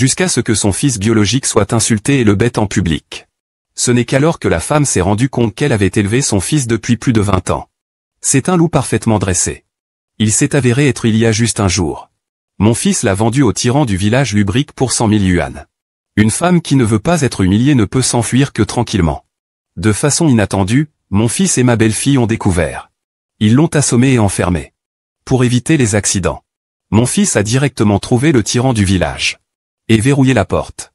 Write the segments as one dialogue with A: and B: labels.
A: jusqu'à ce que son fils biologique soit insulté et le bête en public. Ce n'est qu'alors que la femme s'est rendue compte qu'elle avait élevé son fils depuis plus de 20 ans. C'est un loup parfaitement dressé. Il s'est avéré être il y a juste un jour. Mon fils l'a vendu au tyran du village Lubrique pour 100 000 yuans. Une femme qui ne veut pas être humiliée ne peut s'enfuir que tranquillement. De façon inattendue, mon fils et ma belle-fille ont découvert. Ils l'ont assommé et enfermé. Pour éviter les accidents, mon fils a directement trouvé le tyran du village. Et verrouillé la porte.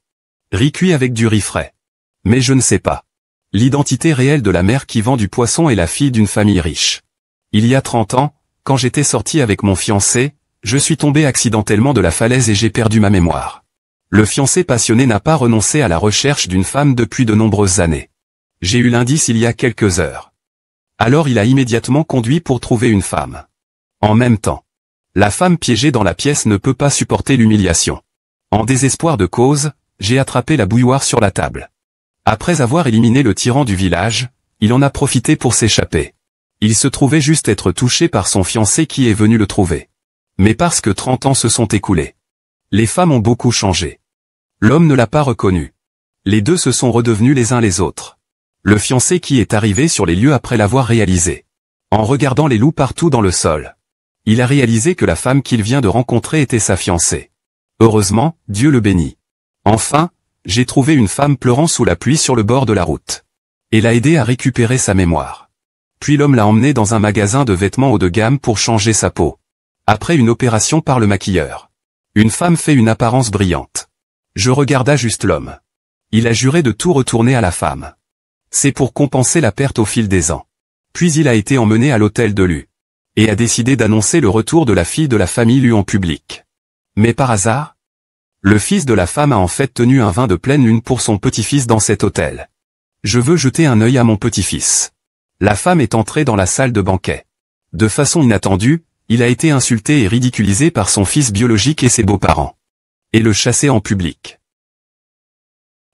A: Riz cuit avec du riz frais. Mais je ne sais pas. L'identité réelle de la mère qui vend du poisson est la fille d'une famille riche. Il y a 30 ans, quand j'étais sorti avec mon fiancé, je suis tombé accidentellement de la falaise et j'ai perdu ma mémoire. Le fiancé passionné n'a pas renoncé à la recherche d'une femme depuis de nombreuses années. J'ai eu l'indice il y a quelques heures. Alors il a immédiatement conduit pour trouver une femme. En même temps, la femme piégée dans la pièce ne peut pas supporter l'humiliation. En désespoir de cause, j'ai attrapé la bouilloire sur la table. Après avoir éliminé le tyran du village, il en a profité pour s'échapper. Il se trouvait juste être touché par son fiancé qui est venu le trouver. Mais parce que 30 ans se sont écoulés. Les femmes ont beaucoup changé. L'homme ne l'a pas reconnu. Les deux se sont redevenus les uns les autres. Le fiancé qui est arrivé sur les lieux après l'avoir réalisé. En regardant les loups partout dans le sol. Il a réalisé que la femme qu'il vient de rencontrer était sa fiancée. Heureusement, Dieu le bénit. Enfin, j'ai trouvé une femme pleurant sous la pluie sur le bord de la route. Et l'a aidé à récupérer sa mémoire. Puis l'homme l'a emmené dans un magasin de vêtements haut de gamme pour changer sa peau. Après une opération par le maquilleur. Une femme fait une apparence brillante. Je regarda juste l'homme. Il a juré de tout retourner à la femme. C'est pour compenser la perte au fil des ans. Puis il a été emmené à l'hôtel de Lu. Et a décidé d'annoncer le retour de la fille de la famille Lu en public. Mais par hasard, le fils de la femme a en fait tenu un vin de pleine lune pour son petit-fils dans cet hôtel. Je veux jeter un œil à mon petit-fils. La femme est entrée dans la salle de banquet. De façon inattendue, il a été insulté et ridiculisé par son fils biologique et ses beaux-parents. Et le chassé en public.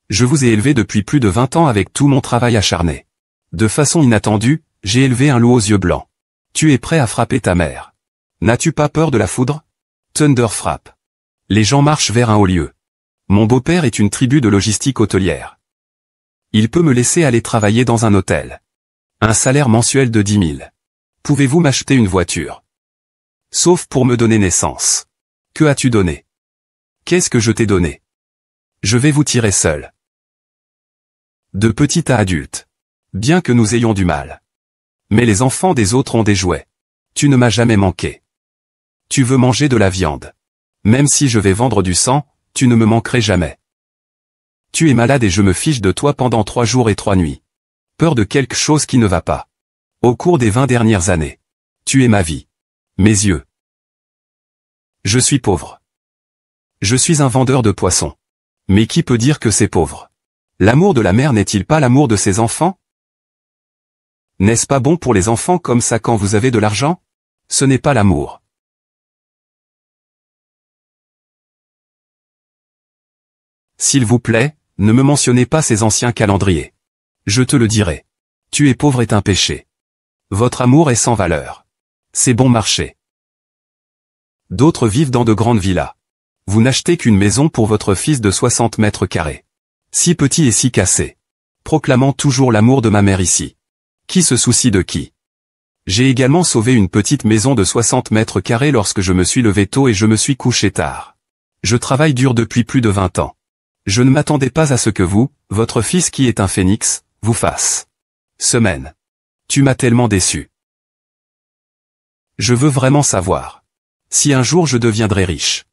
A: Je vous ai élevé depuis plus de 20 ans avec tout mon travail acharné. De façon inattendue, j'ai élevé un loup aux yeux blancs. Tu es prêt à frapper ta mère. N'as-tu pas peur de la foudre? Thunder frappe. Les gens marchent vers un haut lieu. Mon beau-père est une tribu de logistique hôtelière. Il peut me laisser aller travailler dans un hôtel. Un salaire mensuel de 10 000. Pouvez-vous m'acheter une voiture? Sauf pour me donner naissance. Que as-tu donné? Qu'est-ce que je t'ai donné? Je vais vous tirer seul. De petit à adulte. Bien que nous ayons du mal. Mais les enfants des autres ont des jouets. Tu ne m'as jamais manqué. Tu veux manger de la viande. Même si je vais vendre du sang, tu ne me manquerais jamais. Tu es malade et je me fiche de toi pendant 3 jours et 3 nuits. Peur de quelque chose qui ne va pas. Au cours des 20 dernières années. Tu es ma vie. Mes yeux. Je suis pauvre. Je suis un vendeur de poissons. Mais qui peut dire que c'est pauvre? L'amour de la mère n'est-il pas l'amour de ses enfants? N'est-ce pas bon pour les enfants comme ça quand vous avez de l'argent? Ce n'est pas l'amour. S'il vous plaît, ne me mentionnez pas ces anciens calendriers. Je te le dirai. Tu es pauvre est un péché. Votre amour est sans valeur. C'est bon marché. D'autres vivent dans de grandes villas. Vous n'achetez qu'une maison pour votre fils de 60 mètres carrés. Si petit et si cassé. Proclamant toujours l'amour de ma mère ici. Qui se soucie de qui? J'ai également sauvé une petite maison de 60 mètres carrés lorsque je me suis levé tôt et je me suis couché tard. Je travaille dur depuis plus de 20 ans. Je ne m'attendais pas à ce que vous, votre fils qui est un phénix, vous fasse. Semaine. Tu m'as tellement déçu. Je veux vraiment savoir. Si un jour je deviendrai riche.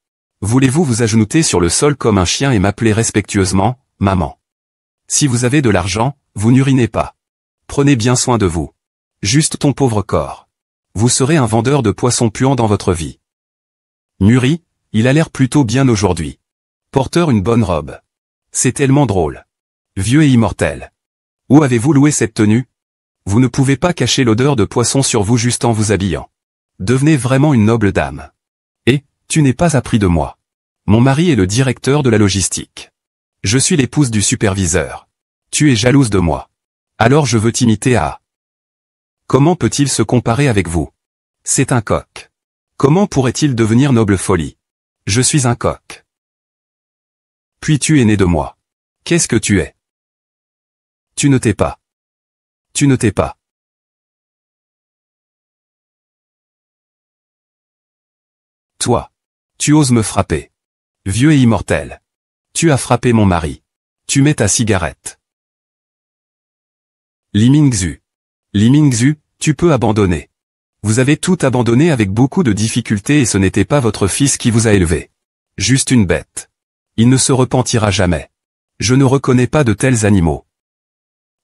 A: Voulez-vous vous agenouiller sur le sol comme un chien et m'appeler respectueusement, maman? Si vous avez de l'argent, vous n'urinez pas. Prenez bien soin de vous. Juste ton pauvre corps. Vous serez un vendeur de poissons puants dans votre vie. Muri, il a l'air plutôt bien aujourd'hui. Porteur une bonne robe. C'est tellement drôle. Vieux et immortel. Où avez-vous loué cette tenue? Vous ne pouvez pas cacher l'odeur de poisson sur vous juste en vous habillant. Devenez vraiment une noble dame. Et, tu n'es pas appris de moi. Mon mari est le directeur de la logistique. Je suis l'épouse du superviseur. Tu es jalouse de moi. Alors je veux t'imiter à... Comment peut-il se comparer avec vous? C'est un coq. Comment pourrait-il devenir noble folie? Je suis un coq. Puis tu es né de moi. Qu'est-ce que tu es? Tu ne t'es pas. Tu ne t'es pas. Toi. Tu oses me frapper. Vieux et immortel. Tu as frappé mon mari. Tu mets ta cigarette. Li Mingzhu. Li Mingzhu, tu peux abandonner. Vous avez tout abandonné avec beaucoup de difficultés et ce n'était pas votre fils qui vous a élevé. Juste une bête. Il ne se repentira jamais. Je ne reconnais pas de tels animaux.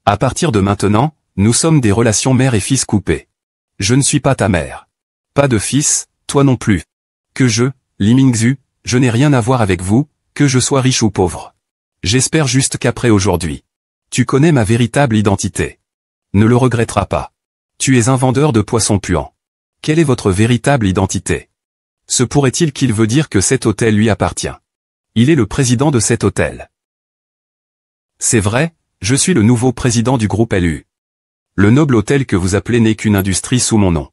A: À partir de maintenant, nous sommes des relations mère et fils coupées. Je ne suis pas ta mère. Pas de fils, toi non plus. Que Li Mingzhu, je n'ai rien à voir avec vous, que je sois riche ou pauvre. J'espère juste qu'après aujourd'hui, tu connais ma véritable identité. Ne le regretteras pas. Tu es un vendeur de poissons puants. Quelle est votre véritable identité? Se pourrait-il qu'il veut dire que cet hôtel lui appartient? Il est le président de cet hôtel. C'est vrai, je suis le nouveau président du groupe LU. Le noble hôtel que vous appelez n'est qu'une industrie sous mon nom.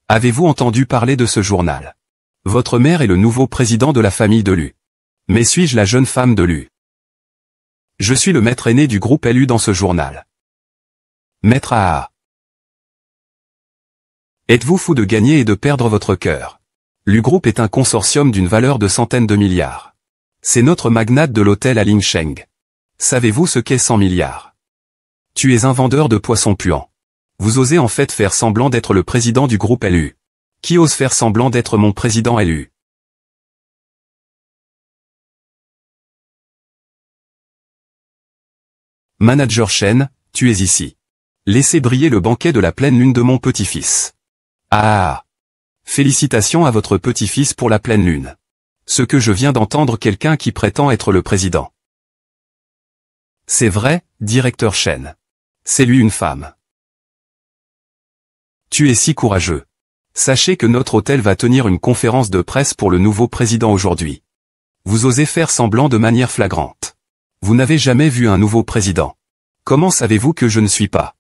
A: Avez-vous entendu parler de ce journal? Votre mère est le nouveau président de la famille de Lu. Mais suis-je la jeune femme de Lu? Je suis le maître aîné du groupe LU dans ce journal. Maître AA. Êtes-vous fou de gagner et de perdre votre cœur? Lu Group est un consortium d'une valeur de centaines de milliards. C'est notre magnate de l'hôtel à Lingsheng. Savez-vous ce qu'est 100 milliards? Tu es un vendeur de poissons puants. Vous osez en fait faire semblant d'être le président du groupe LU. Qui ose faire semblant d'être mon président LU? Manager Shen, tu es ici. Laissez briller le banquet de la pleine lune de mon petit-fils. Ah! Félicitations à votre petit-fils pour la pleine lune. Ce que je viens d'entendre, quelqu'un qui prétend être le président. C'est vrai, directeur Shen. C'est lui une femme. Tu es si courageux. Sachez que notre hôtel va tenir une conférence de presse pour le nouveau président aujourd'hui. Vous osez faire semblant de manière flagrante. Vous n'avez jamais vu un nouveau président. Comment savez-vous que je ne suis pas?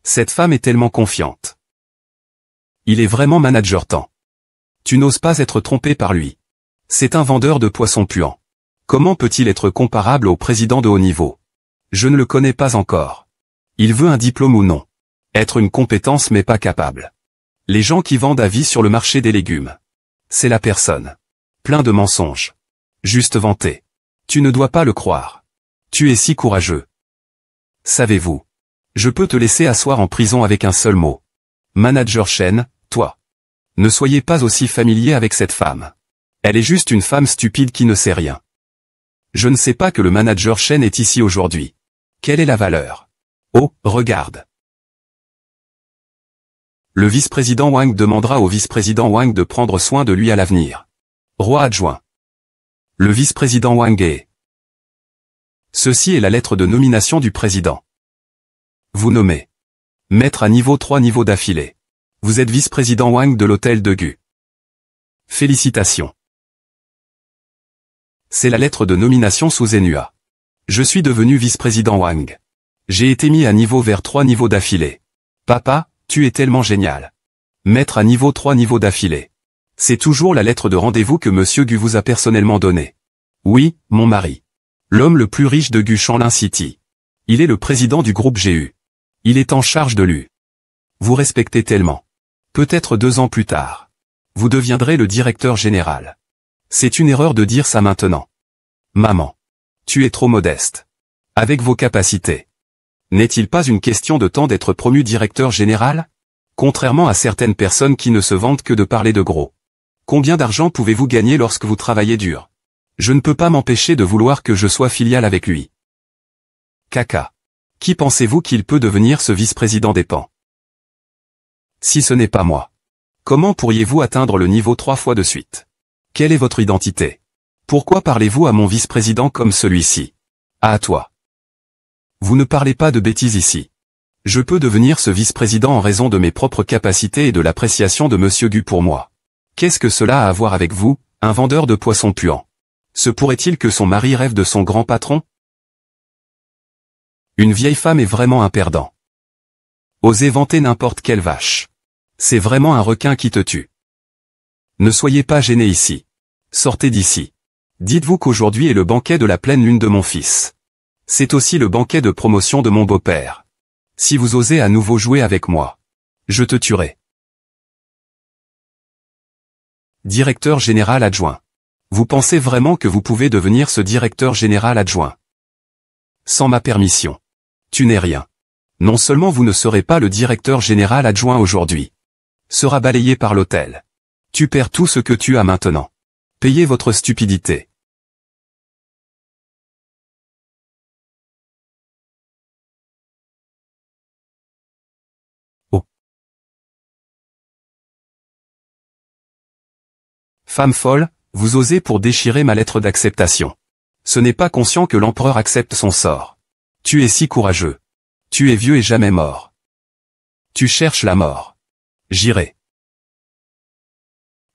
A: Cette femme est tellement confiante. Il est vraiment manager temps. Tu n'oses pas être trompé par lui. C'est un vendeur de poissons puants. Comment peut-il être comparable au président de haut niveau? Je ne le connais pas encore. Il veut un diplôme ou non? Être une compétence mais pas capable. Les gens qui vendent à vie sur le marché des légumes. C'est la personne. Plein de mensonges. Juste vanté. Tu ne dois pas le croire. Tu es si courageux. Savez-vous? Je peux te laisser asseoir en prison avec un seul mot. Manager Shen, toi. Ne soyez pas aussi familier avec cette femme. Elle est juste une femme stupide qui ne sait rien. Je ne sais pas que le manager Shen est ici aujourd'hui. Quelle est la valeur? Oh, regarde. Le vice-président Wang demandera au vice-président Wang de prendre soin de lui à l'avenir. Roi adjoint. Le vice-président Wang est. Ceci est la lettre de nomination du président. Vous nommez. Maître à niveau 3 niveaux d'affilée. Vous êtes vice-président Wang de l'hôtel de Gu. Félicitations. C'est la lettre de nomination sous Enua. Je suis devenu vice-président Wang. J'ai été mis à niveau vers 3 niveaux d'affilée. Papa, tu es tellement génial. Maître à niveau 3 niveaux d'affilée. C'est toujours la lettre de rendez-vous que Monsieur Gu vous a personnellement donnée. Oui, mon mari. L'homme le plus riche de Gu Shanlin City. Il est le président du groupe GU. Il est en charge de l'U. Vous respectez tellement. Peut-être 2 ans plus tard. Vous deviendrez le directeur général. C'est une erreur de dire ça maintenant. Maman. Tu es trop modeste. Avec vos capacités. N'est-il pas une question de temps d'être promu directeur général? Contrairement à certaines personnes qui ne se vantent que de parler de gros. Combien d'argent pouvez-vous gagner lorsque vous travaillez dur? Je ne peux pas m'empêcher de vouloir que je sois filial avec lui. Caca. Qui pensez-vous qu'il peut devenir ce vice-président dépend? Si ce n'est pas moi. Comment pourriez-vous atteindre le niveau 3 fois de suite? Quelle est votre identité? Pourquoi parlez-vous à mon vice-président comme celui-ci? À toi. Vous ne parlez pas de bêtises ici. Je peux devenir ce vice-président en raison de mes propres capacités et de l'appréciation de Monsieur Gu pour moi. Qu'est-ce que cela a à voir avec vous, un vendeur de poissons puants? Se pourrait-il que son mari rêve de son grand patron? Une vieille femme est vraiment un perdant. Osez vanter n'importe quelle vache. C'est vraiment un requin qui te tue. Ne soyez pas gêné ici. Sortez d'ici. Dites-vous qu'aujourd'hui est le banquet de la pleine lune de mon fils. C'est aussi le banquet de promotion de mon beau-père. Si vous osez à nouveau jouer avec moi, je te tuerai. Directeur général adjoint. Vous pensez vraiment que vous pouvez devenir ce directeur général adjoint? Sans ma permission. Tu n'es rien. Non seulement vous ne serez pas le directeur général adjoint aujourd'hui. Sera balayé par l'hôtel. Tu perds tout ce que tu as maintenant. Payez votre stupidité. Oh. Femme folle, vous osez pour déchirer ma lettre d'acceptation. Ce n'est pas conscient que l'empereur accepte son sort. Tu es si courageux. Tu es vieux et jamais mort. Tu cherches la mort. J'irai.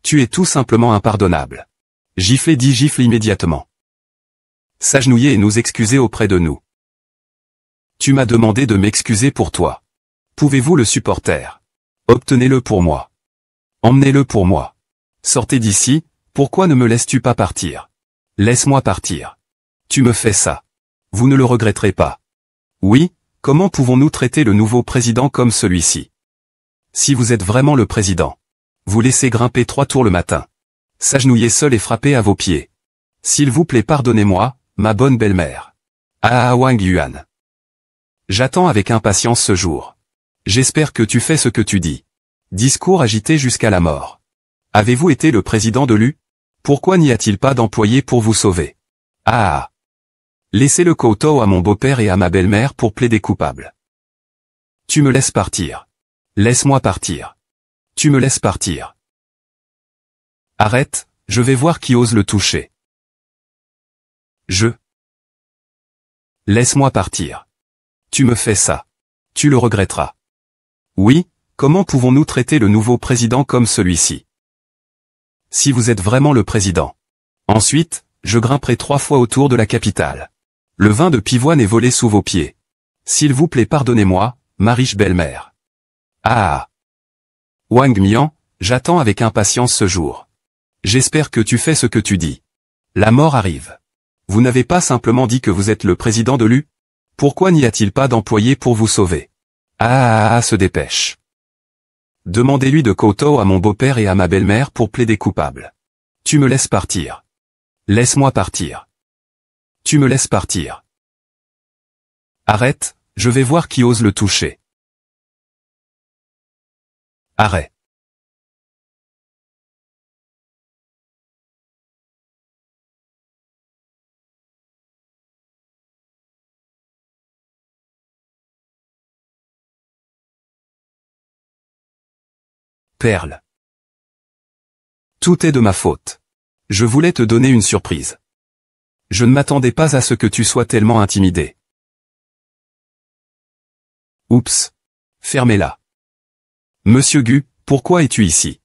A: Tu es tout simplement impardonnable. Gifler dit gifle immédiatement. S'agenouiller et nous excuser auprès de nous. Tu m'as demandé de m'excuser pour toi. Pouvez-vous le supporter? Obtenez-le pour moi. Emmenez-le pour moi. Sortez d'ici, pourquoi ne me laisses-tu pas partir? Laisse-moi partir. Tu me fais ça. Vous ne le regretterez pas. Oui, comment pouvons-nous traiter le nouveau président comme celui-ci? Si vous êtes vraiment le président, vous laissez grimper 3 tours le matin. S'agenouiller seul et frapper à vos pieds. S'il vous plaît pardonnez-moi, ma bonne belle-mère. Wang Yuan. J'attends avec impatience ce jour. J'espère que tu fais ce que tu dis. Discours agité jusqu'à la mort. Avez-vous été le président de l'U? Pourquoi n'y a-t-il pas d'employé pour vous sauver? Laissez le kowtow à mon beau-père et à ma belle-mère pour plaider coupable. Tu me laisses partir. Laisse-moi partir. Tu me laisses partir. Arrête, je vais voir qui ose le toucher. Laisse-moi partir. Tu me fais ça. Tu le regretteras. Oui, comment pouvons-nous traiter le nouveau président comme celui-ci? Si vous êtes vraiment le président. Ensuite, je grimperai 3 fois autour de la capitale. Le vin de pivoine est volé sous vos pieds. S'il vous plaît pardonnez-moi, ma riche belle-mère. Wang Mian, j'attends avec impatience ce jour. J'espère que tu fais ce que tu dis. La mort arrive. Vous n'avez pas simplement dit que vous êtes le président de l'U? Pourquoi n'y a-t-il pas d'employé pour vous sauver? Se dépêche. Demandez-lui de kowtow à mon beau-père et à ma belle-mère pour plaider coupable. Tu me laisses partir. Laisse-moi partir. Tu me laisses partir. Arrête, je vais voir qui ose le toucher. Arrête. Perle. Tout est de ma faute. Je voulais te donner une surprise. Je ne m'attendais pas à ce que tu sois tellement intimidé. Oups. Fermez-la. Monsieur Gu, pourquoi es-tu ici?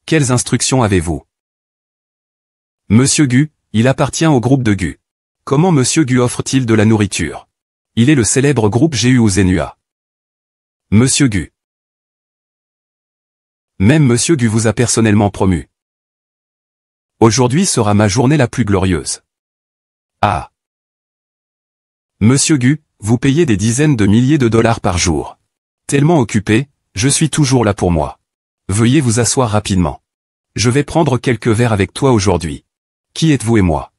A: Quelles instructions avez-vous? Monsieur Gu, il appartient au groupe de Gu. Comment Monsieur Gu offre-t-il de la nourriture? Il est le célèbre groupe Gu ou Zenua. Monsieur Gu. Même Monsieur Gu vous a personnellement promu. Aujourd'hui sera ma journée la plus glorieuse. Monsieur Gu, vous payez des dizaines de milliers de dollars par jour. Tellement occupé, je suis toujours là pour moi. Veuillez vous asseoir rapidement. Je vais prendre quelques verres avec toi aujourd'hui. Qui êtes-vous et moi?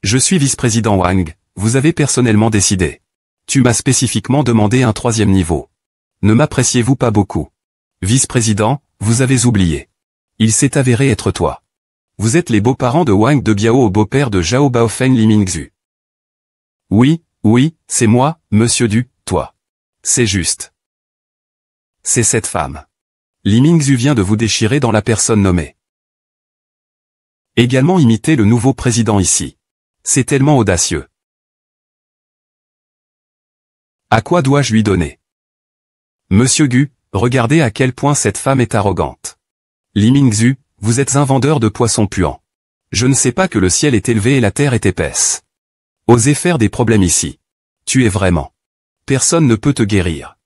A: Je suis vice-président Wang, vous avez personnellement décidé. Tu m'as spécifiquement demandé un 3e niveau. Ne m'appréciez-vous pas beaucoup? Vice-président, vous avez oublié. Il s'est avéré être toi. Vous êtes les beaux-parents de Wang de Biao au beau-père de Zhao Baofeng Li Mingzhu. Oui, c'est moi, monsieur Du, toi. C'est juste. C'est cette femme. Li Mingzhu vient de vous déchirer dans la personne nommée. Également imiter le nouveau président ici. C'est tellement audacieux. À quoi dois-je lui donner? Monsieur Gu, regardez à quel point cette femme est arrogante. Li Mingzhu, vous êtes un vendeur de poissons puants. Je ne sais pas que le ciel est élevé et la terre est épaisse. Osez faire des problèmes ici. Tu es vraiment. Personne ne peut te guérir.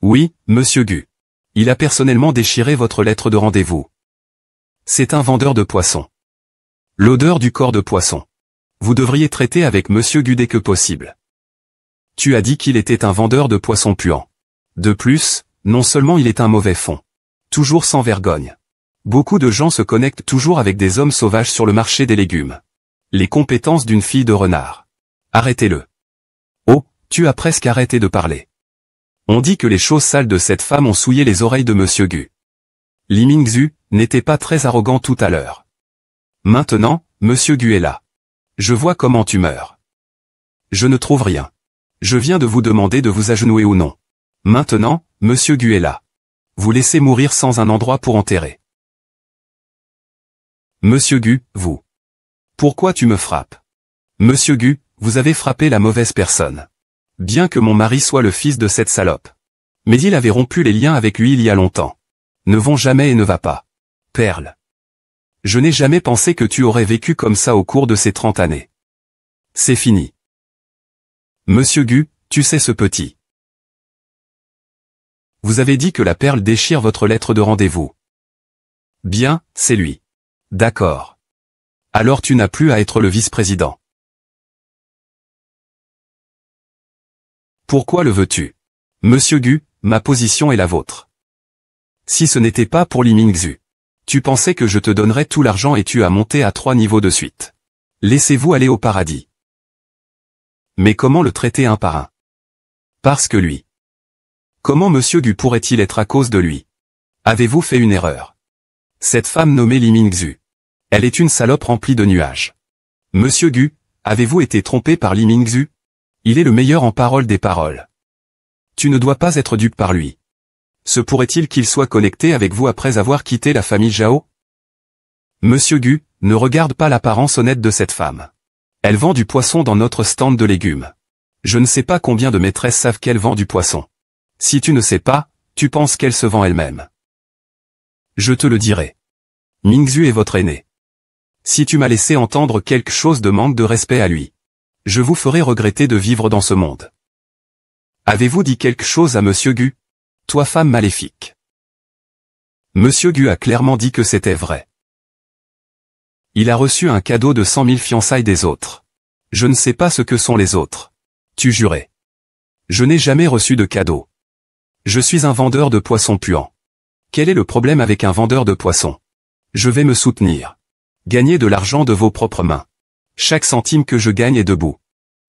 A: Oui, monsieur Gu. Il a personnellement déchiré votre lettre de rendez-vous. C'est un vendeur de poissons. L'odeur du corps de poisson. Vous devriez traiter avec Monsieur Gu dès que possible. Tu as dit qu'il était un vendeur de poissons puants. De plus, non seulement il est un mauvais fond. Toujours sans vergogne. Beaucoup de gens se connectent toujours avec des hommes sauvages sur le marché des légumes. Les compétences d'une fille de renard. Arrêtez-le. Oh, tu as presque arrêté de parler. On dit que les choses sales de cette femme ont souillé les oreilles de Monsieur Gu. Li Mingzhu n'était pas très arrogant tout à l'heure. Maintenant, Monsieur Gu est là. Je vois comment tu meurs. Je ne trouve rien. Je viens de vous demander de vous agenouiller ou non. Maintenant, Monsieur Gu est là. Vous laissez mourir sans un endroit pour enterrer. Monsieur Gu, vous. Pourquoi tu me frappes? Monsieur Gu, vous avez frappé la mauvaise personne. Bien que mon mari soit le fils de cette salope. Mais il avait rompu les liens avec lui il y a longtemps. Ne vont jamais et ne va pas. Perle. Je n'ai jamais pensé que tu aurais vécu comme ça au cours de ces 30 années. C'est fini. Monsieur Gu, tu sais ce petit. Vous avez dit que la perle déchire votre lettre de rendez-vous. Bien, c'est lui. D'accord. Alors tu n'as plus à être le vice-président. Pourquoi le veux-tu? Monsieur Gu, ma position est la vôtre. Si ce n'était pas pour Li Mingzhu, tu pensais que je te donnerais tout l'argent et tu as monté à 3 niveaux de suite. Laissez-vous aller au paradis. Mais comment le traiter un par un? Parce que lui. Comment Monsieur Gu pourrait-il être à cause de lui? Avez-vous fait une erreur? Cette femme nommée Li Mingzhu. Elle est une salope remplie de nuages. Monsieur Gu, avez-vous été trompé par Li Mingzhu? Il est le meilleur en parole des paroles. Tu ne dois pas être dupe par lui. Se pourrait-il qu'il soit connecté avec vous après avoir quitté la famille Zhao? Monsieur Gu, ne regarde pas l'apparence honnête de cette femme. Elle vend du poisson dans notre stand de légumes. Je ne sais pas combien de maîtresses savent qu'elle vend du poisson. Si tu ne sais pas, tu penses qu'elle se vend elle-même. Je te le dirai. Mingzhu est votre aîné. Si tu m'as laissé entendre quelque chose de manque de respect à lui, je vous ferai regretter de vivre dans ce monde. Avez-vous dit quelque chose à Monsieur Gu? Toi femme maléfique. Monsieur Gu a clairement dit que c'était vrai. Il a reçu un cadeau de 100 000 fiançailles des autres. Je ne sais pas ce que sont les autres. Tu jurais. Je n'ai jamais reçu de cadeau. Je suis un vendeur de poissons puants. Quel est le problème avec un vendeur de poissons? Je vais me soutenir. Gagner de l'argent de vos propres mains. Chaque centime que je gagne est debout.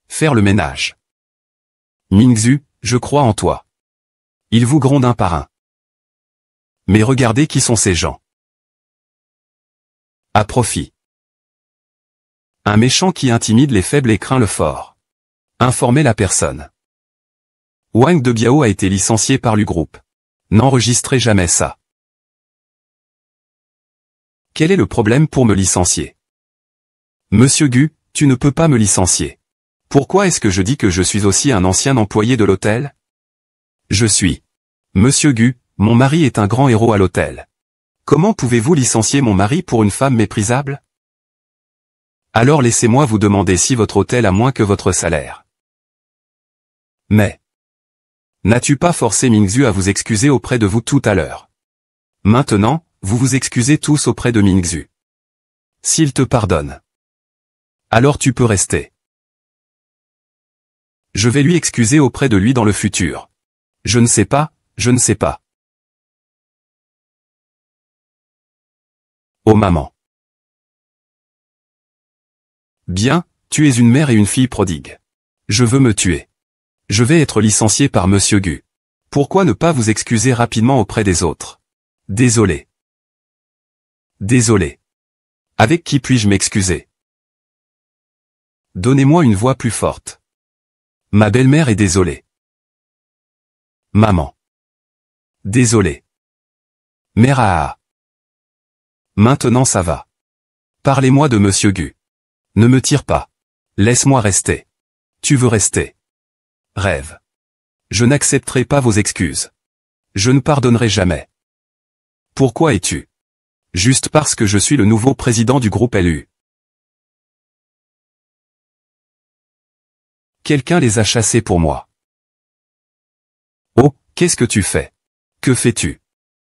A: Faire le ménage. Mingzhu, je crois en toi. Ils vous grondent un par un. Mais regardez qui sont ces gens. À profit. Un méchant qui intimide les faibles et craint le fort. Informez la personne. Wang de Biao a été licencié par l'U-Groupe. N'enregistrez jamais ça. Quel est le problème pour me licencier? Monsieur Gu, tu ne peux pas me licencier. Pourquoi est-ce que je dis que je suis aussi un ancien employé de l'hôtel? Je suis. Monsieur Gu, mon mari est un grand héros à l'hôtel. Comment pouvez-vous licencier mon mari pour une femme méprisable? Alors laissez-moi vous demander si votre hôtel a moins que votre salaire. Mais. N'as-tu pas forcé Mingzhu à vous excuser auprès de vous tout à l'heure? Maintenant, vous vous excusez tous auprès de Mingzhu. S'il te pardonne. Alors tu peux rester. Je vais lui excuser auprès de lui dans le futur. Je ne sais pas, je ne sais pas. Oh maman. Bien, tu es une mère et une fille prodigue. Je veux me tuer. Je vais être licencié par Monsieur Gu. Pourquoi ne pas vous excuser rapidement auprès des autres? Désolé. Désolé. Avec qui puis-je m'excuser? Donnez-moi une voix plus forte. Ma belle-mère est désolée. Maman. Désolé. Mère ah. Maintenant ça va. Parlez-moi de Monsieur Gu. Ne me tire pas. Laisse-moi rester. Tu veux rester. Rêve. Je n'accepterai pas vos excuses. Je ne pardonnerai jamais. Pourquoi es-tu? Juste parce que je suis le nouveau président du groupe LU. Quelqu'un les a chassés pour moi. Oh, qu'est-ce que tu fais? Que fais-tu?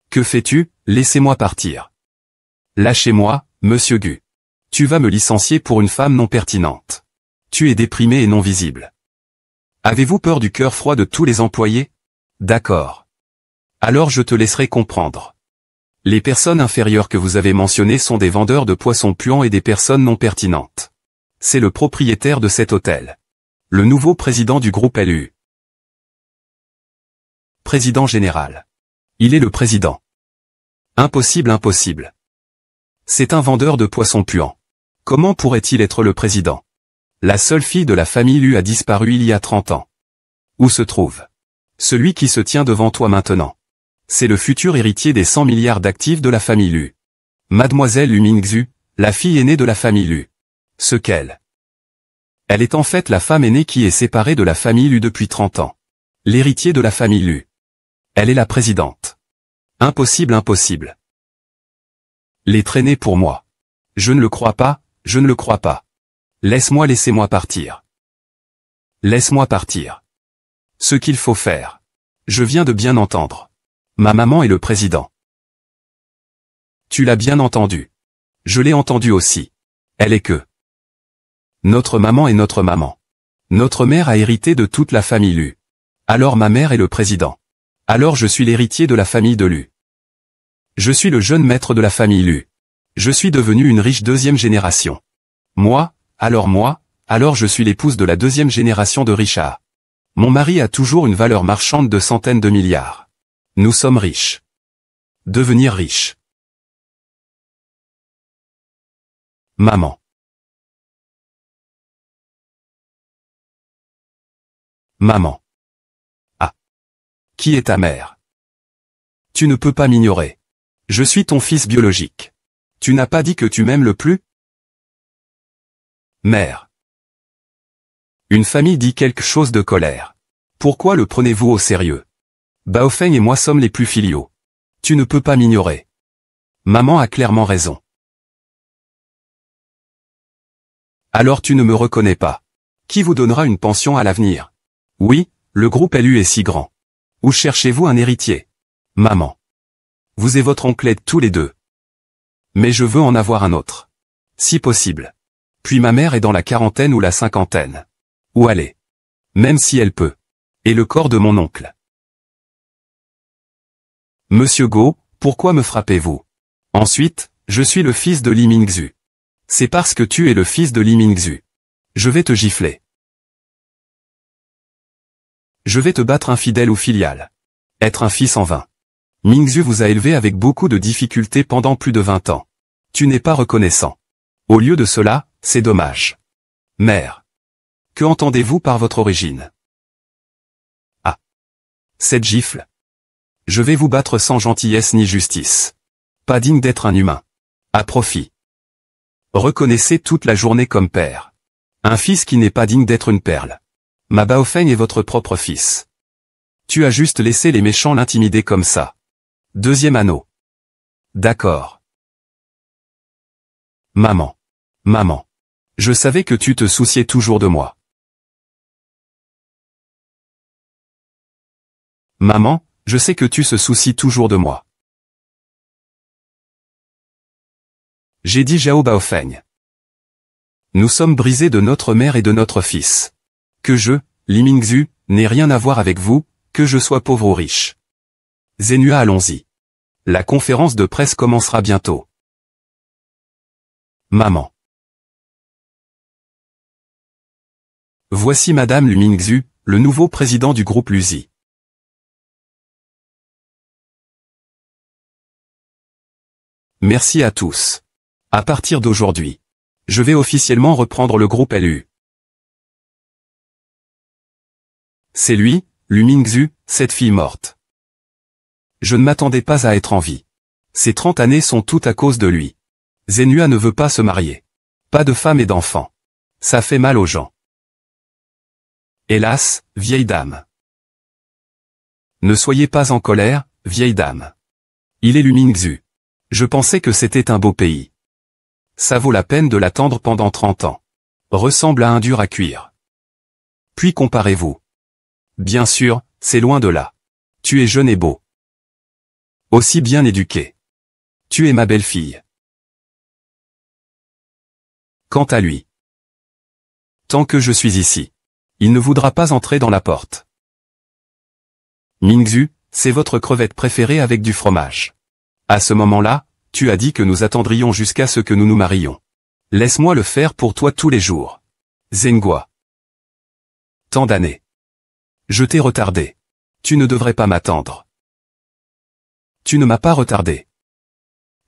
A: Que fais-tu? Laissez-moi partir. Lâchez-moi, Monsieur Gu. Tu vas me licencier pour une femme non pertinente. Tu es déprimé et non visible. Avez-vous peur du cœur froid de tous les employés? D'accord. Alors je te laisserai comprendre. Les personnes inférieures que vous avez mentionnées sont des vendeurs de poissons puants et des personnes non pertinentes. C'est le propriétaire de cet hôtel. Le nouveau président du groupe LU. Président général. Il est le président. Impossible, impossible. C'est un vendeur de poissons puants. Comment pourrait-il être le président? La seule fille de la famille Lu a disparu il y a 30 ans. Où se trouve celui qui se tient devant toi maintenant? C'est le futur héritier des 100 milliards d'actifs de la famille Lu. Mademoiselle Lu Mingzhu, la fille aînée de la famille Lu. Ce qu'elle. Elle est en fait la femme aînée qui est séparée de la famille Lu depuis 30 ans. L'héritier de la famille Lu. Elle est la présidente. Impossible, impossible. Les traîner pour moi. Je ne le crois pas, je ne le crois pas. Laisse-moi partir. Laisse-moi partir. Ce qu'il faut faire. Je viens de bien entendre. Ma maman est le président. Tu l'as bien entendu. Je l'ai entendu aussi. Elle est que. Notre maman est notre maman. Notre mère a hérité de toute la famille Lu. Alors ma mère est le président. Alors je suis l'héritier de la famille de Lu. Je suis le jeune maître de la famille Lu. Je suis devenu une riche deuxième génération. Moi, alors je suis l'épouse de la deuxième génération de Richard. Mon mari a toujours une valeur marchande de centaines de milliards. Nous sommes riches. Devenir riche. Maman. Maman. Ah. Qui est ta mère? Tu ne peux pas m'ignorer. Je suis ton fils biologique. Tu n'as pas dit que tu m'aimes le plus? Mère. Une famille dit quelque chose de colère. Pourquoi le prenez-vous au sérieux? Baofeng et moi sommes les plus filiaux. Tu ne peux pas m'ignorer. Maman a clairement raison. Alors tu ne me reconnais pas. Qui vous donnera une pension à l'avenir? Oui, le groupe LU est si grand. Où cherchez-vous un héritier? Maman. Vous et votre oncle êtes tous les deux. Mais je veux en avoir un autre. Si possible. Puis ma mère est dans la quarantaine ou la cinquantaine. Où aller? Même si elle peut. Et le corps de mon oncle. Monsieur Go, pourquoi me frappez-vous? Ensuite, je suis le fils de Li Mingzhu. C'est parce que tu es le fils de Li Mingzhu. Je vais te gifler. Je vais te battre infidèle ou filial. Être un fils en vain. Mingzhu vous a élevé avec beaucoup de difficultés pendant plus de 20 ans. Tu n'es pas reconnaissant. Au lieu de cela, c'est dommage. Mère. Que entendez-vous par votre origine? Ah. Cette gifle. Je vais vous battre sans gentillesse ni justice. Pas digne d'être un humain. À profit. Reconnaissez toute la journée comme père. Un fils qui n'est pas digne d'être une perle. Ma Baofeng est votre propre fils. Tu as juste laissé les méchants l'intimider comme ça. Deuxième anneau. D'accord. Maman. Maman. Je savais que tu te souciais toujours de moi. Maman, je sais que tu se soucies toujours de moi. J'ai dit Zhao Baofeng. Nous sommes brisés de notre mère et de notre fils. Que je, Li Mingzhu, n'ai rien à voir avec vous, que je sois pauvre ou riche. Zenua, allons-y. La conférence de presse commencera bientôt. Maman. Voici Madame Lu Mingzhu, le nouveau président du groupe Luzi. Merci à tous. À partir d'aujourd'hui, je vais officiellement reprendre le groupe LU. C'est lui, Lu Mingzhu, cette fille morte. Je ne m'attendais pas à être en vie. Ces 30 années sont toutes à cause de lui. Zenua ne veut pas se marier. Pas de femme et d'enfant. Ça fait mal aux gens. Hélas, vieille dame. Ne soyez pas en colère, vieille dame. Il est Lu Mingzhu. Je pensais que c'était un beau pays. Ça vaut la peine de l'attendre pendant 30 ans. Ressemble à un dur à cuire. Puis comparez-vous. Bien sûr, c'est loin de là. Tu es jeune et beau. Aussi bien éduqué. Tu es ma belle-fille. Quant à lui, tant que je suis ici, il ne voudra pas entrer dans la porte. Mingzhu, c'est votre crevette préférée avec du fromage. À ce moment-là, tu as dit que nous attendrions jusqu'à ce que nous nous marions. Laisse-moi le faire pour toi tous les jours. Zhenghua. Tant d'années. Je t'ai retardé. Tu ne devrais pas m'attendre. Tu ne m'as pas retardé.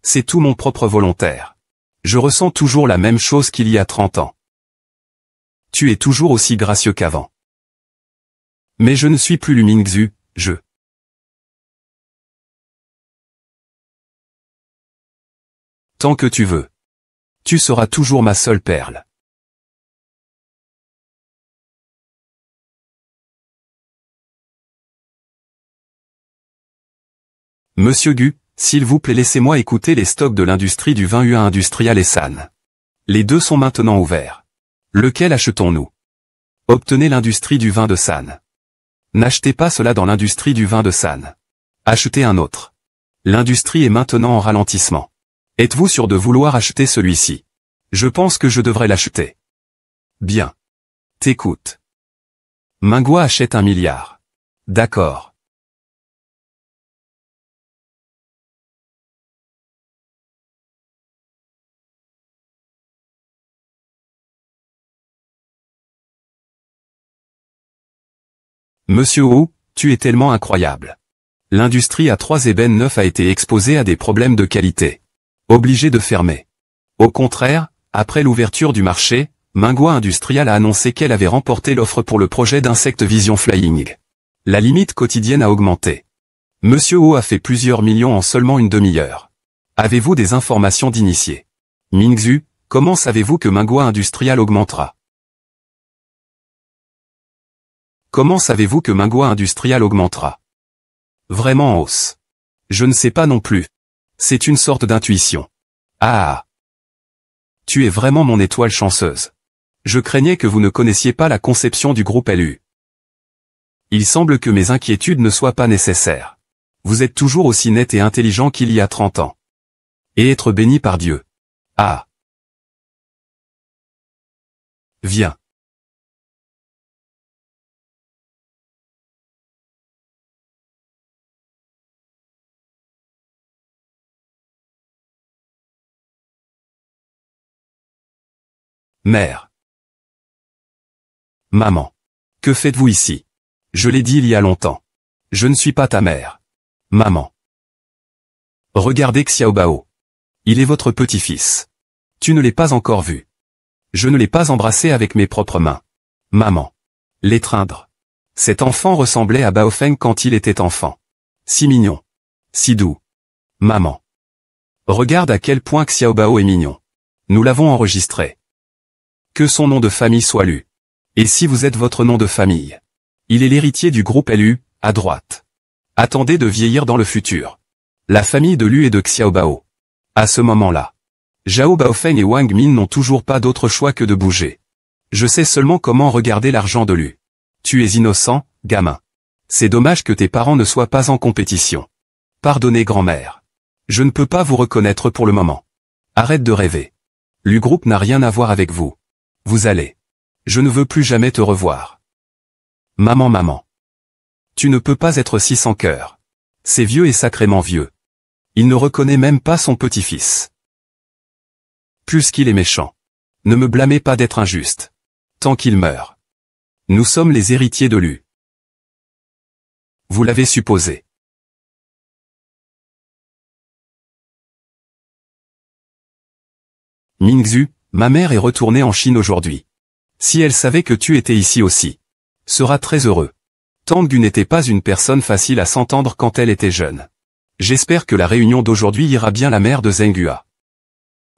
A: C'est tout mon propre volontaire. Je ressens toujours la même chose qu'il y a 30 ans. Tu es toujours aussi gracieux qu'avant. Mais je ne suis plus Lu Mingzhu, je. Tant que tu veux. Tu seras toujours ma seule perle. Monsieur Gu, s'il vous plaît laissez-moi écouter les stocks de l'industrie du vin Hua Industrial et San. Les deux sont maintenant ouverts. Lequel achetons-nous? Obtenez l'industrie du vin de San. N'achetez pas cela dans l'industrie du vin de San. Achetez un autre. L'industrie est maintenant en ralentissement. Êtes-vous sûr de vouloir acheter celui-ci? Je pense que je devrais l'acheter. Bien. T'écoute. Minghua achète 1 milliard. D'accord. Monsieur Wu, tu es tellement incroyable. L'industrie à 3 ébènes 9 a été exposée à des problèmes de qualité. Obligée de fermer. Au contraire, après l'ouverture du marché, Minghua Industrial a annoncé qu'elle avait remporté l'offre pour le projet d'Insect Vision Flying. La limite quotidienne a augmenté. Monsieur Wu a fait plusieurs millions en seulement une demi-heure. Avez-vous des informations d'initié? Mingzhu, comment savez-vous que Minghua Industrial augmentera? Comment savez-vous que Minghua Industrial augmentera? Vraiment en hausse. Je ne sais pas non plus. C'est une sorte d'intuition. Ah. Tu es vraiment mon étoile chanceuse. Je craignais que vous ne connaissiez pas la conception du groupe LU. Il semble que mes inquiétudes ne soient pas nécessaires. Vous êtes toujours aussi net et intelligent qu'il y a 30 ans. Et être béni par Dieu. Ah. Viens. Mère. Maman. Que faites-vous ici? Je l'ai dit il y a longtemps. Je ne suis pas ta mère. Maman. Regardez Xiaobao. Il est votre petit-fils. Tu ne l'as pas encore vu. Je ne l'ai pas embrassé avec mes propres mains. Maman. L'étreindre. Cet enfant ressemblait à Baofeng quand il était enfant. Si mignon. Si doux. Maman. Regarde à quel point Xiaobao est mignon. Nous l'avons enregistré. Que son nom de famille soit Lu. Et si vous êtes votre nom de famille? Il est l'héritier du groupe LU, à droite. Attendez de vieillir dans le futur. La famille de Lu et de Xiaobao. À ce moment-là, Zhao Baofeng et Wang Min n'ont toujours pas d'autre choix que de bouger. Je sais seulement comment regarder l'argent de Lu. Tu es innocent, gamin. C'est dommage que tes parents ne soient pas en compétition. Pardonnez grand-mère. Je ne peux pas vous reconnaître pour le moment. Arrête de rêver. Lu Group n'a rien à voir avec vous. Vous allez. Je ne veux plus jamais te revoir. Maman. Tu ne peux pas être si sans cœur. C'est vieux et sacrément vieux. Il ne reconnaît même pas son petit-fils. Plus qu'il est méchant. Ne me blâmez pas d'être injuste. Tant qu'il meurt. Nous sommes les héritiers de Lu. Vous l'avez supposé. Mingzhu, ma mère est retournée en Chine aujourd'hui. Si elle savait que tu étais ici aussi, sera très heureux. Tanggu n'était pas une personne facile à s'entendre quand elle était jeune. J'espère que la réunion d'aujourd'hui ira bien la mère de Zhenghua.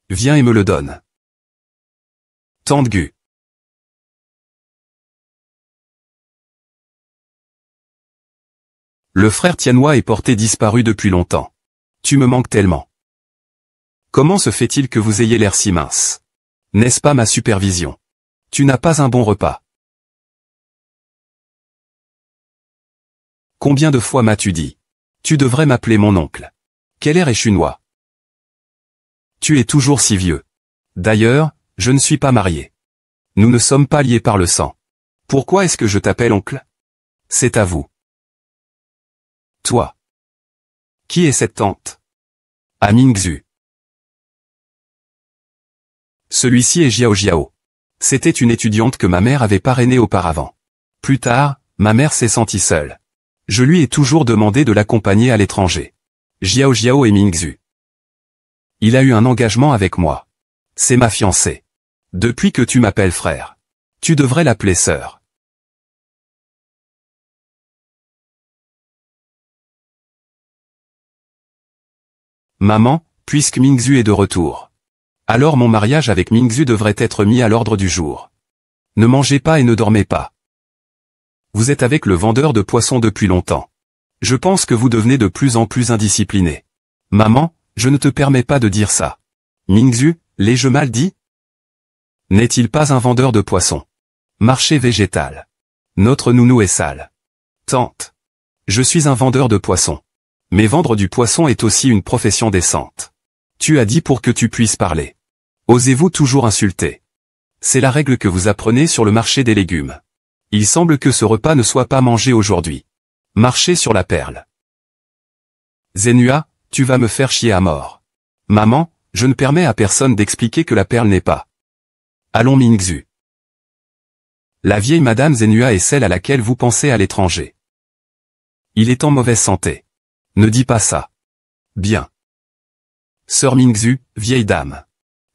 A: Viens et me le donne. Tanggu. Le frère Tianhua est porté disparu depuis longtemps. Tu me manques tellement. Comment se fait-il que vous ayez l'air si mince? N'est-ce pas ma supervision? Tu n'as pas un bon repas. Combien de fois m'as-tu dit? Tu devrais m'appeler mon oncle. Quel air est chinois? Tu es toujours si vieux. D'ailleurs, Je ne suis pas marié. Nous ne sommes pas liés par le sang. Pourquoi est-ce que je t'appelle oncle? C'est à vous. Toi. Qui est cette tante? À Mingzhu. Celui-ci est Jiao Jiao. C'était une étudiante que ma mère avait parrainée auparavant. Plus tard, ma mère s'est sentie seule. Je lui ai toujours demandé de l'accompagner à l'étranger. Jiao Jiao et Mingzhu. Il a eu un engagement avec moi. C'est ma fiancée. Depuis que tu m'appelles frère. Tu devrais l'appeler sœur. Maman, puisque Mingzhu est de retour. Alors mon mariage avec Mingzhu devrait être mis à l'ordre du jour. Ne mangez pas et ne dormez pas. Vous êtes avec le vendeur de poissons depuis longtemps. Je pense que vous devenez de plus en plus indiscipliné. Maman, je ne te permets pas de dire ça. Mingzhu, l'ai-je mal dit? N'est-il pas un vendeur de poissons? Marché végétal. Notre nounou est sale. Tante. Je suis un vendeur de poissons. Mais vendre du poisson est aussi une profession décente. Tu as dit pour que tu puisses parler. Osez-vous toujours insulter? C'est la règle que vous apprenez sur le marché des légumes. Il semble que ce repas ne soit pas mangé aujourd'hui. Marchez sur la perle. Zenua, tu vas me faire chier à mort. Maman, je ne permets à personne d'expliquer que la perle n'est pas. Allons Mingzhu. La vieille madame Zenua est celle à laquelle vous pensez à l'étranger. Il est en mauvaise santé. Ne dis pas ça. Bien. Sœur Mingzhu, vieille dame.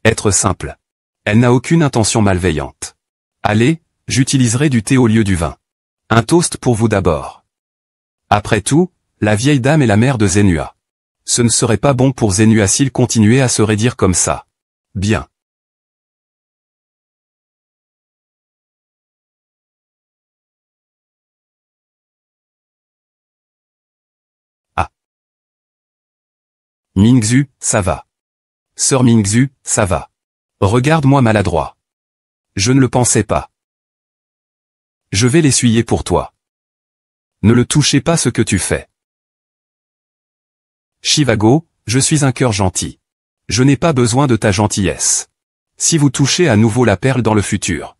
A: Être simple. Elle n'a aucune intention malveillante. Allez, j'utiliserai du thé au lieu du vin. Un toast pour vous d'abord. Après tout, la vieille dame est la mère de Zenua. Ce ne serait pas bon pour Zenua s'il continuait à se raidir comme ça. Bien. Ah. Mingzhu, ça va. Sœur Mingzhu, ça va. Regarde-moi maladroit. Je ne le pensais pas. Je vais l'essuyer pour toi. Ne le touchez pas ce que tu fais. Shivago, je suis un cœur gentil. Je n'ai pas besoin de ta gentillesse. Si vous touchez à nouveau la perle dans le futur,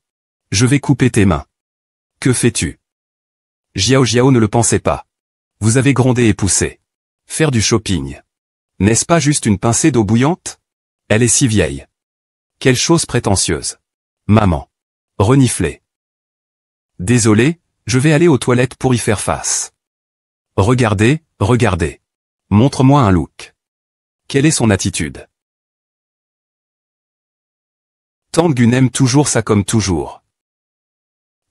A: je vais couper tes mains. Que fais-tu? Jiao Jiao ne le pensait pas. Vous avez grondé et poussé. Faire du shopping. N'est-ce pas juste une pincée d'eau bouillante? Elle est si vieille. Quelle chose prétentieuse. Maman. Renifler. Désolé, je vais aller aux toilettes pour y faire face. Regardez, regardez. Montre-moi un look. Quelle est son attitude? Tante Gun aime toujours ça comme toujours.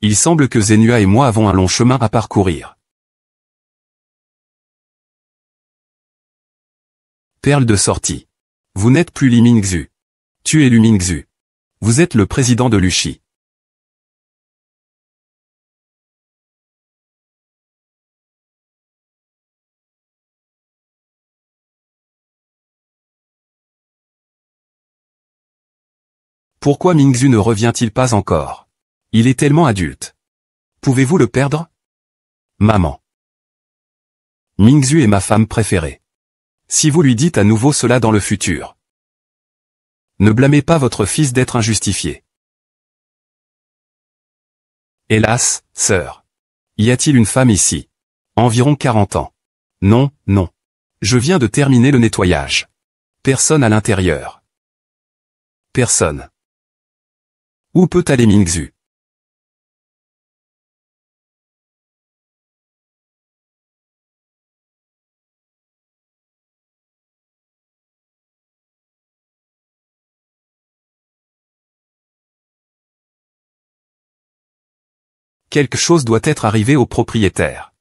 A: Il semble que Zenua et moi avons un long chemin à parcourir. Perle de sortie. Vous n'êtes plus Li Mingzhu. Tu es Lu Mingzhu. Vous êtes le président de Lushi. Pourquoi Mingzhu ne revient-il pas encore? Il est tellement adulte. Pouvez-vous le perdre? Maman. Mingzhu est ma femme préférée. Si vous lui dites à nouveau cela dans le futur, ne blâmez pas votre fils d'être injustifié. Hélas, sœur. Y a-t-il une femme ici? Environ 40 ans. Non, non. Je viens de terminer le nettoyage. Personne à l'intérieur. Personne. Où peut aller Mingzhu? Quelque chose doit être arrivé au propriétaire.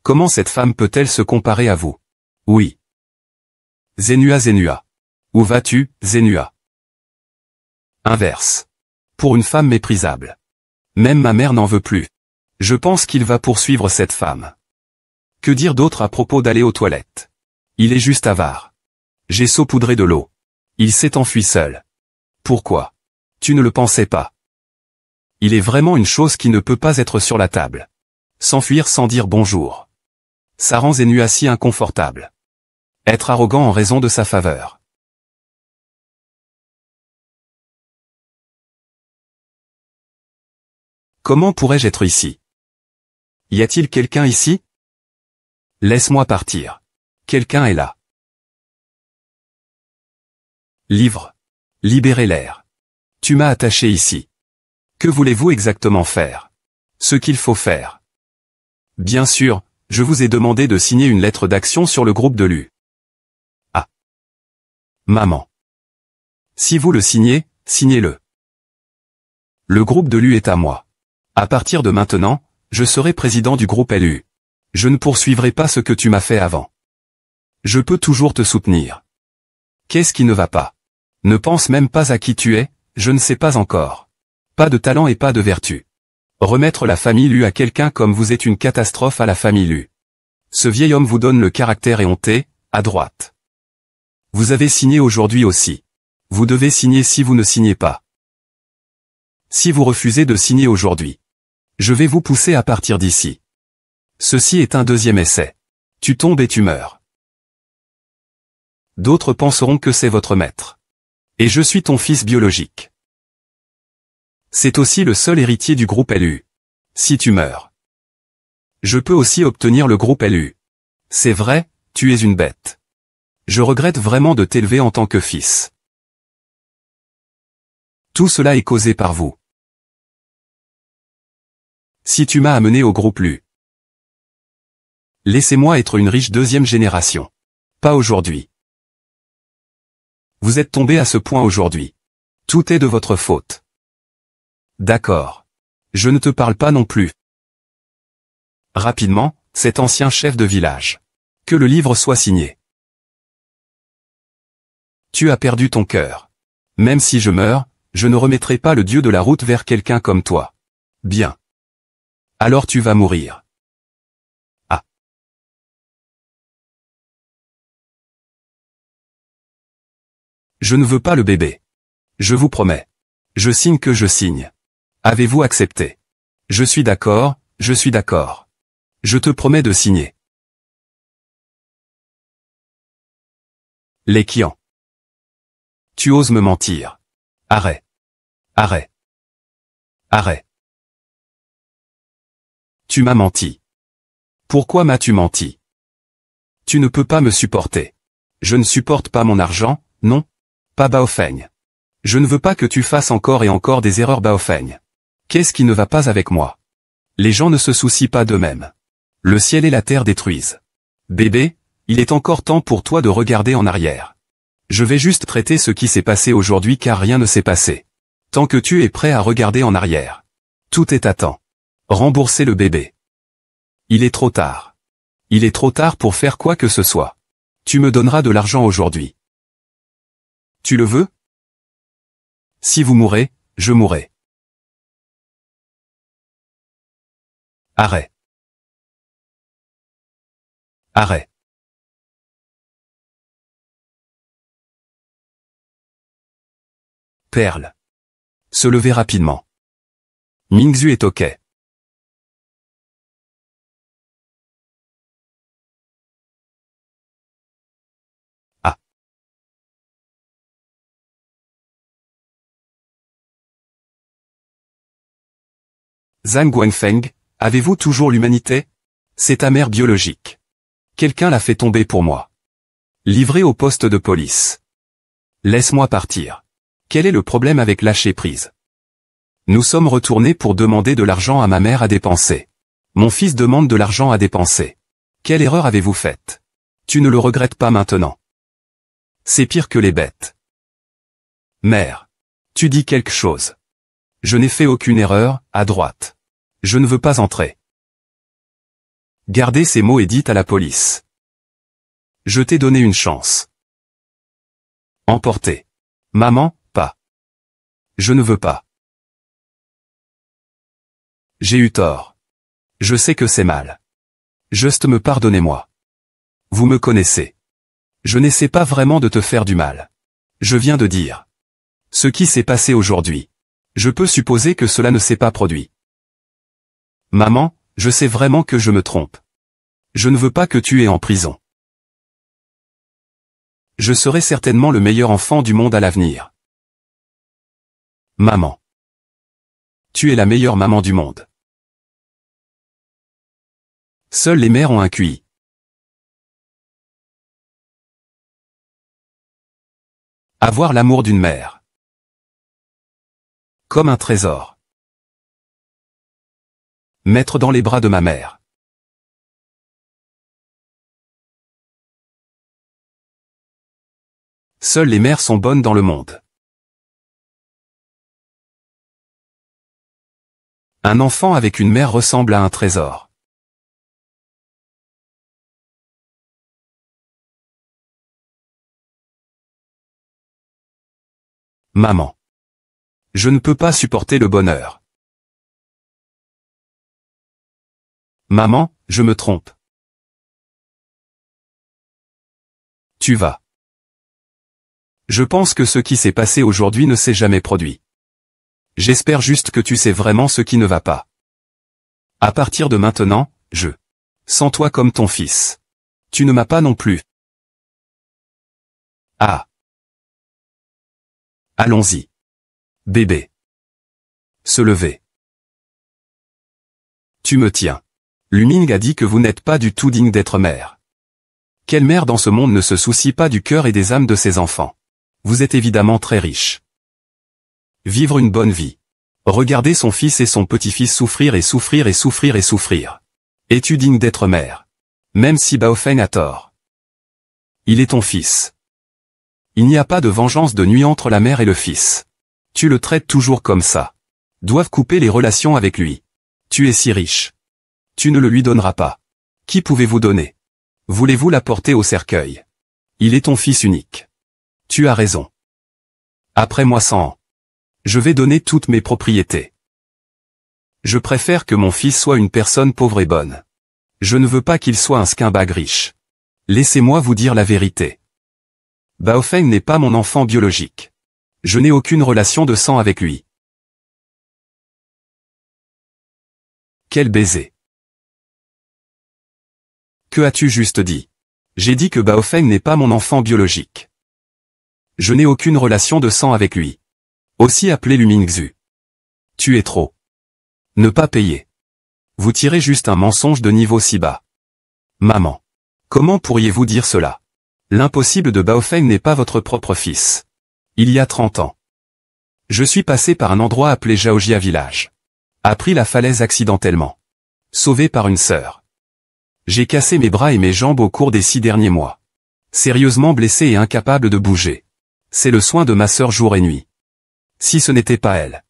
A: Comment cette femme peut-elle se comparer à vous? Oui. Zenua Zenua. Où vas-tu, Zenua? Inverse. Pour une femme méprisable. Même ma mère n'en veut plus. Je pense qu'il va poursuivre cette femme. Que dire d'autre à propos d'aller aux toilettes? Il est juste avare. J'ai saupoudré de l'eau. Il s'est enfui seul. Pourquoi? Tu ne le pensais pas. Il est vraiment une chose qui ne peut pas être sur la table. S'enfuir sans dire bonjour. Ça rend Zenua si inconfortable. Être arrogant en raison de sa faveur. Comment pourrais-je être ici? Y a-t-il quelqu'un ici? Laisse-moi partir. Quelqu'un est là. Livre. Libérez l'air. Tu m'as attaché ici. Que voulez-vous exactement faire? Ce qu'il faut faire. Bien sûr, je vous ai demandé de signer une lettre d'action sur le groupe de l'U. Ah. Maman. Si vous le signez, signez-le. Le groupe de l'U est à moi. À partir de maintenant, je serai président du groupe LU. Je ne poursuivrai pas ce que tu m'as fait avant. Je peux toujours te soutenir. Qu'est-ce qui ne va pas? Ne pense même pas à qui tu es, je ne sais pas encore. Pas de talent et pas de vertu. Remettre la famille Lu à quelqu'un comme vous est une catastrophe à la famille Lu. Ce vieil homme vous donne le caractère éhonté, à droite. Vous avez signé aujourd'hui aussi. Vous devez signer si vous ne signez pas. Si vous refusez de signer aujourd'hui, je vais vous pousser à partir d'ici. Ceci est un deuxième essai. Tu tombes et tu meurs. D'autres penseront que c'est votre maître. Et je suis ton fils biologique. C'est aussi le seul héritier du groupe LU. Si tu meurs, je peux aussi obtenir le groupe LU. C'est vrai, tu es une bête. Je regrette vraiment de t'élever en tant que fils. Tout cela est causé par vous. Si tu m'as amené au groupe LU, laissez-moi être une riche deuxième génération. Pas aujourd'hui. Vous êtes tombé à ce point aujourd'hui. Tout est de votre faute. D'accord. Je ne te parle pas non plus. Rapidement, cet ancien chef de village. Que le livre soit signé. Tu as perdu ton cœur. Même si je meurs, je ne remettrai pas le dieu de la route vers quelqu'un comme toi. Bien. Alors tu vas mourir. Ah. Je ne veux pas le bébé. Je vous promets. Je signe que je signe. Avez-vous accepté? Je suis d'accord, je suis d'accord. Je te promets de signer. Lékian. Tu oses me mentir. Arrête. Arrête. Arrête. Tu m'as menti. Pourquoi m'as-tu menti? Tu ne peux pas me supporter. Je ne supporte pas mon argent, non? Pas Baofeng. Je ne veux pas que tu fasses encore et encore des erreurs Baofeng. Qu'est-ce qui ne va pas avec moi? Les gens ne se soucient pas d'eux-mêmes. Le ciel et la terre détruisent. Bébé, il est encore temps pour toi de regarder en arrière. Je vais juste traiter ce qui s'est passé aujourd'hui car rien ne s'est passé. Tant que tu es prêt à regarder en arrière. Tout est à temps. Rembourser le bébé. Il est trop tard. Il est trop tard pour faire quoi que ce soit. Tu me donneras de l'argent aujourd'hui. Tu le veux? Si vous mourrez, je mourrai. Arrête. Arrête. Perle. Se lever rapidement. Mingzhu est OK. Ah. Zhang Guangfeng, avez-vous toujours l'humanité? C'est ta mère biologique. Quelqu'un l'a fait tomber pour moi. Livré au poste de police. Laisse-moi partir. Quel est le problème avec lâcher prise? Nous sommes retournés pour demander de l'argent à ma mère à dépenser. Mon fils demande de l'argent à dépenser. Quelle erreur avez-vous faite? Tu ne le regrettes pas maintenant. C'est pire que les bêtes. Mère. Tu dis quelque chose. Je n'ai fait aucune erreur, à droite. Je ne veux pas entrer. Gardez ces mots et dites à la police. Je t'ai donné une chance. Emporté. Maman, pas. Je ne veux pas. J'ai eu tort. Je sais que c'est mal. Juste me pardonnez-moi. Vous me connaissez. Je n'essaie pas vraiment de te faire du mal. Je viens de dire. Ce qui s'est passé aujourd'hui. Je peux supposer que cela ne s'est pas produit. Maman, je sais vraiment que je me trompe. Je ne veux pas que tu aies en prison. Je serai certainement le meilleur enfant du monde à l'avenir. Maman. Tu es la meilleure maman du monde. Seules les mères ont un QI. Avoir l'amour d'une mère. Comme un trésor. Mettre dans les bras de ma mère. Seules les mères sont bonnes dans le monde. Un enfant avec une mère ressemble à un trésor. Maman. Je ne peux pas supporter le bonheur. Maman, je me trompe. Tu vas. Je pense que ce qui s'est passé aujourd'hui ne s'est jamais produit. J'espère juste que tu sais vraiment ce qui ne va pas. À partir de maintenant, je sens toi comme ton fils. Tu ne m'as pas non plus. Ah. Allons-y. Bébé. Se lever. Tu me tiens. Lu-ming a dit que vous n'êtes pas du tout digne d'être mère. Quelle mère dans ce monde ne se soucie pas du cœur et des âmes de ses enfants? Vous êtes évidemment très riche. Vivre une bonne vie. Regarder son fils et son petit-fils souffrir et souffrir et souffrir et souffrir. Es-tu digne d'être mère? Même si Baofeng a tort. Il est ton fils. Il n'y a pas de vengeance de nuit entre la mère et le fils. Tu le traites toujours comme ça. Doivent couper les relations avec lui. Tu es si riche. Tu ne le lui donneras pas. Qui pouvez-vous donner? Voulez-vous l'apporter au cercueil? Il est ton fils unique. Tu as raison. Après moi 100 ans. Je vais donner toutes mes propriétés. Je préfère que mon fils soit une personne pauvre et bonne. Je ne veux pas qu'il soit un scumbag riche. Laissez-moi vous dire la vérité. Baofeng n'est pas mon enfant biologique. Je n'ai aucune relation de sang avec lui. Quel baiser. Que as-tu juste dit? J'ai dit que Baofeng n'est pas mon enfant biologique. Je n'ai aucune relation de sang avec lui. Aussi appelé Lu-ming-zu. Tu es trop. Ne pas payer. Vous tirez juste un mensonge de niveau si bas. Maman. Comment pourriez-vous dire cela? L'impossible de Baofeng n'est pas votre propre fils. Il y a 30 ans. Je suis passé par un endroit appelé Zhaojia Village. A pris la falaise accidentellement. Sauvé par une sœur. J'ai cassé mes bras et mes jambes au cours des 6 derniers mois. Sérieusement blessé et incapable de bouger. C'est le soin de ma sœur jour et nuit. Si ce n'était pas elle.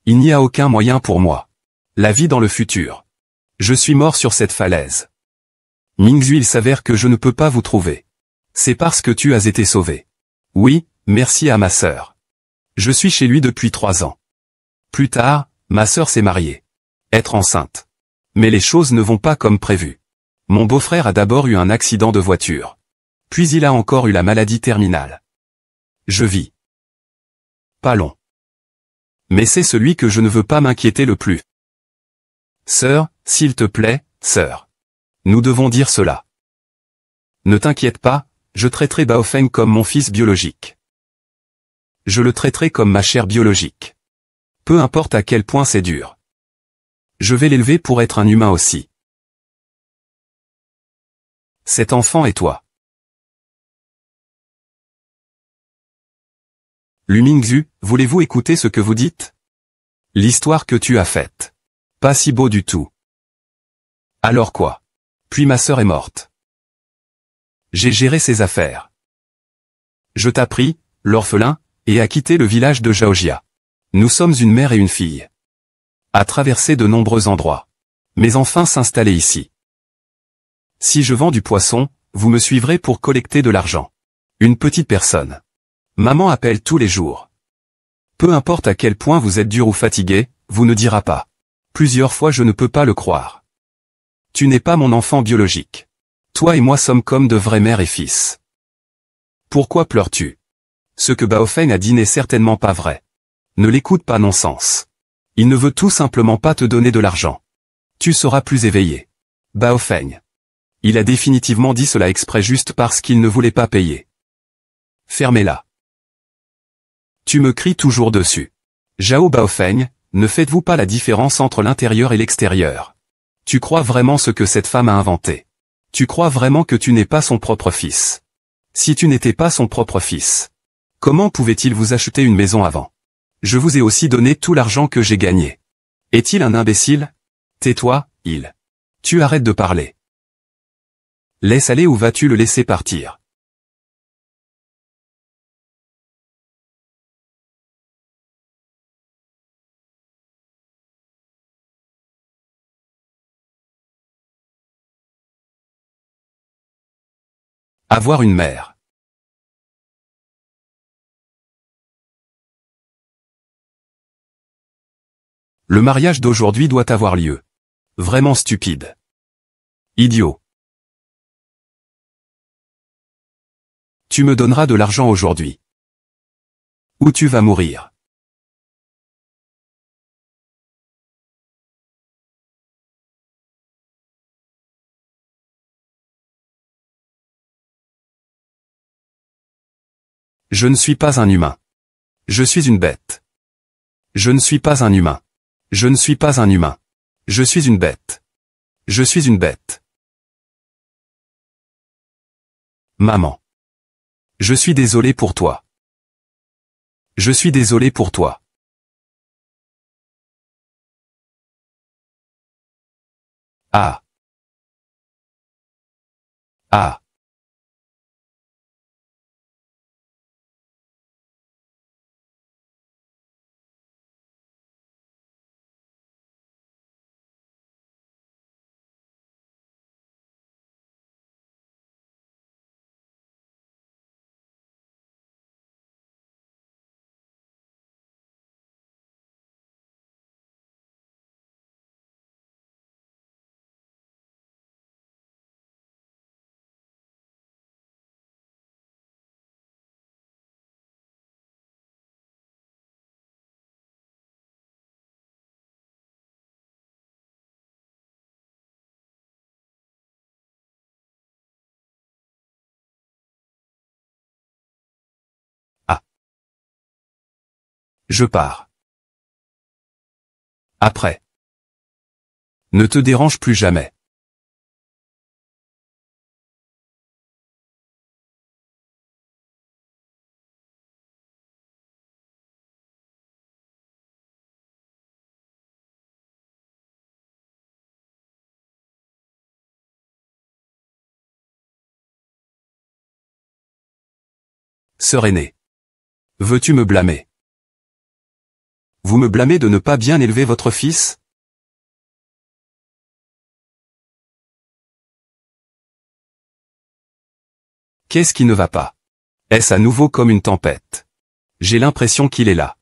A: Il n'y a aucun moyen pour moi. La vie dans le futur. Je suis mort sur cette falaise. Ming-zu, il s'avère que je ne peux pas vous trouver. C'est parce que tu as été sauvé. Oui, merci à ma sœur. Je suis chez lui depuis 3 ans. Plus tard, ma sœur s'est mariée. Être enceinte. Mais les choses ne vont pas comme prévu. Mon beau-frère a d'abord eu un accident de voiture. Puis il a encore eu la maladie terminale. Je vis. Pas long. Mais c'est celui que je ne veux pas m'inquiéter le plus. Sœur, s'il te plaît, sœur. Nous devons dire cela. Ne t'inquiète pas, je traiterai Baofeng comme mon fils biologique. Je le traiterai comme ma chair biologique. Peu importe à quel point c'est dur. Je vais l'élever pour être un humain aussi. Cet enfant est toi. Lu-ming-zu, voulez-vous écouter ce que vous dites? L'histoire que tu as faite. Pas si beau du tout. Alors quoi? Puis ma sœur est morte. J'ai géré ses affaires. Je t'ai pris, l'orphelin, et a quitté le village de Zhaojia. Nous sommes une mère et une fille. A traversé de nombreux endroits. Mais enfin s'installer ici. Si je vends du poisson, vous me suivrez pour collecter de l'argent. Une petite personne. Maman appelle tous les jours. Peu importe à quel point vous êtes dur ou fatigué, vous ne dira pas. Plusieurs fois je ne peux pas le croire. Tu n'es pas mon enfant biologique. Toi et moi sommes comme de vrais mère et fils. Pourquoi pleures-tu? Ce que Baofeng a dit n'est certainement pas vrai. Ne l'écoute pas non-sens. Il ne veut tout simplement pas te donner de l'argent. Tu seras plus éveillé. Baofeng. Il a définitivement dit cela exprès juste parce qu'il ne voulait pas payer. Fermez-la. Tu me cries toujours dessus. Zhao Baofeng, Ne faites-vous pas la différence entre l'intérieur et l'extérieur? Tu crois vraiment ce que cette femme a inventé? Tu crois vraiment que tu n'es pas son propre fils? Si tu n'étais pas son propre fils, comment pouvait-il vous acheter une maison avant? Je vous ai aussi donné tout l'argent que j'ai gagné. Est-il un imbécile? Tais-toi, il. Tu arrêtes de parler. Laisse aller ou vas-tu le laisser partir? Avoir une mère. Le mariage d'aujourd'hui doit avoir lieu. Vraiment stupide. Idiot. Tu me donneras de l'argent aujourd'hui. Ou tu vas mourir. Je ne suis pas un humain. Je suis une bête. Je ne suis pas un humain. Je ne suis pas un humain. Je suis une bête. Je suis une bête. Maman. Je suis désolé pour toi. Je suis désolé pour toi. Ah. Ah. Ah. Je pars. Après. Ne te dérange plus jamais. Sœur aînée. Veux-tu me blâmer? Vous me blâmez de ne pas bien élever votre fils? Qu'est-ce qui ne va pas? Est-ce à nouveau comme une tempête? J'ai l'impression qu'il est là.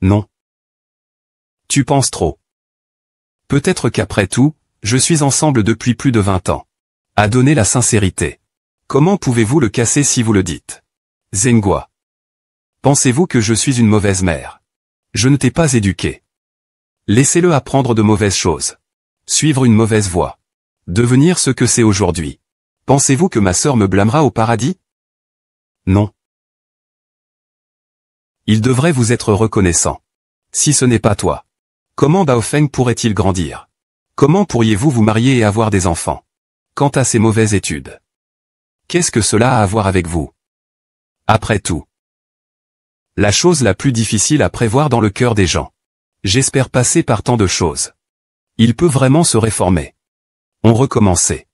A: Non. Tu penses trop. Peut-être qu'après tout, je suis ensemble depuis plus de 20 ans. À donner la sincérité. Comment pouvez-vous le casser si vous le dites? Zengua. Pensez-vous que je suis une mauvaise mère? Je ne t'ai pas éduqué. Laissez-le apprendre de mauvaises choses. Suivre une mauvaise voie. Devenir ce que c'est aujourd'hui. Pensez-vous que ma sœur me blâmera au paradis? Non. Il devrait vous être reconnaissant. Si ce n'est pas toi. Comment Baofeng pourrait-il grandir? Comment pourriez-vous vous marier et avoir des enfants? Quant à ces mauvaises études. Qu'est-ce que cela a à voir avec vous? Après tout. La chose la plus difficile à prévoir dans le cœur des gens. J'espère passer par tant de choses. Il peut vraiment se réformer. On recommençait.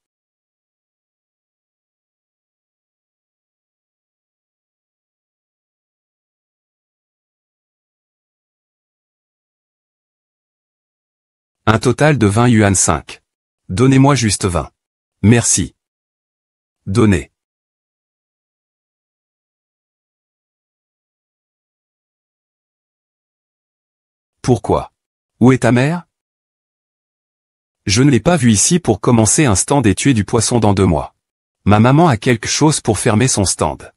A: Un total de 20 yuan 5. Donnez-moi juste 20. Merci. Donnez. Pourquoi? Où est ta mère? Je ne l'ai pas vue ici pour commencer un stand et tuer du poisson dans 2 mois. Ma maman a quelque chose pour fermer son stand.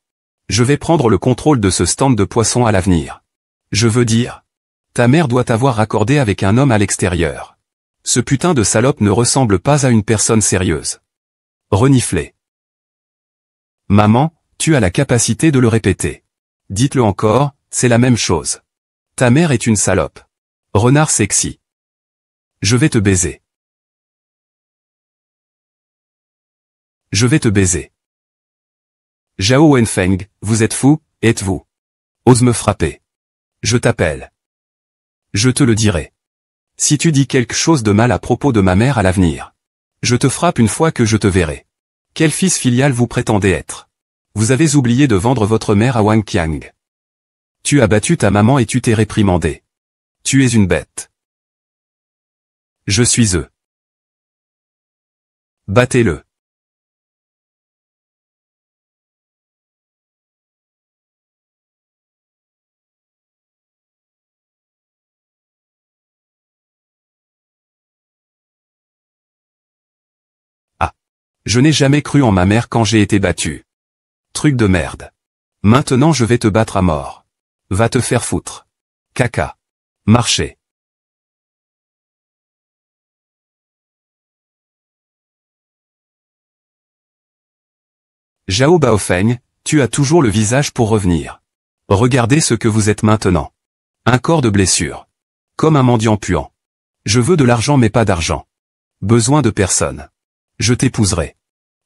A: Je vais prendre le contrôle de ce stand de poisson à l'avenir. Je veux dire, ta mère doit t'avoir raccordé avec un homme à l'extérieur. Ce putain de salope ne ressemble pas à une personne sérieuse. Renifler. Maman, tu as la capacité de le répéter. Dites-le encore, c'est la même chose. Ta mère est une salope. Renard sexy. Je vais te baiser. Je vais te baiser. Zhao Wenfeng, vous êtes fou, êtes-vous? Ose me frapper. Je t'appelle. Je te le dirai. Si tu dis quelque chose de mal à propos de ma mère à l'avenir, je te frappe une fois que je te verrai. Quel fils filial vous prétendez être? Vous avez oublié de vendre votre mère à Wang Qiang. Tu as battu ta maman et tu t'es réprimandé. Tu es une bête. Je suis eux. Battez-le. Ah. Je n'ai jamais cru en ma mère quand j'ai été battu. Truc de merde. Maintenant je vais te battre à mort. Va te faire foutre. Caca. Marchez. Zhao Baofeng, tu as toujours le visage pour revenir. Regardez ce que vous êtes maintenant. Un corps de blessure. Comme un mendiant puant. Je veux de l'argent mais pas d'argent. Besoin de personne. Je t'épouserai.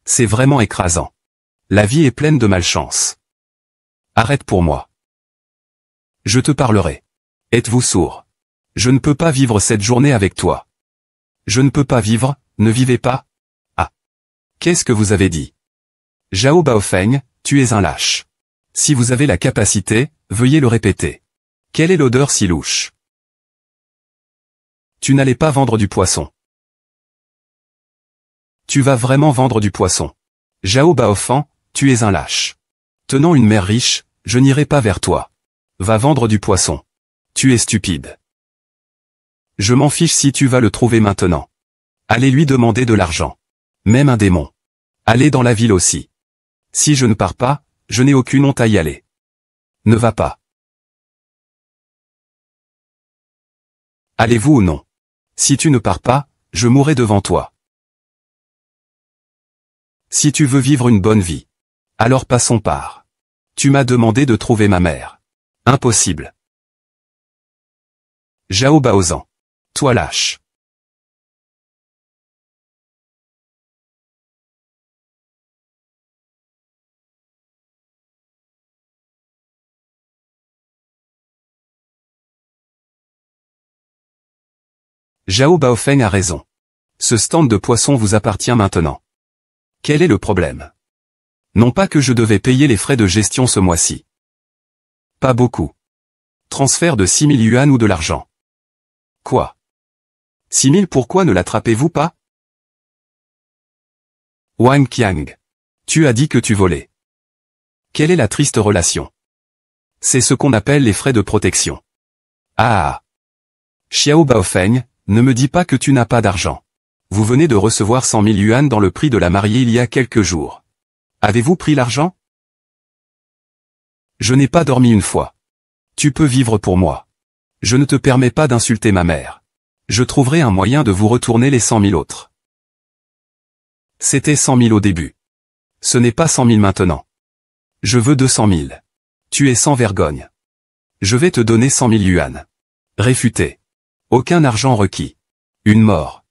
A: C'est vraiment écrasant. La vie est pleine de malchance. Arrête pour moi. Je te parlerai. Êtes-vous sourd? Je ne peux pas vivre cette journée avec toi. Je ne peux pas vivre, ne vivez pas. Ah. Qu'est-ce que vous avez dit? Zhao Baofeng, tu es un lâche. Si vous avez la capacité, veuillez le répéter. Quelle est l'odeur si louche? Tu n'allais pas vendre du poisson. Tu vas vraiment vendre du poisson. Zhao Baofeng, tu es un lâche. Tenant une mère riche, je n'irai pas vers toi. Va vendre du poisson. Tu es stupide. Je m'en fiche si tu vas le trouver maintenant. Allez lui demander de l'argent. Même un démon. Allez dans la ville aussi. Si je ne pars pas, je n'ai aucune honte à y aller. Ne va pas. Allez-vous ou non? Si tu ne pars pas, je mourrai devant toi. Si tu veux vivre une bonne vie, alors passons par. Tu m'as demandé de trouver ma mère. Impossible. Zhao Baozan. Toi lâche. Zhao Baofeng a raison. Ce stand de poissons vous appartient maintenant. Quel est le problème? Non pas que je devais payer les frais de gestion ce mois-ci. Pas beaucoup. Transfert de 6 000 yuan ou de l'argent. Quoi? 6 000 pourquoi ne l'attrapez-vous pas? Wang Qiang. Tu as dit que tu volais. Quelle est la triste relation? C'est ce qu'on appelle les frais de protection. Ah. Xiao Baofeng, ne me dis pas que tu n'as pas d'argent. Vous venez de recevoir 100 000 yuan dans le prix de la mariée il y a quelques jours. Avez-vous pris l'argent? Je n'ai pas dormi une fois. Tu peux vivre pour moi. Je ne te permets pas d'insulter ma mère. Je trouverai un moyen de vous retourner les 100 000 autres. C'était 100 000 au début. Ce n'est pas 100 000 maintenant. Je veux 200 000. Tu es sans vergogne. Je vais te donner 100 000 yuan. Réfuté. Aucun argent requis. Une mort.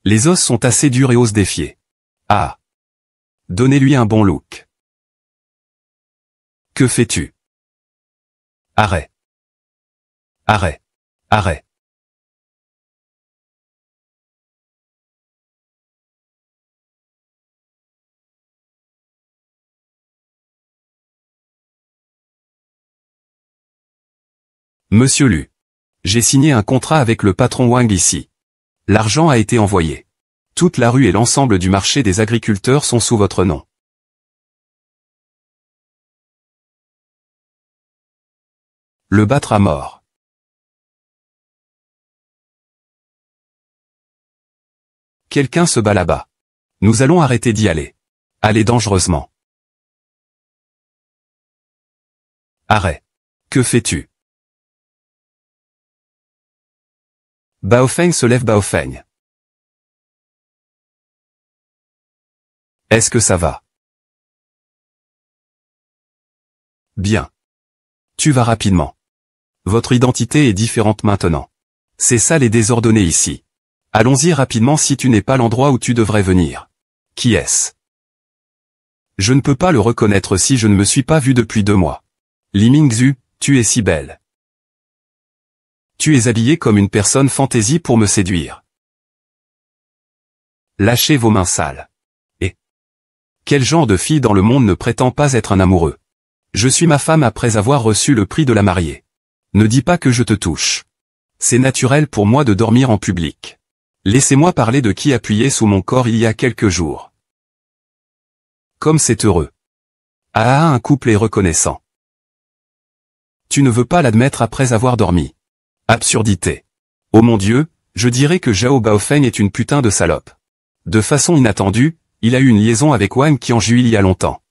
A: Les os sont assez durs et osent défier. Ah. Donnez-lui un bon look. Que fais-tu? Arrête. Arrête. Arrête. Monsieur Lu. J'ai signé un contrat avec le patron Wang ici. L'argent a été envoyé. Toute la rue et l'ensemble du marché des agriculteurs sont sous votre nom. Le battre à mort. Quelqu'un se bat là-bas. Nous allons arrêter d'y aller. Allez dangereusement. Arrête. Que fais-tu? Baofeng se lève. Baofeng. Est-ce que ça va? Bien. Tu vas rapidement. Votre identité est différente maintenant. C'est ça les désordonnés ici. Allons-y rapidement si tu n'es pas l'endroit où tu devrais venir. Qui est-ce? Je ne peux pas le reconnaître si je ne me suis pas vu depuis 2 mois. Li Mingzhu, tu es si belle. Tu es habillée comme une personne fantaisie pour me séduire. Lâchez vos mains sales. Et quel genre de fille dans le monde ne prétend pas être un amoureux? Je suis ma femme après avoir reçu le prix de la mariée. Ne dis pas que je te touche. C'est naturel pour moi de dormir en public. Laissez-moi parler de qui appuyait sous mon corps il y a quelques jours. Comme c'est heureux. Ah, un couple est reconnaissant. Tu ne veux pas l'admettre après avoir dormi. Absurdité. Oh mon Dieu, je dirais que Zhao Baofeng est une putain de salope. De façon inattendue, il a eu une liaison avec Wang Qianju il y a longtemps.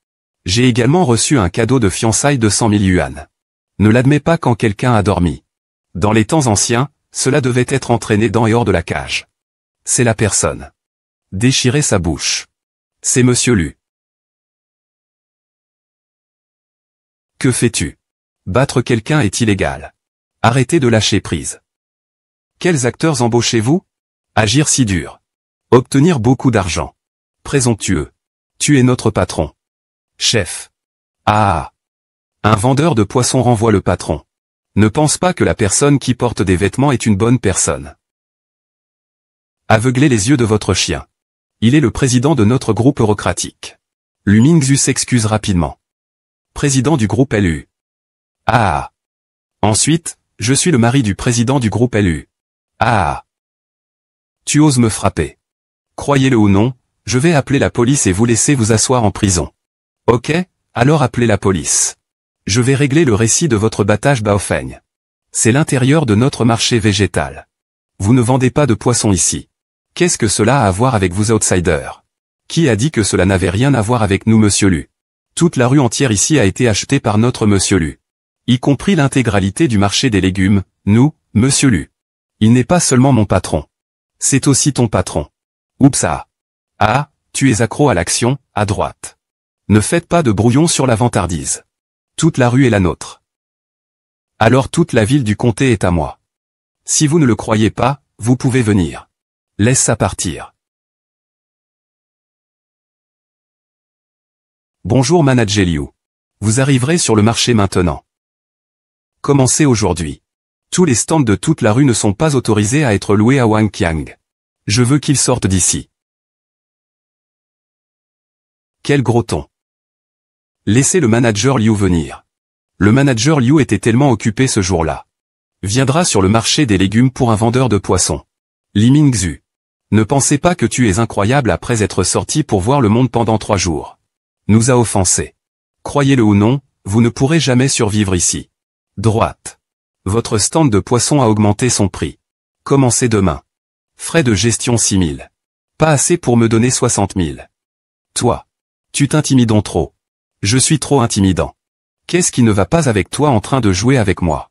A: J'ai également reçu un cadeau de fiançailles de 100 000 yuan. Ne l'admets pas quand quelqu'un a dormi. Dans les temps anciens, cela devait être entraîné dans et hors de la cage. C'est la personne. Déchirer sa bouche. C'est Monsieur Lu. Que fais-tu? Battre quelqu'un est illégal. Arrêtez de lâcher prise. Quels acteurs embauchez-vous? Agir si dur. Obtenir beaucoup d'argent. Présomptueux. Tu es notre patron. Chef. Ah. Un vendeur de poissons renvoie le patron. Ne pense pas que la personne qui porte des vêtements est une bonne personne. Aveuglez les yeux de votre chien. Il est le président de notre groupe eurocratique. Lu Mingzhu s'excuse rapidement. Président du groupe LU. Ah. Ensuite, je suis le mari du président du groupe LU. Ah. Tu oses me frapper. Croyez-le ou non, je vais appeler la police et vous laisser vous asseoir en prison. Ok, alors appelez la police. Je vais régler le récit de votre battage Baofeng. C'est l'intérieur de notre marché végétal. Vous ne vendez pas de poissons ici. Qu'est-ce que cela a à voir avec vous outsiders? Qui a dit que cela n'avait rien à voir avec nous Monsieur Lu? Toute la rue entière ici a été achetée par notre Monsieur Lu. Y compris l'intégralité du marché des légumes, nous, Monsieur Lu. Il n'est pas seulement mon patron. C'est aussi ton patron. Oups ah. Ah, tu es accro à l'action, à droite. Ne faites pas de brouillon sur la vantardise. Toute la rue est la nôtre. Alors toute la ville du comté est à moi. Si vous ne le croyez pas, vous pouvez venir. Laisse ça partir. Bonjour Manager Liu. Vous arriverez sur le marché maintenant. Commencez aujourd'hui. Tous les stands de toute la rue ne sont pas autorisés à être loués à Wang Qiang. Je veux qu'ils sortent d'ici. Quel gros ton. Laissez le manager Liu venir. Le manager Liu était tellement occupé ce jour-là. Viendra sur le marché des légumes pour un vendeur de poissons. Li Mingzhu. Ne pensez pas que tu es incroyable après être sorti pour voir le monde pendant 3 jours. Nous a offensés. Croyez-le ou non, vous ne pourrez jamais survivre ici. Droite. Votre stand de poissons a augmenté son prix. Commencez demain. Frais de gestion 6 000. Pas assez pour me donner 60 000. Toi. Tu t'intimides trop. Je suis trop intimidant. Qu'est-ce qui ne va pas avec toi en train de jouer avec moi?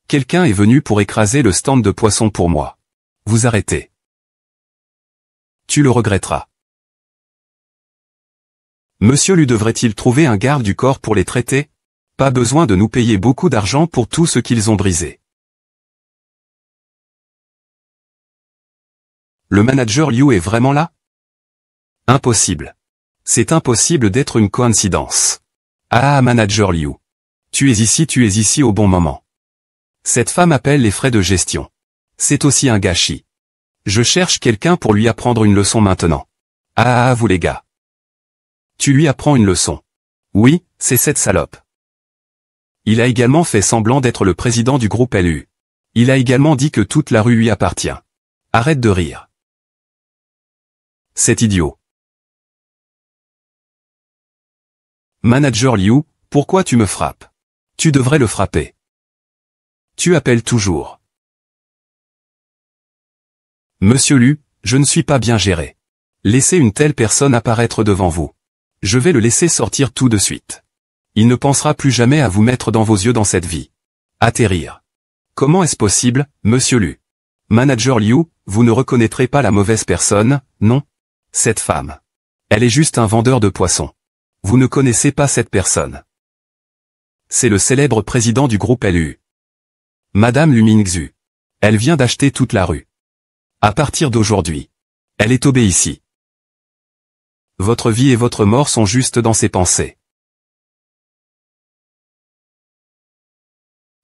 A: Quelqu'un est venu pour écraser le stand de poissons pour moi. Vous arrêtez. Tu le regretteras. Monsieur Lu devrait-il trouver un garde du corps pour les traiter? Pas besoin de nous payer beaucoup d'argent pour tout ce qu'ils ont brisé. Le manager Liu est vraiment là? Impossible. C'est impossible d'être une coïncidence. Ah manager Liu. Tu es ici au bon moment. Cette femme appelle les frais de gestion. C'est aussi un gâchis. Je cherche quelqu'un pour lui apprendre une leçon maintenant. Ah vous les gars. Tu lui apprends une leçon. Oui, c'est cette salope. Il a également fait semblant d'être le président du groupe LU. Il a également dit que toute la rue lui appartient. Arrête de rire. C'est idiot. Manager Liu, pourquoi tu me frappes? Tu devrais le frapper. Tu appelles toujours. Monsieur Lu, je ne suis pas bien géré. Laissez une telle personne apparaître devant vous. Je vais le laisser sortir tout de suite. Il ne pensera plus jamais à vous mettre dans vos yeux dans cette vie. Atterrir. Comment est-ce possible, Monsieur Lu? Manager Liu, vous ne reconnaîtrez pas la mauvaise personne, non? Cette femme. Elle est juste un vendeur de poissons. Vous ne connaissez pas cette personne. C'est le célèbre président du groupe LU. Madame Lu Mingzhu. Elle vient d'acheter toute la rue. À partir d'aujourd'hui, elle est obéie. Votre vie et votre mort sont juste dans ses pensées.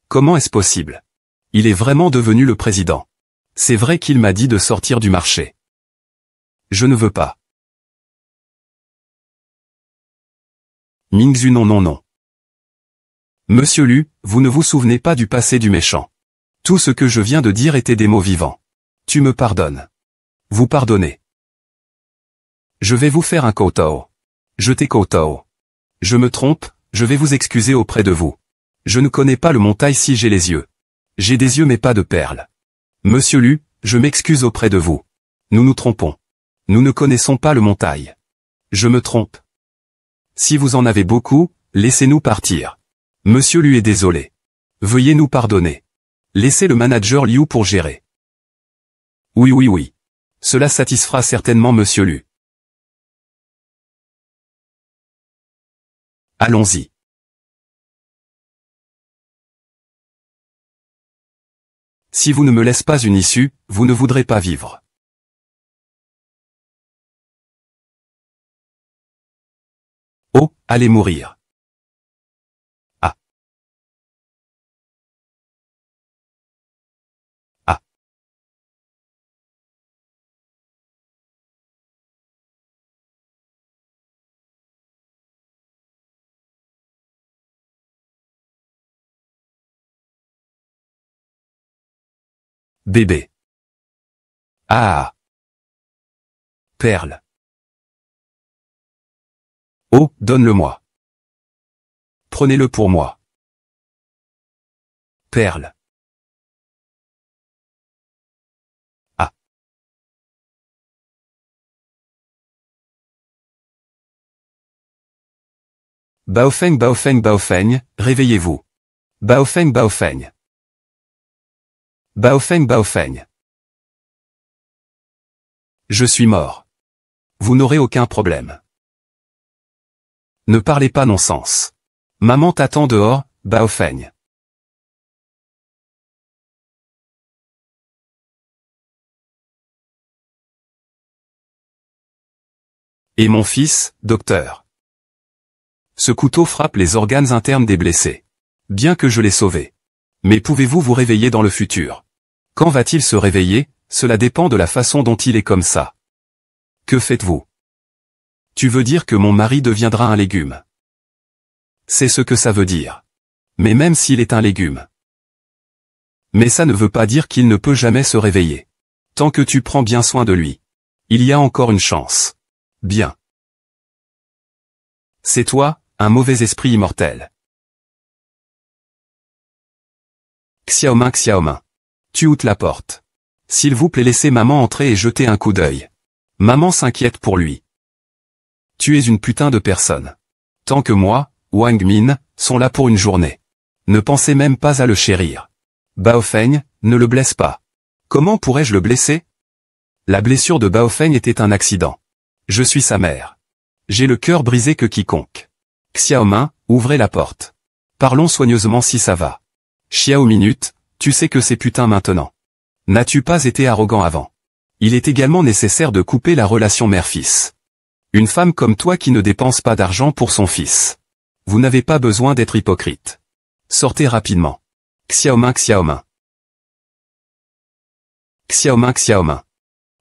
A: Comment est-ce possible? Il est vraiment devenu le président. C'est vrai qu'il m'a dit de sortir du marché. Je ne veux pas. Mingzhu non. Monsieur Lu, vous ne vous souvenez pas du passé du méchant. Tout ce que je viens de dire était des mots vivants. Tu me pardonnes. Vous pardonnez. Je vais vous faire un kowtow. Je t'ai kowtow. Je me trompe, je vais vous excuser auprès de vous. Je ne connais pas le montaï si j'ai les yeux. J'ai des yeux mais pas de perles. Monsieur Lu, je m'excuse auprès de vous. Nous nous trompons. Nous ne connaissons pas le montaï. Je me trompe. Si vous en avez beaucoup, laissez-nous partir. Monsieur Lu est désolé. Veuillez nous pardonner. Laissez le manager Liu pour gérer. Oui. Cela satisfera certainement Monsieur Lu. Allons-y. Si vous ne me laissez pas une issue, vous ne voudrez pas vivre. Oh, allez mourir. Bébé. Ah. Perle. Oh, donne-le-moi. Prenez-le pour moi. Perle. Ah. Baofeng, réveillez-vous. Baofeng. Baofeng. Je suis mort. Vous n'aurez aucun problème. Ne parlez pas non-sens. Maman t'attend dehors, Baofeng. Et mon fils, docteur. Ce couteau frappe les organes internes des blessés. Bien que je l'ai sauvé. Mais pouvez-vous vous réveiller dans le futur? Quand va-t-il se réveiller? Cela dépend de la façon dont il est comme ça. Que faites-vous? Tu veux dire que mon mari deviendra un légume? C'est ce que ça veut dire. Mais même s'il est un légume. Mais ça ne veut pas dire qu'il ne peut jamais se réveiller. Tant que tu prends bien soin de lui. Il y a encore une chance. Bien. C'est toi, un mauvais esprit immortel. Xiaomin. Tu ôtes la porte. S'il vous plaît, laissez maman entrer et jeter un coup d'œil. Maman s'inquiète pour lui. Tu es une putain de personne. Tant que moi, Wang Min, sont là pour une journée. Ne pensez même pas à le chérir. Baofeng, ne le blesse pas. Comment pourrais-je le blesser? La blessure de Baofeng était un accident. Je suis sa mère. J'ai le cœur brisé que quiconque. Xiaomin, ouvrez la porte. Parlons soigneusement si ça va. Xiao Minute, tu sais que c'est putain maintenant. N'as-tu pas été arrogant avant? Il est également nécessaire de couper la relation mère-fils. Une femme comme toi qui ne dépense pas d'argent pour son fils. Vous n'avez pas besoin d'être hypocrite. Sortez rapidement. Xiaomin.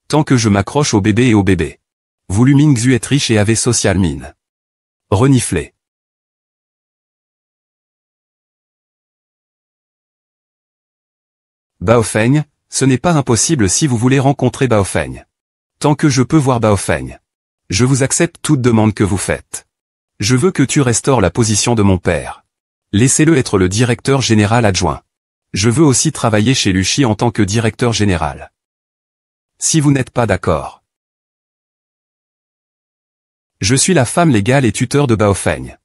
A: Tant que je m'accroche au bébé et au bébé. Vous Lu Mingzhu êtes riche et avez social mine. Reniflez. Baofeng, ce n'est pas impossible si vous voulez rencontrer Baofeng. Tant que je peux voir Baofeng. Je vous accepte toute demande que vous faites. Je veux que tu restaures la position de mon père. Laissez-le être le directeur général adjoint. Je veux aussi travailler chez Luchi en tant que directeur général. Si vous n'êtes pas d'accord. Je suis la femme légale et tuteur de Baofeng.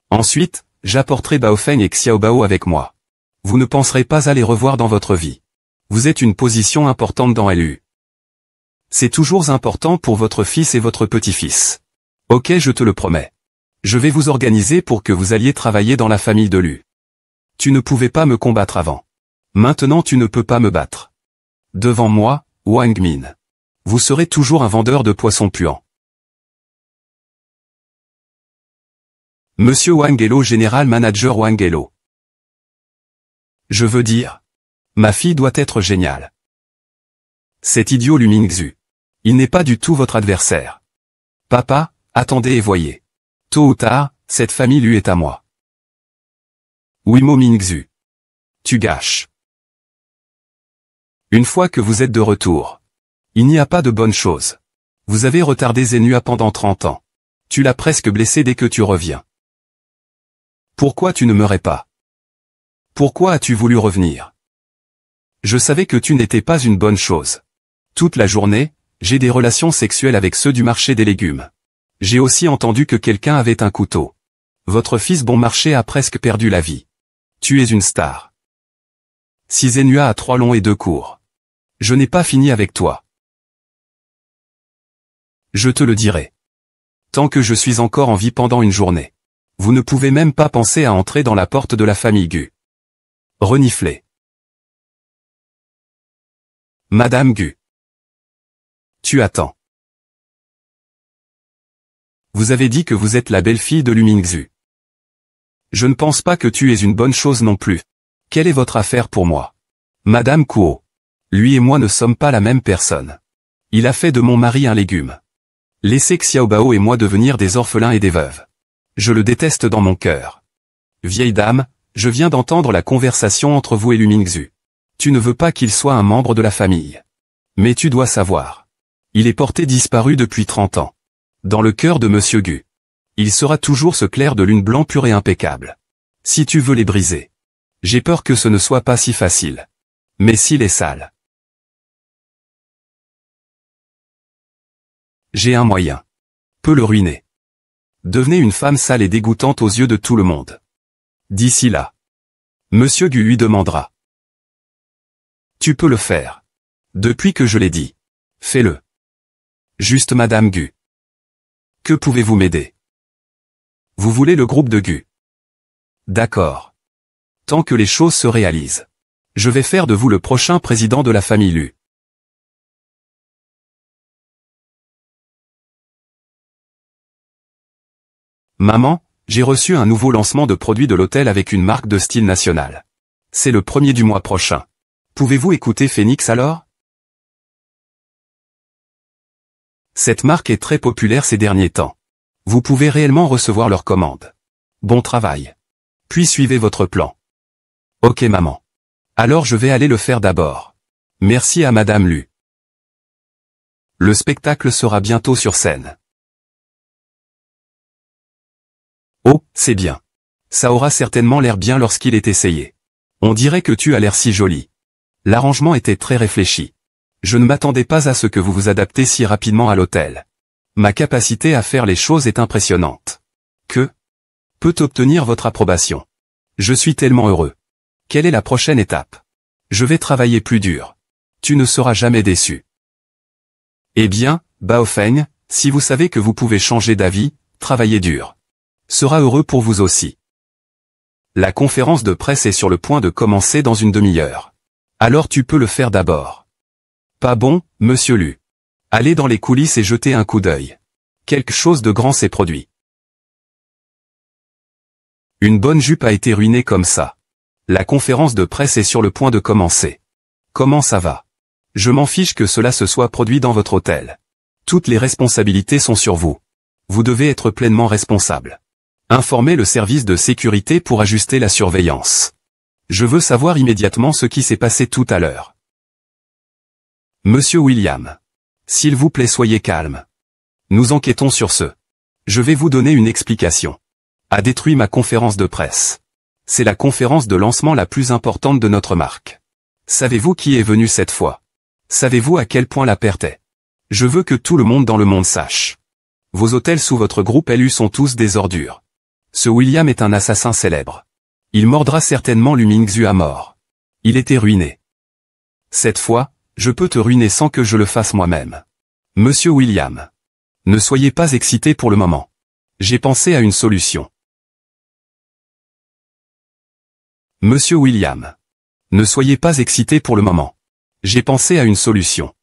A: Ensuite, j'apporterai Baofeng et Xiaobao avec moi. Vous ne penserez pas à les revoir dans votre vie. Vous êtes une position importante dans LU. C'est toujours important pour votre fils et votre petit-fils. Ok, je te le promets. Je vais vous organiser pour que vous alliez travailler dans la famille de Lu. Tu ne pouvais pas me combattre avant. Maintenant tu ne peux pas me battre. Devant moi, Wang Min. Vous serez toujours un vendeur de poissons puants. Monsieur Wang Hello, General Manager Wang Hello. Je veux dire, ma fille doit être géniale. Cet idiot Lu Mingzhu. Il n'est pas du tout votre adversaire. Papa, attendez et voyez. Tôt ou tard, cette famille lui est à moi. Wimo Mingzhu. Tu gâches. Une fois que vous êtes de retour, il n'y a pas de bonne chose. Vous avez retardé Zenua pendant 30 ans. Tu l'as presque blessé dès que tu reviens. Pourquoi tu ne meurais pas? Pourquoi as-tu voulu revenir? Je savais que tu n'étais pas une bonne chose. Toute la journée, j'ai des relations sexuelles avec ceux du marché des légumes. J'ai aussi entendu que quelqu'un avait un couteau. Votre fils bon marché a presque perdu la vie. Tu es une star. Si Zenua a 3 longs et 2 courts. Je n'ai pas fini avec toi. Je te le dirai. Tant que je suis encore en vie pendant une journée. Vous ne pouvez même pas penser à entrer dans la porte de la famille Gu. Renifler. Madame Gu. Tu attends. Vous avez dit que vous êtes la belle-fille de Lu Mingzhu. Je ne pense pas que tu es une bonne chose non plus. Quelle est votre affaire pour moi? Madame Kuo. Lui et moi ne sommes pas la même personne. Il a fait de mon mari un légume. Laissez Xiaobao et moi devenir des orphelins et des veuves. Je le déteste dans mon cœur. Vieille dame, je viens d'entendre la conversation entre vous et Lu Mingzhu. Tu ne veux pas qu'il soit un membre de la famille. Mais tu dois savoir. Il est porté disparu depuis 30 ans. Dans le cœur de Monsieur Gu. Il sera toujours ce clair de lune blanc pur et impeccable. Si tu veux les briser. J'ai peur que ce ne soit pas si facile. Mais s'il est sale. J'ai un moyen. Peut le ruiner. Devenez une femme sale et dégoûtante aux yeux de tout le monde. D'ici là. Monsieur Gu lui demandera. Tu peux le faire. Depuis que je l'ai dit. Fais-le. Juste Madame Gu. Que pouvez-vous m'aider? Vous voulez le groupe de Gu? D'accord. Tant que les choses se réalisent. Je vais faire de vous le prochain président de la famille Lu. Maman, j'ai reçu un nouveau lancement de produits de l'hôtel avec une marque de style national. C'est le 1er du mois prochain. Pouvez-vous écouter Phoenix alors? Cette marque est très populaire ces derniers temps. Vous pouvez réellement recevoir leurs commandes. Bon travail. Puis suivez votre plan. Ok maman. Alors je vais aller le faire d'abord. Merci à Madame Lu. Le spectacle sera bientôt sur scène. Oh, c'est bien. Ça aura certainement l'air bien lorsqu'il est essayé. On dirait que tu as l'air si jolie. L'arrangement était très réfléchi. Je ne m'attendais pas à ce que vous vous adaptez si rapidement à l'hôtel. Ma capacité à faire les choses est impressionnante. Que peut obtenir votre approbation? Je suis tellement heureux. Quelle est la prochaine étape? Je vais travailler plus dur. Tu ne seras jamais déçu. Eh bien, Baofeng, si vous savez que vous pouvez changer d'avis, travaillez dur. Sera heureux pour vous aussi. La conférence de presse est sur le point de commencer dans une demi-heure. Alors tu peux le faire d'abord. Pas bon, Monsieur Lu. Allez dans les coulisses et jetez un coup d'œil. Quelque chose de grand s'est produit. Une bonne jupe a été ruinée comme ça. La conférence de presse est sur le point de commencer. Comment ça va? Je m'en fiche que cela se soit produit dans votre hôtel. Toutes les responsabilités sont sur vous. Vous devez être pleinement responsable. Informez le service de sécurité pour ajuster la surveillance. Je veux savoir immédiatement ce qui s'est passé tout à l'heure. Monsieur William. S'il vous plaît soyez calme. Nous enquêtons sur ce. Je vais vous donner une explication. A détruit ma conférence de presse. C'est la conférence de lancement la plus importante de notre marque. Savez-vous qui est venu cette fois? Savez-vous à quel point la perte est? Je veux que tout le monde dans le monde sache. Vos hôtels sous votre groupe LU sont tous des ordures. Ce William est un assassin célèbre. Il mordra certainement Lu Mingzhu à mort. Il était ruiné. Cette fois, je peux te ruiner sans que je le fasse moi-même. Monsieur William. Ne soyez pas excité pour le moment. J'ai pensé à une solution. Monsieur William. Ne soyez pas excité pour le moment. J'ai pensé à une solution.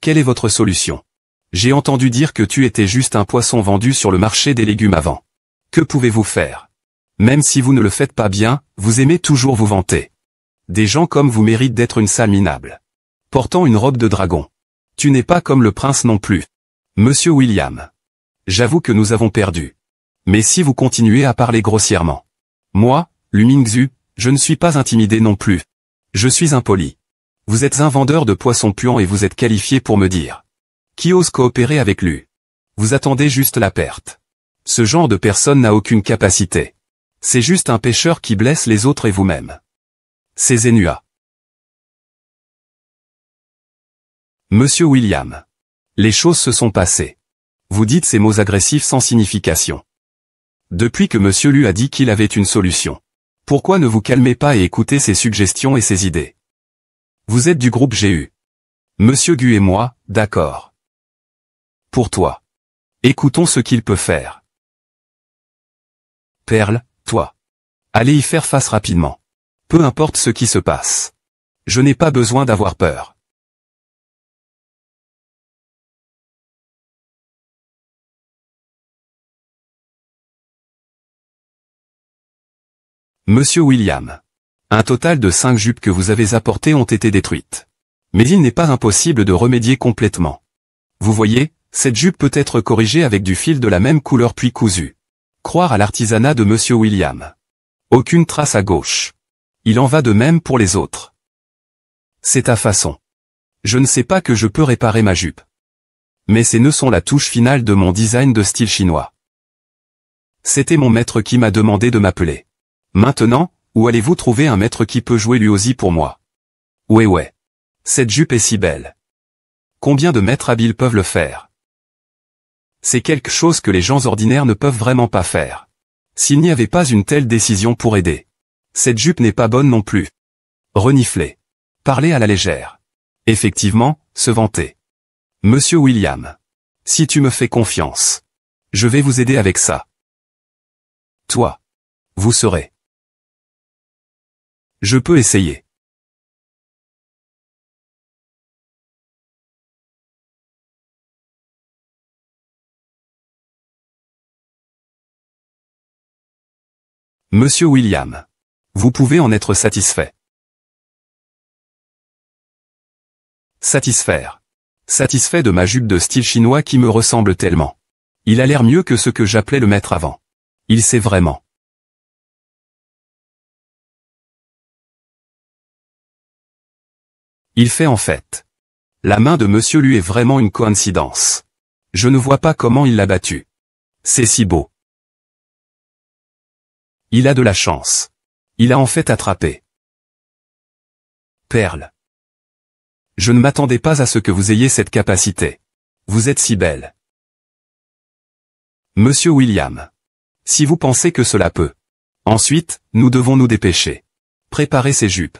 A: Quelle est votre solution? J'ai entendu dire que tu étais juste un poisson vendu sur le marché des légumes avant. Que pouvez-vous faire? Même si vous ne le faites pas bien, vous aimez toujours vous vanter. Des gens comme vous méritent d'être une salle minable. Portant une robe de dragon. Tu n'es pas comme le prince non plus. Monsieur William. J'avoue que nous avons perdu. Mais si vous continuez à parler grossièrement. Moi, Lu Mingzhu, je ne suis pas intimidé non plus. Je suis impoli. Vous êtes un vendeur de poissons puants et vous êtes qualifié pour me dire. Qui ose coopérer avec lui? Vous attendez juste la perte. Ce genre de personne n'a aucune capacité. C'est juste un pêcheur qui blesse les autres et vous-même. C'est Zenua. Monsieur William. Les choses se sont passées. Vous dites ces mots agressifs sans signification. Depuis que Monsieur Lu a dit qu'il avait une solution. Pourquoi ne vous calmez pas et écoutez ses suggestions et ses idées? Vous êtes du groupe GU. Monsieur Gu et moi, d'accord. Pour toi. Écoutons ce qu'il peut faire. Perle, toi. Allez y faire face rapidement. Peu importe ce qui se passe. Je n'ai pas besoin d'avoir peur. Monsieur William. Un total de 5 jupes que vous avez apportées ont été détruites. Mais il n'est pas impossible de remédier complètement. Vous voyez, cette jupe peut être corrigée avec du fil de la même couleur puis cousue. Croire à l'artisanat de Monsieur William. Aucune trace à gauche. Il en va de même pour les autres. C'est ta façon. Je ne sais pas que je peux réparer ma jupe. Mais ces nœuds sont la touche finale de mon design de style chinois. C'était mon maître qui m'a demandé de m'appeler. Maintenant, où allez-vous trouver un maître qui peut jouer lui aussi pour moi? Ouais. Cette jupe est si belle. Combien de maîtres habiles peuvent le faire? C'est quelque chose que les gens ordinaires ne peuvent vraiment pas faire. S'il n'y avait pas une telle décision pour aider. Cette jupe n'est pas bonne non plus. Renifler. Parler à la légère. Effectivement, se vanter. Monsieur William. Si tu me fais confiance. Je vais vous aider avec ça. Toi. Vous serez. Je peux essayer. Monsieur William. Vous pouvez en être satisfait. Satisfaire. Satisfait de ma jupe de style chinois qui me ressemble tellement. Il a l'air mieux que ce que j'appelais le maître avant. Il sait vraiment. Il fait en fait. La main de Monsieur Lu est vraiment une coïncidence. Je ne vois pas comment il l'a battu. C'est si beau. Il a de la chance. Il a en fait attrapé. Perle. Je ne m'attendais pas à ce que vous ayez cette capacité. Vous êtes si belle. Monsieur William. Si vous pensez que cela peut. Ensuite, nous devons nous dépêcher. Préparer ces jupes.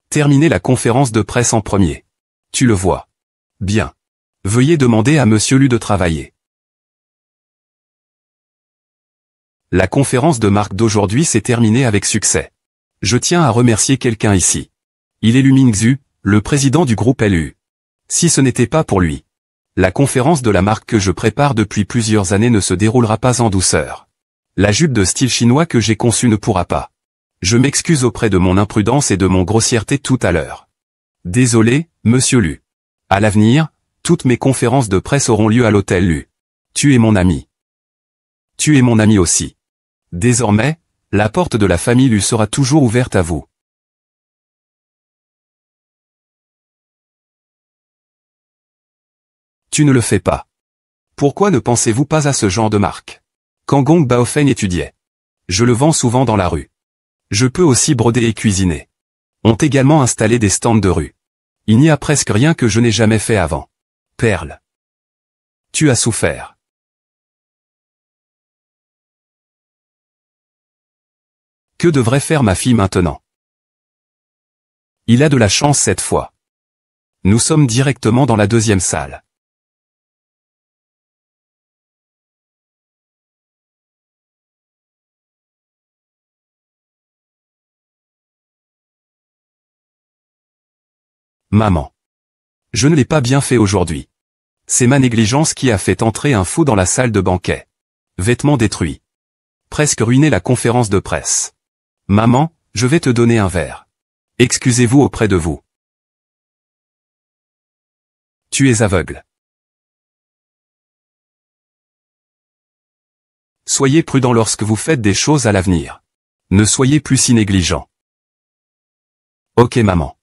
A: Terminer la conférence de presse en premier. Tu le vois. Bien. Veuillez demander à Monsieur Lu de travailler. La conférence de marque d'aujourd'hui s'est terminée avec succès. Je tiens à remercier quelqu'un ici. Il est Lu Mingzhu, le président du groupe LU. Si ce n'était pas pour lui, la conférence de la marque que je prépare depuis plusieurs années ne se déroulera pas en douceur. La jupe de style chinois que j'ai conçue ne pourra pas. Je m'excuse auprès de mon imprudence et de mon grossièreté tout à l'heure. Désolé, Monsieur Lu. À l'avenir, toutes mes conférences de presse auront lieu à l'hôtel Lu. Tu es mon ami. Tu es mon ami aussi. Désormais, la porte de la famille Lu sera toujours ouverte à vous. Tu ne le fais pas. Pourquoi ne pensez-vous pas à ce genre de marque? Quand Gong Baofeng étudiait. Je le vends souvent dans la rue. Je peux aussi broder et cuisiner. Ont également installé des stands de rue. Il n'y a presque rien que je n'ai jamais fait avant. Perle. Tu as souffert. Que devrait faire ma fille maintenant? Il a de la chance cette fois. Nous sommes directement dans la deuxième salle. Maman. Je ne l'ai pas bien fait aujourd'hui. C'est ma négligence qui a fait entrer un fou dans la salle de banquet. Vêtements détruits. Presque ruiné la conférence de presse. Maman, je vais te donner un verre. Excusez-vous auprès de vous. Tu es aveugle. Soyez prudent lorsque vous faites des choses à l'avenir. Ne soyez plus si négligent. Ok maman.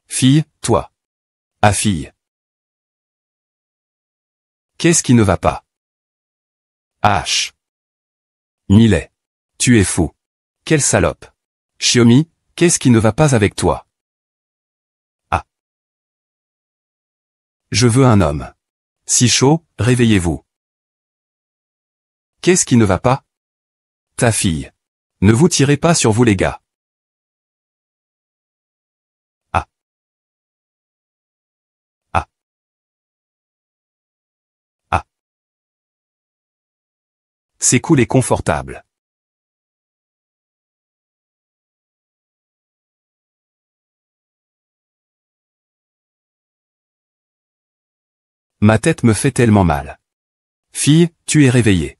A: Fille, toi. Ah fille. Qu'est-ce qui ne va pas? H. Millet. Tu es fou. Quelle salope. Xiaomi, qu'est-ce qui ne va pas avec toi? Ah. Je veux un homme. Si chaud, réveillez-vous. Qu'est-ce qui ne va pas? Ta fille. Ne vous tirez pas sur vous les gars. Ah. Ah. Ah. C'est cool et confortable. Ma tête me fait tellement mal. Fille, tu es réveillée.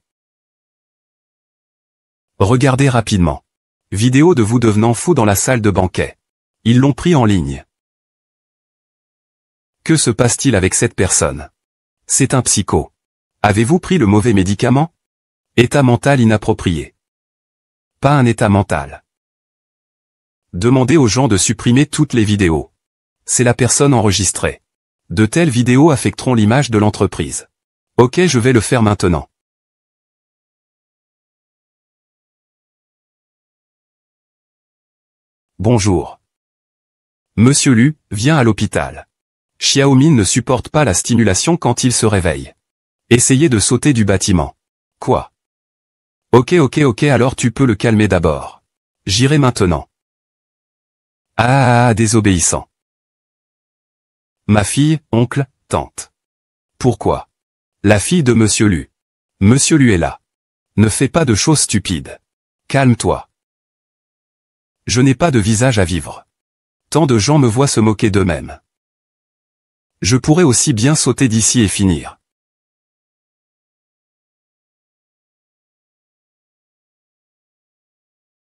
A: Regardez rapidement. Vidéo de vous devenant fou dans la salle de banquet. Ils l'ont pris en ligne. Que se passe-t-il avec cette personne? C'est un psycho. Avez-vous pris le mauvais médicament? État mental inapproprié. Pas un état mental. Demandez aux gens de supprimer toutes les vidéos. C'est la personne enregistrée. De telles vidéos affecteront l'image de l'entreprise. Ok, je vais le faire maintenant. Bonjour. Monsieur Lu, viens à l'hôpital. Xiaomi ne supporte pas la stimulation quand il se réveille. Essayez de sauter du bâtiment. Quoi? Ok, alors tu peux le calmer d'abord. J'irai maintenant. Désobéissant. Ma fille, oncle, tante. Pourquoi? La fille de Monsieur Lu. Monsieur Lu est là. Ne fais pas de choses stupides. Calme-toi. Je n'ai pas de visage à vivre. Tant de gens me voient se moquer d'eux-mêmes. Je pourrais aussi bien sauter d'ici et finir.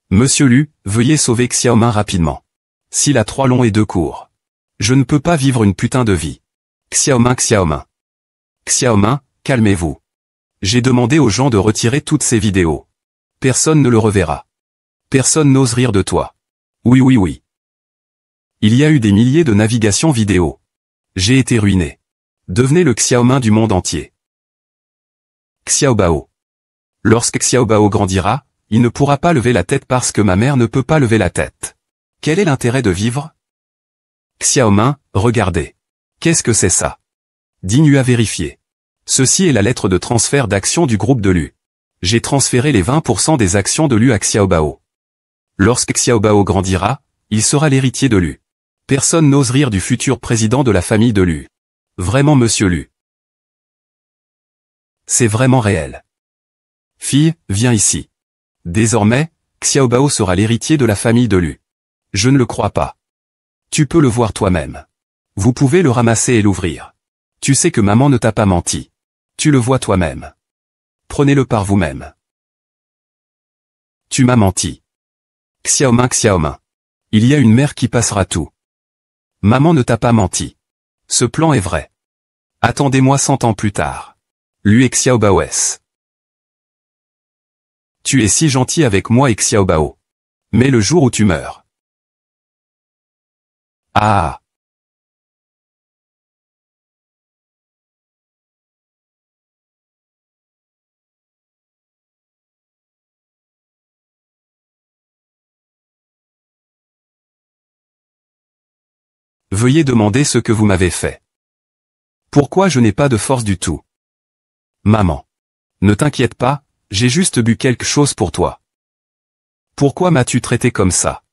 A: Monsieur Lu, veuillez sauver Xiaomin rapidement. S'il a 3 longs et 2 courts. Je ne peux pas vivre une putain de vie. Xiaomin. Xiaomin, calmez-vous. J'ai demandé aux gens de retirer toutes ces vidéos. Personne ne le reverra. Personne n'ose rire de toi. Oui. Il y a eu des milliers de navigations vidéo. J'ai été ruiné. Devenez le Xiaomin du monde entier. Xiaobao. Lorsque Xiaobao grandira, il ne pourra pas lever la tête parce que ma mère ne peut pas lever la tête. Quel est l'intérêt de vivre? Xiaomin, regardez. Qu'est-ce que c'est ça? Digne à vérifier. Ceci est la lettre de transfert d'actions du groupe de Lu. J'ai transféré les 20% des actions de Lu à Xiaobao. Lorsque Xiaobao grandira, il sera l'héritier de Lu. Personne n'ose rire du futur président de la famille de Lu. Vraiment Monsieur Lu. C'est vraiment réel. Fille, viens ici. Désormais, Xiaobao sera l'héritier de la famille de Lu. Je ne le crois pas. Tu peux le voir toi-même. Vous pouvez le ramasser et l'ouvrir. Tu sais que maman ne t'a pas menti. Tu le vois toi-même. Prenez-le par vous-même. Tu m'as menti. Xiaomin. Il y a une mère qui passera tout. Maman ne t'a pas menti. Ce plan est vrai. Attendez-moi 100 ans plus tard. Lu et Xiaobao S. Tu es si gentil avec moi et Xiaobao. Mais le jour où tu meurs. Ah. Veuillez demander ce que vous m'avez fait. Pourquoi je n'ai pas de force du tout? Maman. Ne t'inquiète pas, j'ai juste bu quelque chose pour toi. Pourquoi m'as-tu traité comme ça?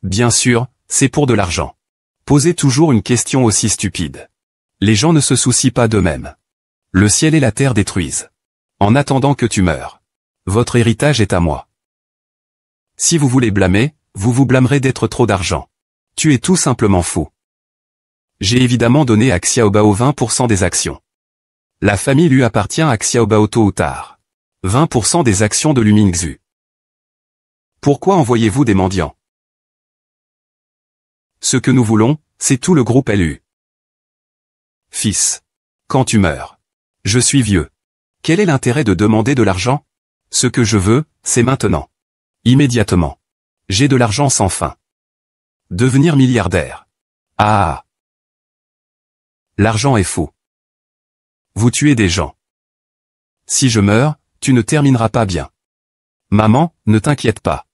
A: Bien sûr, c'est pour de l'argent. Posez toujours une question aussi stupide. Les gens ne se soucient pas d'eux-mêmes. Le ciel et la terre détruisent. En attendant que tu meures. Votre héritage est à moi. Si vous voulez blâmer, vous vous blâmerez d'être trop d'argent. Tu es tout simplement fou. J'ai évidemment donné à Xiaobao 20% des actions. La famille lui appartient à Xiaobao tôt ou tard. 20% des actions de Lumingzhu. Pourquoi envoyez-vous des mendiants? Ce que nous voulons, c'est tout le groupe LU. Fils. Quand tu meurs. Je suis vieux. Quel est l'intérêt de demander de l'argent? Ce que je veux, c'est maintenant. Immédiatement. J'ai de l'argent sans fin. Devenir milliardaire. Ah. L'argent est fou. Vous tuez des gens. Si je meurs, tu ne termineras pas bien. Maman, ne t'inquiète pas.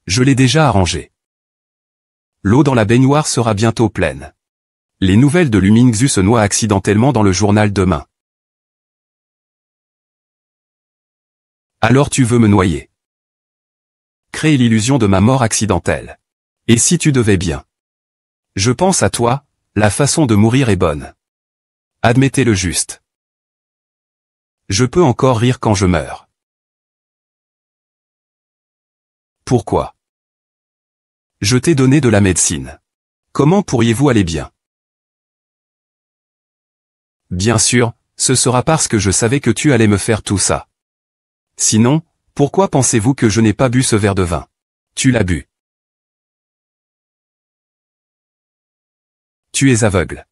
A: Je l'ai déjà arrangé. L'eau dans la baignoire sera bientôt pleine. Les nouvelles de Lumingzhu se noient accidentellement dans le journal demain. Alors tu veux me noyer. Créer l'illusion de ma mort accidentelle. Et si tu devais bien? Je pense à toi, la façon de mourir est bonne. Admettez-le juste. Je peux encore rire quand je meurs. Pourquoi? Je t'ai donné de la médecine. Comment pourriez-vous aller bien? Bien sûr, ce sera parce que je savais que tu allais me faire tout ça. Sinon, pourquoi pensez-vous que je n'ai pas bu ce verre de vin? Tu l'as bu. Tu es aveugle.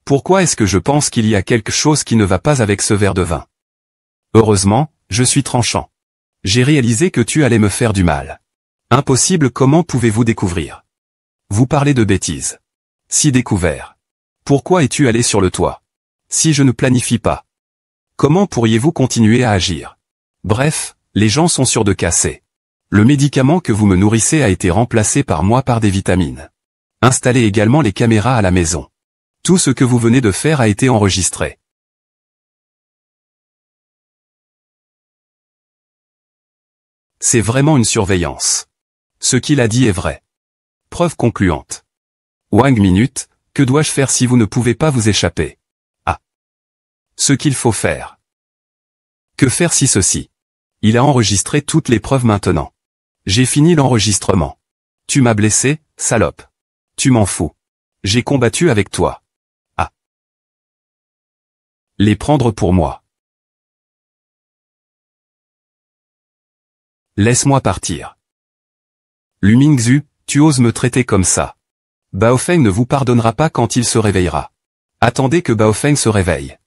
A: Pourquoi est-ce que je pense qu'il y a quelque chose qui ne va pas avec ce verre de vin? Heureusement, je suis tranchant. J'ai réalisé que tu allais me faire du mal. Impossible, comment pouvez-vous découvrir? Vous parlez de bêtises. Si découvert. Pourquoi es-tu allé sur le toit? Si je ne planifie pas. Comment pourriez-vous continuer à agir? Bref, les gens sont sûrs de casser. Le médicament que vous me nourrissez a été remplacé par moi par des vitamines. Installez également les caméras à la maison. Tout ce que vous venez de faire a été enregistré. C'est vraiment une surveillance. Ce qu'il a dit est vrai. Preuve concluante. Wang Minute, que dois-je faire si vous ne pouvez pas vous échapper? Ah. Ce qu'il faut faire. Que faire si ceci? Il a enregistré toutes les preuves maintenant. J'ai fini l'enregistrement. Tu m'as blessé, salope. Tu m'en fous. J'ai combattu avec toi. Ah. Les prendre pour moi. Laisse-moi partir. Lumingzhu, tu oses me traiter comme ça. Baofeng ne vous pardonnera pas quand il se réveillera. Attendez que Baofeng se réveille.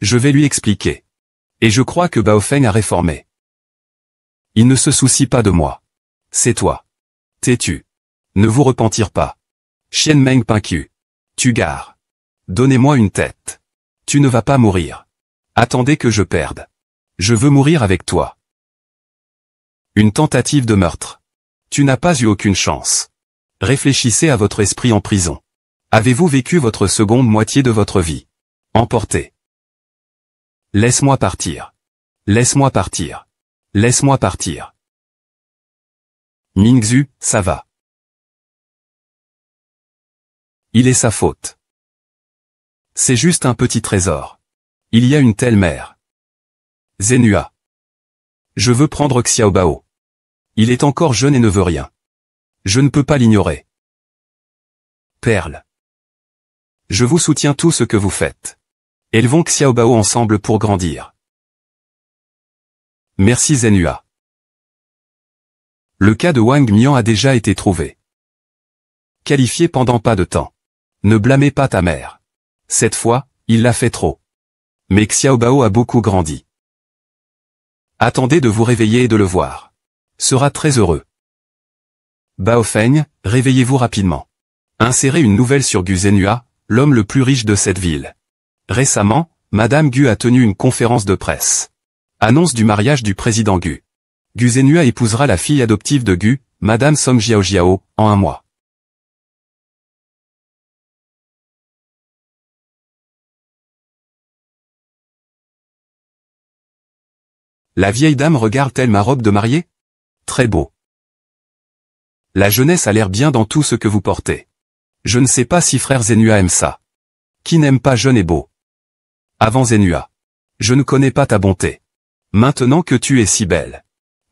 A: Je vais lui expliquer. Et je crois que Baofeng a réformé. Il ne se soucie pas de moi. C'est toi. Tais-tu. Ne vous repentir pas. Xian Meng Pinqiu. Tu gares. Donnez-moi une tête. Tu ne vas pas mourir. Attendez que je perde. Je veux mourir avec toi. Une tentative de meurtre. Tu n'as pas eu aucune chance. Réfléchissez à votre esprit en prison. Avez-vous vécu votre seconde moitié de votre vie? Emporté. Laisse-moi partir. Laisse-moi partir. Laisse-moi partir. Mingzhu, ça va. Il est sa faute. C'est juste un petit trésor. Il y a une telle mère. Zenhua. Je veux prendre Xiaobao. Il est encore jeune et ne veut rien. Je ne peux pas l'ignorer. Perle. Je vous soutiens tout ce que vous faites. Élevons Xiaobao ensemble pour grandir. Merci Zenhua. Le cas de Wang Mian a déjà été trouvé. Qualifié pendant pas de temps. Ne blâmez pas ta mère. Cette fois, il l'a fait trop. Mais Xiaobao a beaucoup grandi. Attendez de vous réveiller et de le voir. Sera très heureux. Baofeng, réveillez-vous rapidement. Insérez une nouvelle sur Gu Zenhua, l'homme le plus riche de cette ville. Récemment, Madame Gu a tenu une conférence de presse. Annonce du mariage du président Gu. Gu Zenhua épousera la fille adoptive de Gu, Madame Song Jiaojiao, en un mois. La vieille dame regarde-t-elle ma robe de mariée? Très beau. La jeunesse a l'air bien dans tout ce que vous portez. Je ne sais pas si frère Zenua aime ça. Qui n'aime pas jeune et beau? Avant Zenua. Je ne connais pas ta bonté. Maintenant que tu es si belle.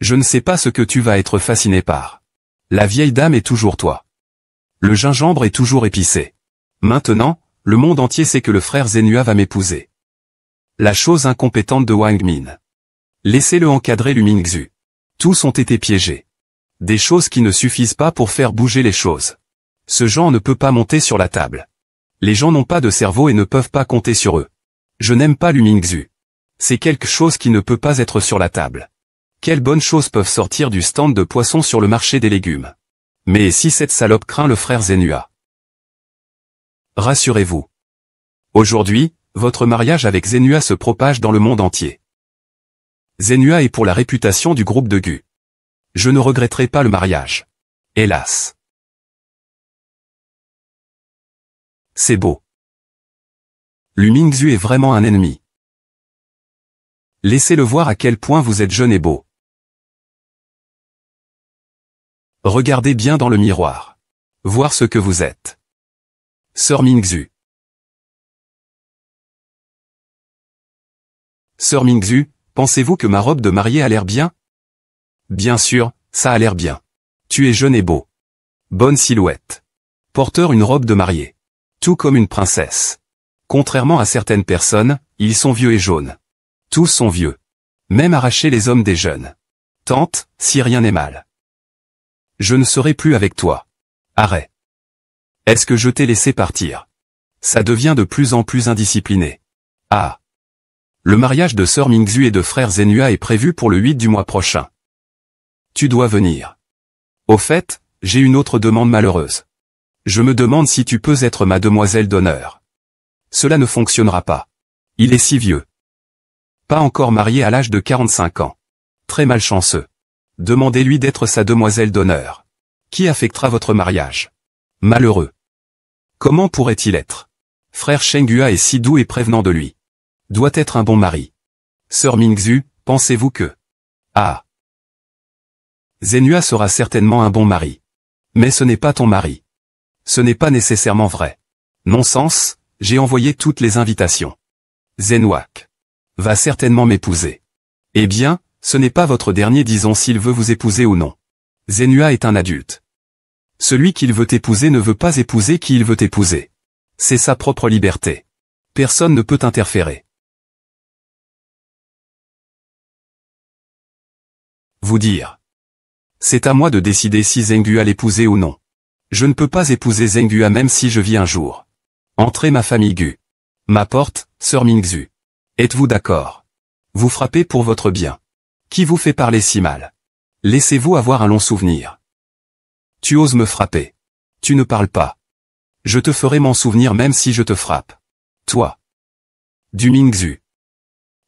A: Je ne sais pas ce que tu vas être fasciné par. La vieille dame est toujours toi. Le gingembre est toujours épicé. Maintenant, le monde entier sait que le frère Zenua va m'épouser. La chose incompétente de Wang Min. Laissez-le encadrer Lu Mingxu. Tous ont été piégés. Des choses qui ne suffisent pas pour faire bouger les choses. Ce genre ne peut pas monter sur la table. Les gens n'ont pas de cerveau et ne peuvent pas compter sur eux. Je n'aime pas Lu Mingxu. C'est quelque chose qui ne peut pas être sur la table. Quelles bonnes choses peuvent sortir du stand de poissons sur le marché des légumes? Mais si cette salope craint le frère Zenua? Rassurez-vous. Aujourd'hui, votre mariage avec Zenua se propage dans le monde entier. Zenua est pour la réputation du groupe de Gu. Je ne regretterai pas le mariage. Hélas. C'est beau. Lu Mingxu est vraiment un ennemi. Laissez-le voir à quel point vous êtes jeune et beau. Regardez bien dans le miroir. Voir ce que vous êtes. Sœur Mingxu. Sœur Mingxu, pensez-vous que ma robe de mariée a l'air bien? Bien sûr, ça a l'air bien. Tu es jeune et beau. Bonne silhouette. Porteur une robe de mariée. Tout comme une princesse. Contrairement à certaines personnes, ils sont vieux et jaunes. Tous sont vieux. Même arracher les hommes des jeunes. Tante, si rien n'est mal. Je ne serai plus avec toi. Arrête. Est-ce que je t'ai laissé partir? Ça devient de plus en plus indiscipliné. Ah. Le mariage de sœur Mingxu et de frère Zenua est prévu pour le 8 du mois prochain. Tu dois venir. Au fait, j'ai une autre demande malheureuse. Je me demande si tu peux être ma demoiselle d'honneur. Cela ne fonctionnera pas. Il est si vieux. Pas encore marié à l'âge de 45 ans. Très malchanceux. Demandez-lui d'être sa demoiselle d'honneur. Qui affectera votre mariage? Malheureux. Comment pourrait-il être? Frère Shenghua est si doux et prévenant de lui. Doit être un bon mari. Sœur Mingxu, pensez-vous que... Ah. Zenua sera certainement un bon mari. Mais ce n'est pas ton mari. Ce n'est pas nécessairement vrai. Non-sens, j'ai envoyé toutes les invitations. Zenwak va certainement m'épouser. Eh bien, ce n'est pas votre dernier disons s'il veut vous épouser ou non. Zenua est un adulte. Celui qu'il veut épouser ne veut pas épouser qui il veut épouser. C'est sa propre liberté. Personne ne peut interférer. Vous dire. C'est à moi de décider si Zenghua l'épouser ou non. Je ne peux pas épouser Zenghua même si je vis un jour. Entrez ma famille Gu. Ma porte, sœur Mingxu. Êtes-vous d'accord? Vous frappez pour votre bien. Qui vous fait parler si mal? Laissez-vous avoir un long souvenir. Tu oses me frapper. Tu ne parles pas. Je te ferai m'en souvenir même si je te frappe. Toi. Du Mingxu.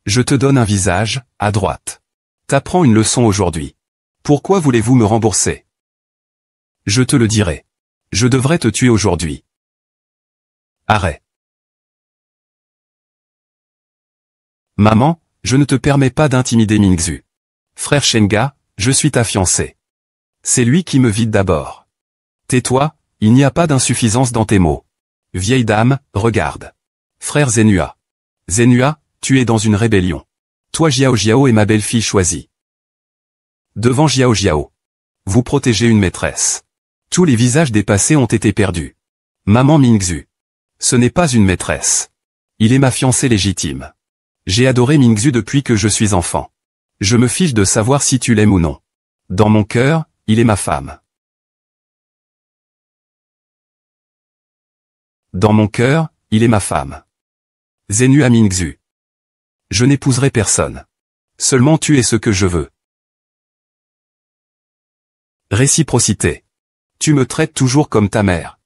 A: Je te donne un visage, à droite. T'apprends une leçon aujourd'hui. Pourquoi voulez-vous me rembourser? Je te le dirai. Je devrais te tuer aujourd'hui. Arrête. Maman, je ne te permets pas d'intimider Mingxu. Frère Shenga, je suis ta fiancée. C'est lui qui me vide d'abord. Tais-toi, il n'y a pas d'insuffisance dans tes mots. Vieille dame, regarde. Frère Zenua. Zenua, tu es dans une rébellion. Toi Jiao Jiao est ma belle-fille choisie. Devant Jiao Jiao. Vous protégez une maîtresse. Tous les visages dépassés ont été perdus. Maman Mingxu. Ce n'est pas une maîtresse. Il est ma fiancée légitime. J'ai adoré Mingxu depuis que je suis enfant. Je me fiche de savoir si tu l'aimes ou non. Dans mon cœur, il est ma femme. Dans mon cœur, il est ma femme. Zenua Mingxu. Je n'épouserai personne. Seulement tu es ce que je veux. Réciprocité. Tu me traites toujours comme ta mère.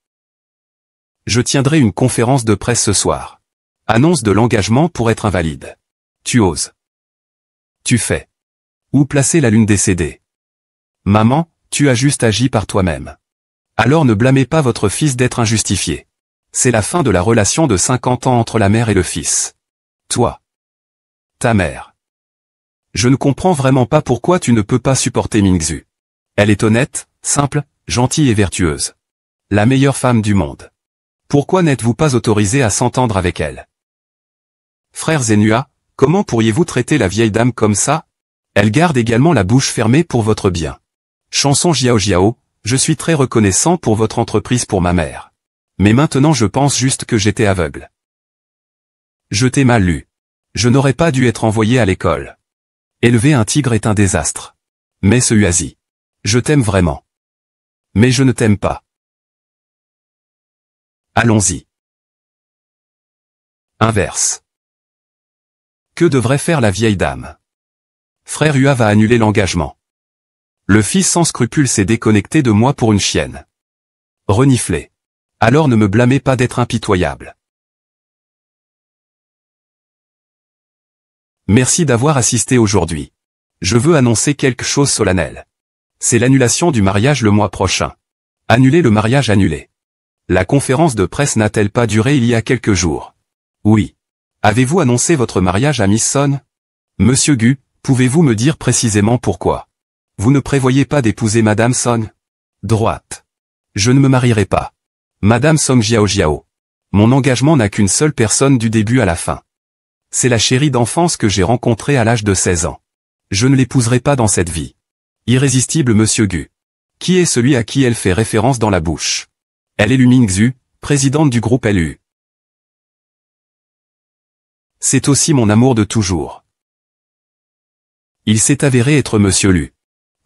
A: Je tiendrai une conférence de presse ce soir. Annonce de l'engagement pour être invalide. Tu oses. Tu fais. Où placer la lune décédée? Maman, tu as juste agi par toi-même. Alors ne blâmez pas votre fils d'être injustifié. C'est la fin de la relation de 50 ans entre la mère et le fils. Toi. Ta mère. Je ne comprends vraiment pas pourquoi tu ne peux pas supporter Mingxu. Elle est honnête, simple, gentille et vertueuse. La meilleure femme du monde. Pourquoi n'êtes-vous pas autorisé à s'entendre avec elle? Frère Zenua, comment pourriez-vous traiter la vieille dame comme ça? Elle garde également la bouche fermée pour votre bien. Chanson Jiao Jiao, je suis très reconnaissant pour votre entreprise pour ma mère. Mais maintenant je pense juste que j'étais aveugle. Je t'ai mal lu. Je n'aurais pas dû être envoyé à l'école. Élever un tigre est un désastre. Mais ce Uazi. Je t'aime vraiment. Mais je ne t'aime pas. Allons-y. Inverse. Que devrait faire la vieille dame? Frère Ua va annuler l'engagement. Le fils sans scrupule s'est déconnecté de moi pour une chienne. Reniflé. Alors ne me blâmez pas d'être impitoyable. Merci d'avoir assisté aujourd'hui. Je veux annoncer quelque chose solennel. C'est l'annulation du mariage le mois prochain. Annuler le mariage annulé. La conférence de presse n'a-t-elle pas duré il y a quelques jours? Oui. Avez-vous annoncé votre mariage à Miss Son? Monsieur Gu, pouvez-vous me dire précisément pourquoi? Vous ne prévoyez pas d'épouser Madame Son? Droite. Je ne me marierai pas. Madame Song Jiao Jiao. Mon engagement n'a qu'une seule personne du début à la fin. C'est la chérie d'enfance que j'ai rencontrée à l'âge de 16 ans. Je ne l'épouserai pas dans cette vie. Irrésistible Monsieur Gu. Qui est celui à qui elle fait référence dans la bouche? Elle est Lu Mingxu, présidente du groupe LU. C'est aussi mon amour de toujours. Il s'est avéré être Monsieur Lu.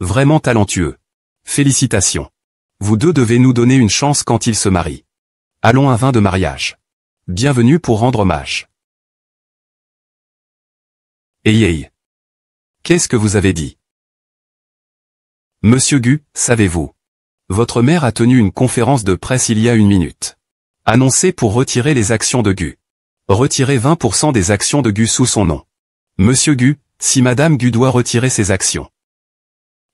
A: Vraiment talentueux. Félicitations. Vous deux devez nous donner une chance quand il se marie. Allons un vin de mariage. Bienvenue pour rendre hommage. Hey. Qu'est-ce que vous avez dit? Monsieur Gu, savez-vous? Votre mère a tenu une conférence de presse il y a une minute. Annoncé pour retirer les actions de Gu. Retirer 20% des actions de Gu sous son nom. Monsieur Gu, si Madame Gu doit retirer ses actions.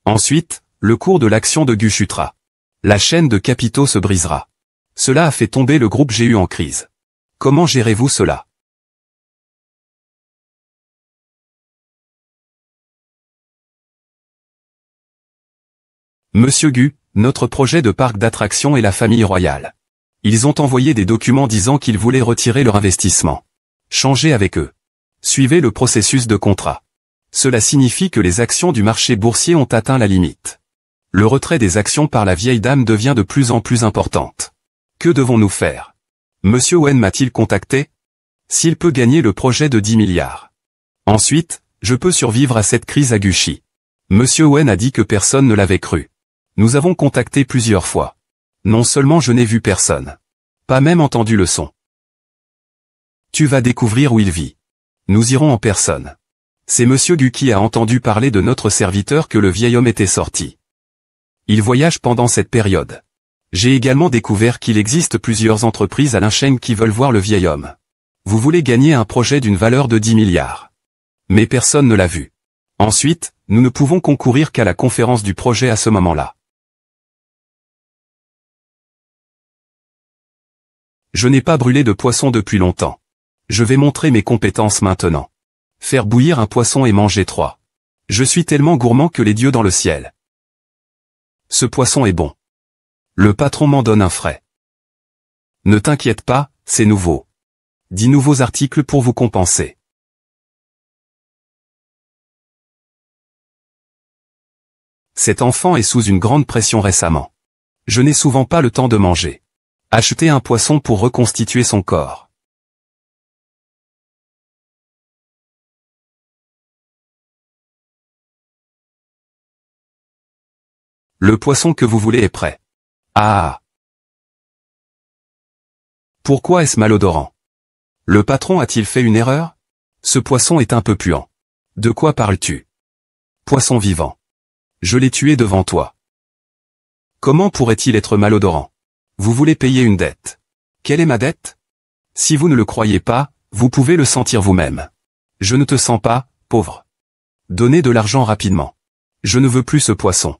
A: Ensuite, le cours de l'action de Gu chutera. La chaîne de capitaux se brisera. Cela a fait tomber le groupe GU en crise. Comment gérez-vous cela? Monsieur Gu, notre projet de parc d'attractions est la famille royale. Ils ont envoyé des documents disant qu'ils voulaient retirer leur investissement. Changez avec eux. Suivez le processus de contrat. Cela signifie que les actions du marché boursier ont atteint la limite. Le retrait des actions par la vieille dame devient de plus en plus importante. Que devons-nous faire? Monsieur Wen m'a-t-il contacté? S'il peut gagner le projet de 10 milliards. Ensuite, je peux survivre à cette crise à Gucci. Monsieur Wen a dit que personne ne l'avait cru. Nous avons contacté plusieurs fois. Non seulement je n'ai vu personne. Pas même entendu le son. Tu vas découvrir où il vit. Nous irons en personne. C'est Monsieur Gu qui a entendu parler de notre serviteur que le vieil homme était sorti. Il voyage pendant cette période. J'ai également découvert qu'il existe plusieurs entreprises à Lincheng qui veulent voir le vieil homme. Vous voulez gagner un projet d'une valeur de 10 milliards. Mais personne ne l'a vu. Ensuite, nous ne pouvons concourir qu'à la conférence du projet à ce moment-là. Je n'ai pas brûlé de poisson depuis longtemps. Je vais montrer mes compétences maintenant. Faire bouillir un poisson et manger 3. Je suis tellement gourmand que les dieux dans le ciel. Ce poisson est bon. Le patron m'en donne un frais. Ne t'inquiète pas, c'est nouveau. 10 nouveaux articles pour vous compenser. Cet enfant est sous une grande pression récemment. Je n'ai souvent pas le temps de manger. Acheter un poisson pour reconstituer son corps. Le poisson que vous voulez est prêt. Ah! Pourquoi est-ce malodorant? Le patron a-t-il fait une erreur? Ce poisson est un peu puant. De quoi parles-tu? Poisson vivant. Je l'ai tué devant toi. Comment pourrait-il être malodorant? Vous voulez payer une dette. Quelle est ma dette? Si vous ne le croyez pas, vous pouvez le sentir vous-même. Je ne te sens pas, pauvre. Donnez de l'argent rapidement. Je ne veux plus ce poisson.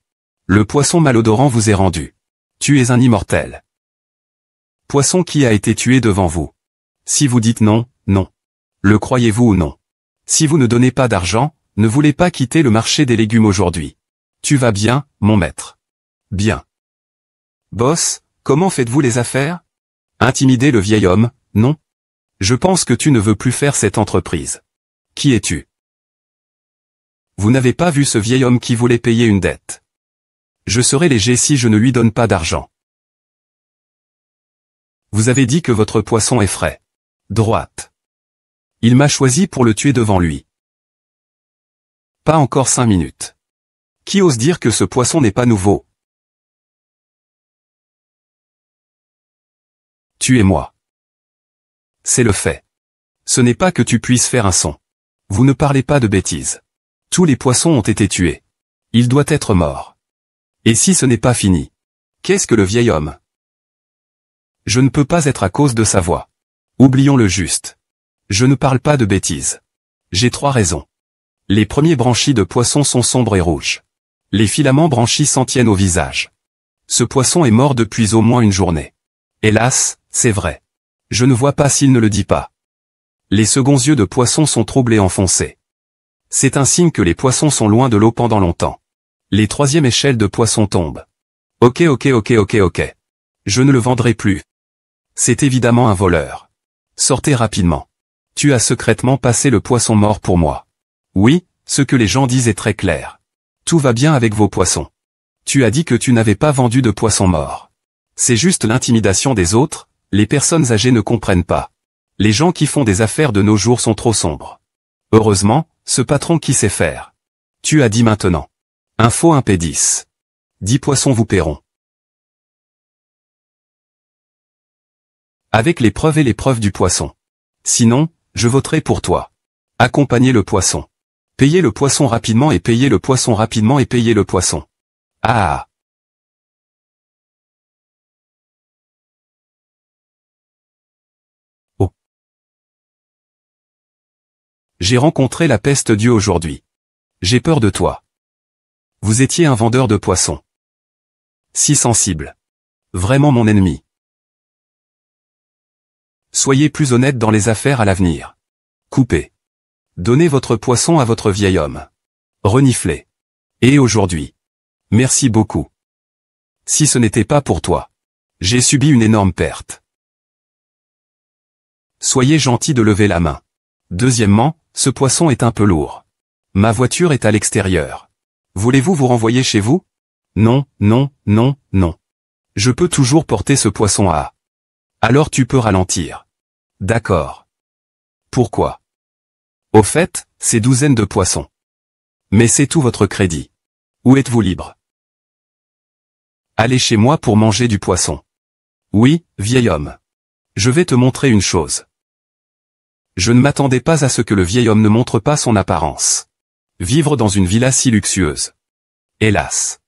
A: Le poisson malodorant vous est rendu. Tu es un immortel. Poisson qui a été tué devant vous. Si vous dites non, non. Le croyez-vous ou non? Si vous ne donnez pas d'argent, ne voulait pas quitter le marché des légumes aujourd'hui. Tu vas bien, mon maître? Bien. Boss, comment faites-vous les affaires? Intimider le vieil homme, non? Je pense que tu ne veux plus faire cette entreprise. Qui es-tu? Vous n'avez pas vu ce vieil homme qui voulait payer une dette. Je serai léger si je ne lui donne pas d'argent. Vous avez dit que votre poisson est frais. Droite. Il m'a choisi pour le tuer devant lui. Pas encore 5 minutes. Qui ose dire que ce poisson n'est pas nouveau? Tuez-moi. C'est le fait. Ce n'est pas que tu puisses faire un son. Vous ne parlez pas de bêtises. Tous les poissons ont été tués. Il doit être mort. Et si ce n'est pas fini? Qu'est-ce que le vieil homme? Je ne peux pas être à cause de sa voix. Oublions le juste. Je ne parle pas de bêtises. J'ai 3 raisons. Les premiers branchis de poisson sont sombres et rouges. Les filaments branchis s'en tiennent au visage. Ce poisson est mort depuis au moins une journée. Hélas, c'est vrai. Je ne vois pas s'il ne le dit pas. Les seconds yeux de poisson sont troublés et enfoncés. C'est un signe que les poissons sont loin de l'eau pendant longtemps. Les troisièmes échelles de poisson tombent. Ok. Je ne le vendrai plus. C'est évidemment un voleur. Sortez rapidement. Tu as secrètement passé le poisson mort pour moi. Oui, ce que les gens disent est très clair. Tout va bien avec vos poissons. Tu as dit que tu n'avais pas vendu de poisson mort. C'est juste l'intimidation des autres, les personnes âgées ne comprennent pas. Les gens qui font des affaires de nos jours sont trop sombres. Heureusement, ce patron qui sait faire. Tu as dit maintenant. Un faux un P10. 10 poissons vous paieront. Avec les preuves et les preuves du poisson. Sinon, je voterai pour toi. Accompagnez le poisson. Payez le poisson rapidement et payez le poisson rapidement et payez le poisson. Ah. Oh. J'ai rencontré la peste Dieu aujourd'hui. J'ai peur de toi. Vous étiez un vendeur de poissons. Si sensible. Vraiment mon ennemi. Soyez plus honnête dans les affaires à l'avenir. Coupez. Donnez votre poisson à votre vieil homme. Reniflez. Et aujourd'hui. Merci beaucoup. Si ce n'était pas pour toi. J'ai subi une énorme perte. Soyez gentil de lever la main. Deuxièmement, ce poisson est un peu lourd. Ma voiture est à l'extérieur. Voulez-vous vous renvoyer chez vous? Non. Je peux toujours porter ce poisson à. Alors tu peux ralentir. D'accord. Pourquoi? Au fait, c'est douzaines de poissons. Mais c'est tout votre crédit. Où êtes-vous libre? Allez chez moi pour manger du poisson. Oui, vieil homme. Je vais te montrer une chose. Je ne m'attendais pas à ce que le vieil homme ne montre pas son apparence. Vivre dans une villa si luxueuse. Hélas.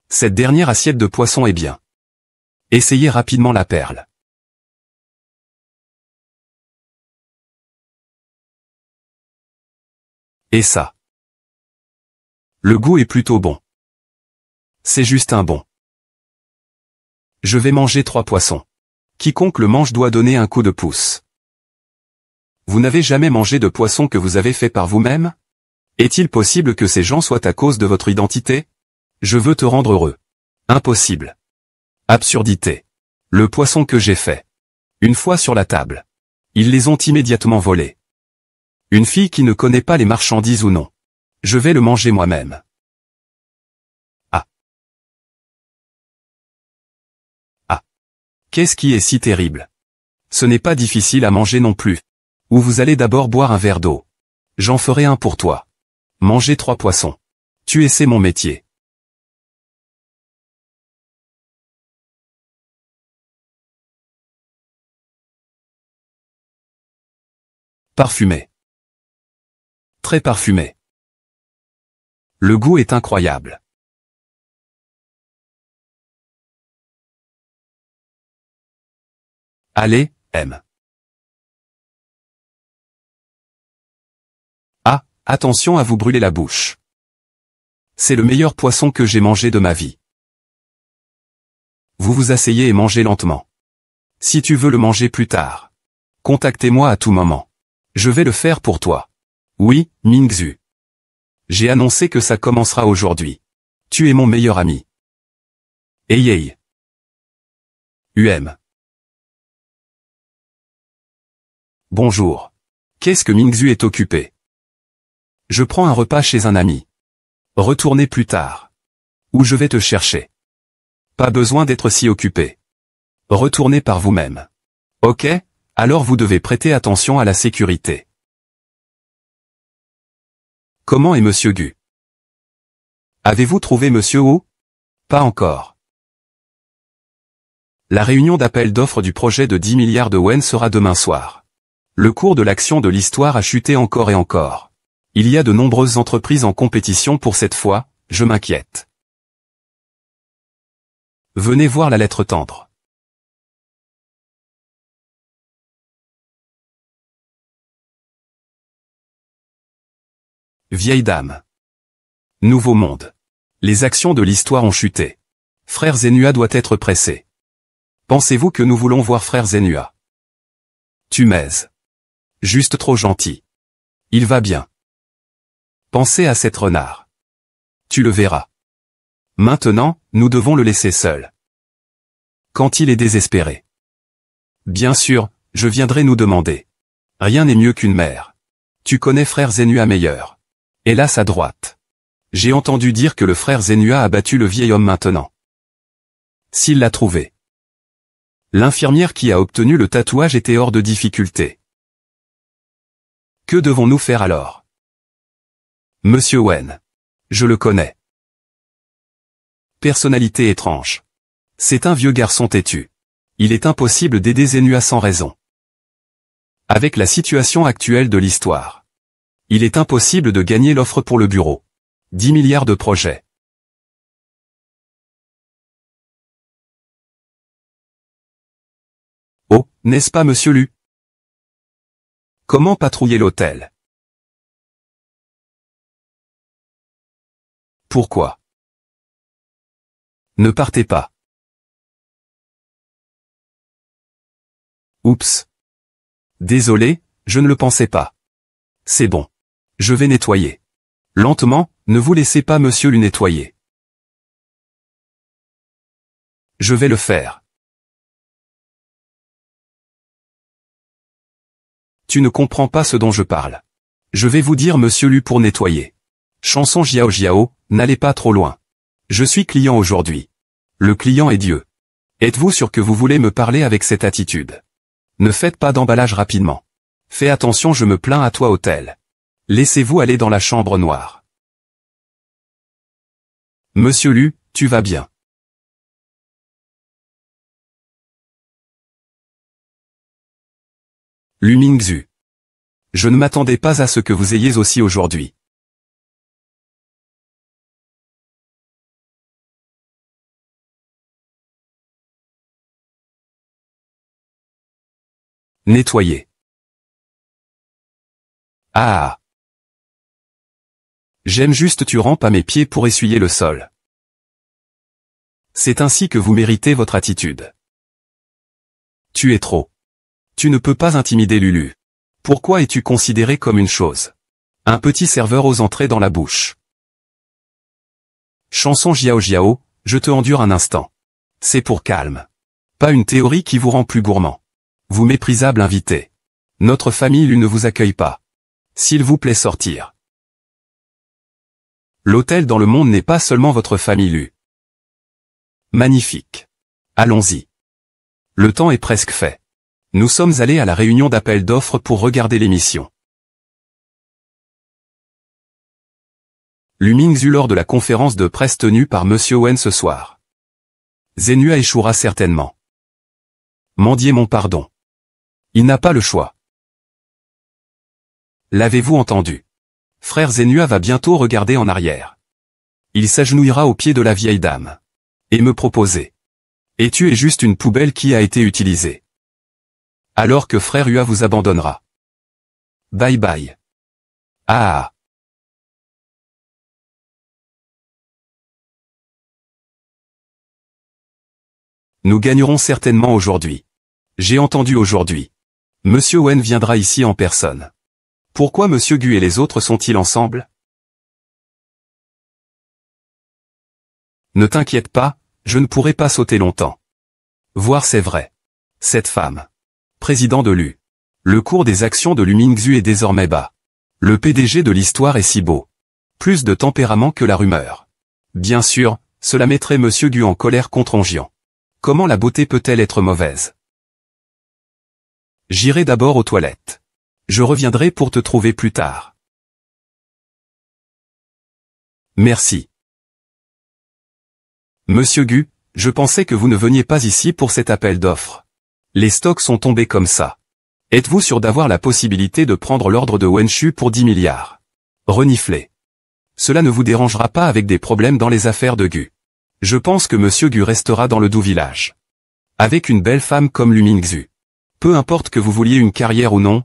A: Cette dernière assiette de poisson est bien. Essayez rapidement la perle. Et ça. Le goût est plutôt bon. C'est juste un bon. Je vais manger 3 poissons. Quiconque le mange doit donner un coup de pouce. Vous n'avez jamais mangé de poisson que vous avez fait par vous-même? Est-il possible que ces gens soient à cause de votre identité? Je veux te rendre heureux. Impossible. Absurdité. Le poisson que j'ai fait. Une fois sur la table. Ils les ont immédiatement volés. Une fille qui ne connaît pas les marchandises ou non. Je vais le manger moi-même. Ah. Ah. Qu'est-ce qui est si terrible? Ce n'est pas difficile à manger non plus. Ou vous allez d'abord boire un verre d'eau. J'en ferai un pour toi. Manger 3 poissons. Tu essaies mon métier. Parfumé. Très parfumé. Le goût est incroyable. Allez, aime. Ah, attention à vous brûler la bouche. C'est le meilleur poisson que j'ai mangé de ma vie. Vous vous asseyez et mangez lentement. Si tu veux le manger plus tard, contactez-moi à tout moment. Je vais le faire pour toi. Oui, Mingzhu. J'ai annoncé que ça commencera aujourd'hui. Tu es mon meilleur ami. Hey. Bonjour. Qu'est-ce que Mingzhu est occupé? Je prends un repas chez un ami. Retournez plus tard. Ou je vais te chercher. Pas besoin d'être si occupé. Retournez par vous-même. Ok, alors vous devez prêter attention à la sécurité. Comment est Monsieur Gu? Avez-vous trouvé Monsieur Wu? Pas encore. La réunion d'appel d'offres du projet de 10 milliards de yuan sera demain soir. Le cours de l'action de l'histoire a chuté encore et encore. Il y a de nombreuses entreprises en compétition pour cette fois, je m'inquiète. Venez voir la lettre tendre. Vieille dame. Nouveau monde. Les actions de l'histoire ont chuté. Frère Zenua doit être pressé. Pensez-vous que nous voulons voir Frère Zenua? Tu m'aises. Juste trop gentil. Il va bien. Pensez à cet renard. Tu le verras. Maintenant, nous devons le laisser seul. Quand il est désespéré. Bien sûr, je viendrai nous demander. Rien n'est mieux qu'une mère. Tu connais Frère Zenua meilleur. Hélas à droite. J'ai entendu dire que le frère Zenua a battu le vieil homme maintenant. S'il l'a trouvé. L'infirmière qui a obtenu le tatouage était hors de difficulté. Que devons-nous faire alors? Monsieur Wen. Je le connais. Personnalité étrange. C'est un vieux garçon têtu. Il est impossible d'aider Zenua sans raison. Avec la situation actuelle de l'histoire. Il est impossible de gagner l'offre pour le bureau. 10 milliards de projets. Oh, n'est-ce pas Monsieur Lu? Comment patrouiller l'hôtel? Pourquoi? Ne partez pas. Oups. Désolé, je ne le pensais pas. C'est bon. Je vais nettoyer. Lentement, ne vous laissez pas Monsieur Lu nettoyer. Je vais le faire. Tu ne comprends pas ce dont je parle. Je vais vous dire Monsieur Lu pour nettoyer. Chanson Jiao Jiao, n'allez pas trop loin. Je suis client aujourd'hui. Le client est Dieu. Êtes-vous sûr que vous voulez me parler avec cette attitude? Ne faites pas d'emballage rapidement. Fais attention, je me plains à toi hôtel. Laissez-vous aller dans la chambre noire. Monsieur Lu, tu vas bien. Lu Mingzhu. Je ne m'attendais pas à ce que vous ayez aussi aujourd'hui. Nettoyer. Ah. J'aime juste tu rampes à mes pieds pour essuyer le sol. C'est ainsi que vous méritez votre attitude. Tu es trop. Tu ne peux pas intimider Lulu. Pourquoi es-tu considéré comme une chose? Un petit serveur aux entrées dans la bouche. Chanson Jiao Jiao, je te endure un instant. C'est pour calme. Pas une théorie qui vous rend plus gourmand. Vous méprisable invité. Notre famille Lu ne vous accueille pas. S'il vous plaît sortir. L'hôtel dans le monde n'est pas seulement votre famille Lu. Magnifique. Allons-y. Le temps est presque fait. Nous sommes allés à la réunion d'appel d'offres pour regarder l'émission. Lu Mingzhu lors de la conférence de presse tenue par Monsieur Wen ce soir. Zenua échouera certainement. Mendier mon pardon. Il n'a pas le choix. L'avez-vous entendu? Frère Zenua va bientôt regarder en arrière. Il s'agenouillera aux pieds de la vieille dame. Et me proposer. Et tu es juste une poubelle qui a été utilisée. Alors que frère Hua vous abandonnera. Bye bye. Ah. Nous gagnerons certainement aujourd'hui. J'ai entendu aujourd'hui. Monsieur Wen viendra ici en personne. Pourquoi Monsieur Gu et les autres sont-ils ensemble? Ne t'inquiète pas, je ne pourrai pas sauter longtemps. Voir c'est vrai. Cette femme. Président de l'U. Le cours des actions de Lu Mingzhu est désormais bas. Le PDG de l'histoire est si beau. Plus de tempérament que la rumeur. Bien sûr, cela mettrait Monsieur Gu en colère contre Onjian. Comment la beauté peut-elle être mauvaise? J'irai d'abord aux toilettes. Je reviendrai pour te trouver plus tard. Merci. Monsieur Gu, je pensais que vous ne veniez pas ici pour cet appel d'offres. Les stocks sont tombés comme ça. Êtes-vous sûr d'avoir la possibilité de prendre l'ordre de Wenshu pour 10 milliards? Reniflez. Cela ne vous dérangera pas avec des problèmes dans les affaires de Gu. Je pense que Monsieur Gu restera dans le doux village. Avec une belle femme comme Lu Mingzhu. Peu importe que vous vouliez une carrière ou non,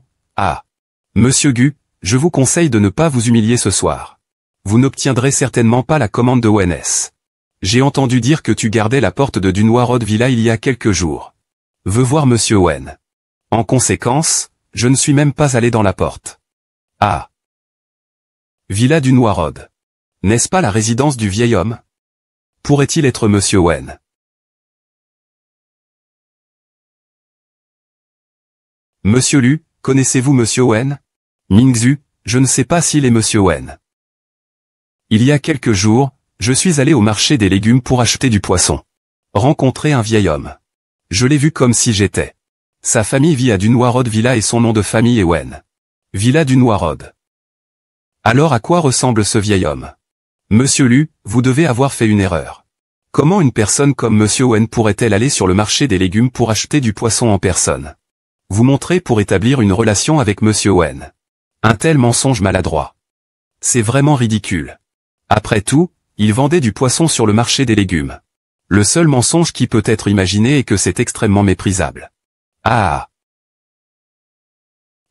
A: Monsieur Gu, je vous conseille de ne pas vous humilier ce soir. Vous n'obtiendrez certainement pas la commande de ONS. J'ai entendu dire que tu gardais la porte de Dunhua Road Villa il y a quelques jours. Veux voir Monsieur Wen. En conséquence, je ne suis même pas allé dans la porte. Villa Dunhua Road. N'est-ce pas la résidence du vieil homme? Pourrait-il être Monsieur Wen? Monsieur Lu, connaissez-vous Monsieur Wen? Mingzhu, je ne sais pas s'il est Monsieur Wen. Il y a quelques jours, je suis allé au marché des légumes pour acheter du poisson. Rencontrer un vieil homme. Je l'ai vu comme si j'étais. Sa famille vit à Dunhua Road Villa et son nom de famille est Wen. Villa Dunhua Road. Alors à quoi ressemble ce vieil homme? Monsieur Lu, vous devez avoir fait une erreur. Comment une personne comme Monsieur Wen pourrait-elle aller sur le marché des légumes pour acheter du poisson en personne? Vous montrez pour établir une relation avec Monsieur Wen. Un tel mensonge maladroit. C'est vraiment ridicule. Après tout, il vendait du poisson sur le marché des légumes. Le seul mensonge qui peut être imaginé est que c'est extrêmement méprisable.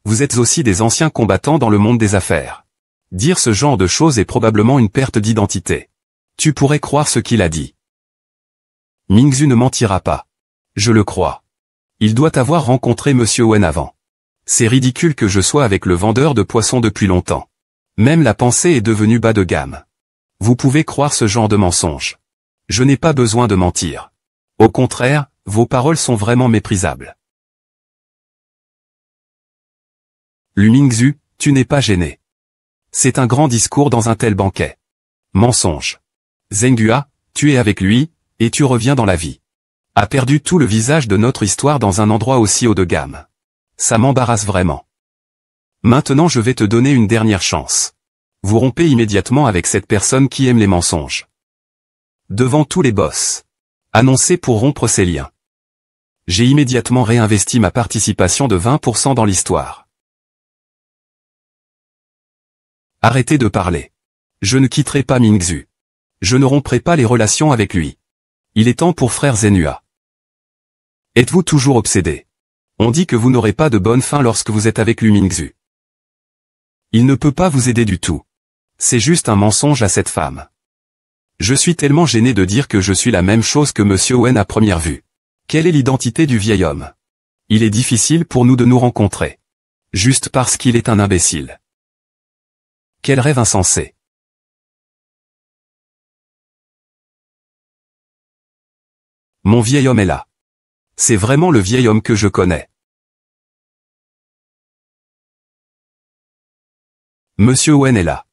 A: Vous êtes aussi des anciens combattants dans le monde des affaires. Dire ce genre de choses est probablement une perte d'identité. Tu pourrais croire ce qu'il a dit. Mingzhu ne mentira pas. Je le crois. Il doit avoir rencontré Monsieur Wen avant. C'est ridicule que je sois avec le vendeur de poissons depuis longtemps. Même la pensée est devenue bas de gamme. Vous pouvez croire ce genre de mensonge. Je n'ai pas besoin de mentir. Au contraire, vos paroles sont vraiment méprisables. Lu Mingzhu, tu n'es pas gêné. C'est un grand discours dans un tel banquet. Mensonge. Zhenghua, tu es avec lui, et tu reviens dans la vie. A perdu tout le visage de notre histoire dans un endroit aussi haut de gamme. Ça m'embarrasse vraiment. Maintenant je vais te donner une dernière chance. Vous rompez immédiatement avec cette personne qui aime les mensonges. Devant tous les boss. Annoncez pour rompre ces liens. J'ai immédiatement réinvesti ma participation de 20% dans l'histoire. Arrêtez de parler. Je ne quitterai pas Mingzhu. Je ne romprai pas les relations avec lui. Il est temps pour frère Zhenhua. Êtes-vous toujours obsédé? On dit que vous n'aurez pas de bonne fin lorsque vous êtes avec Lu Mingzhu. Il ne peut pas vous aider du tout. C'est juste un mensonge à cette femme. Je suis tellement gêné de dire que je suis la même chose que Monsieur Wen à première vue. Quelle est l'identité du vieil homme? Il est difficile pour nous de nous rencontrer. Juste parce qu'il est un imbécile. Quel rêve insensé. Mon vieil homme est là. C'est vraiment le vieil homme que je connais. Monsieur Wen est là.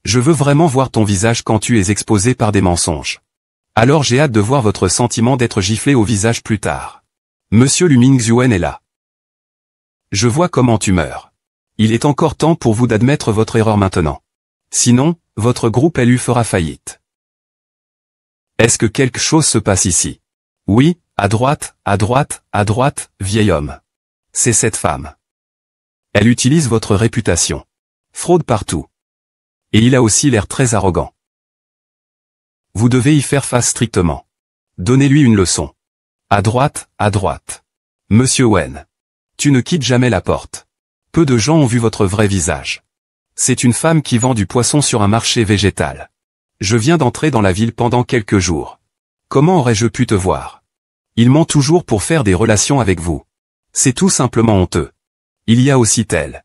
A: Je veux vraiment voir ton visage quand tu es exposé par des mensonges. Alors j'ai hâte de voir votre sentiment d'être giflé au visage plus tard. Monsieur Lu Mingzhu Wen est là. Je vois comment tu meurs. Il est encore temps pour vous d'admettre votre erreur maintenant. Sinon, votre groupe LU fera faillite. Est-ce que quelque chose se passe ici? Oui, à droite, vieil homme. C'est cette femme. Elle utilise votre réputation. Fraude partout. Et il a aussi l'air très arrogant. Vous devez y faire face strictement. Donnez-lui une leçon. À droite. Monsieur Wen. Tu ne quittes jamais la porte. Peu de gens ont vu votre vrai visage. C'est une femme qui vend du poisson sur un marché végétal. Je viens d'entrer dans la ville pendant quelques jours. Comment aurais-je pu te voir? Ils ment toujours pour faire des relations avec vous. C'est tout simplement honteux. Il y a aussi tel.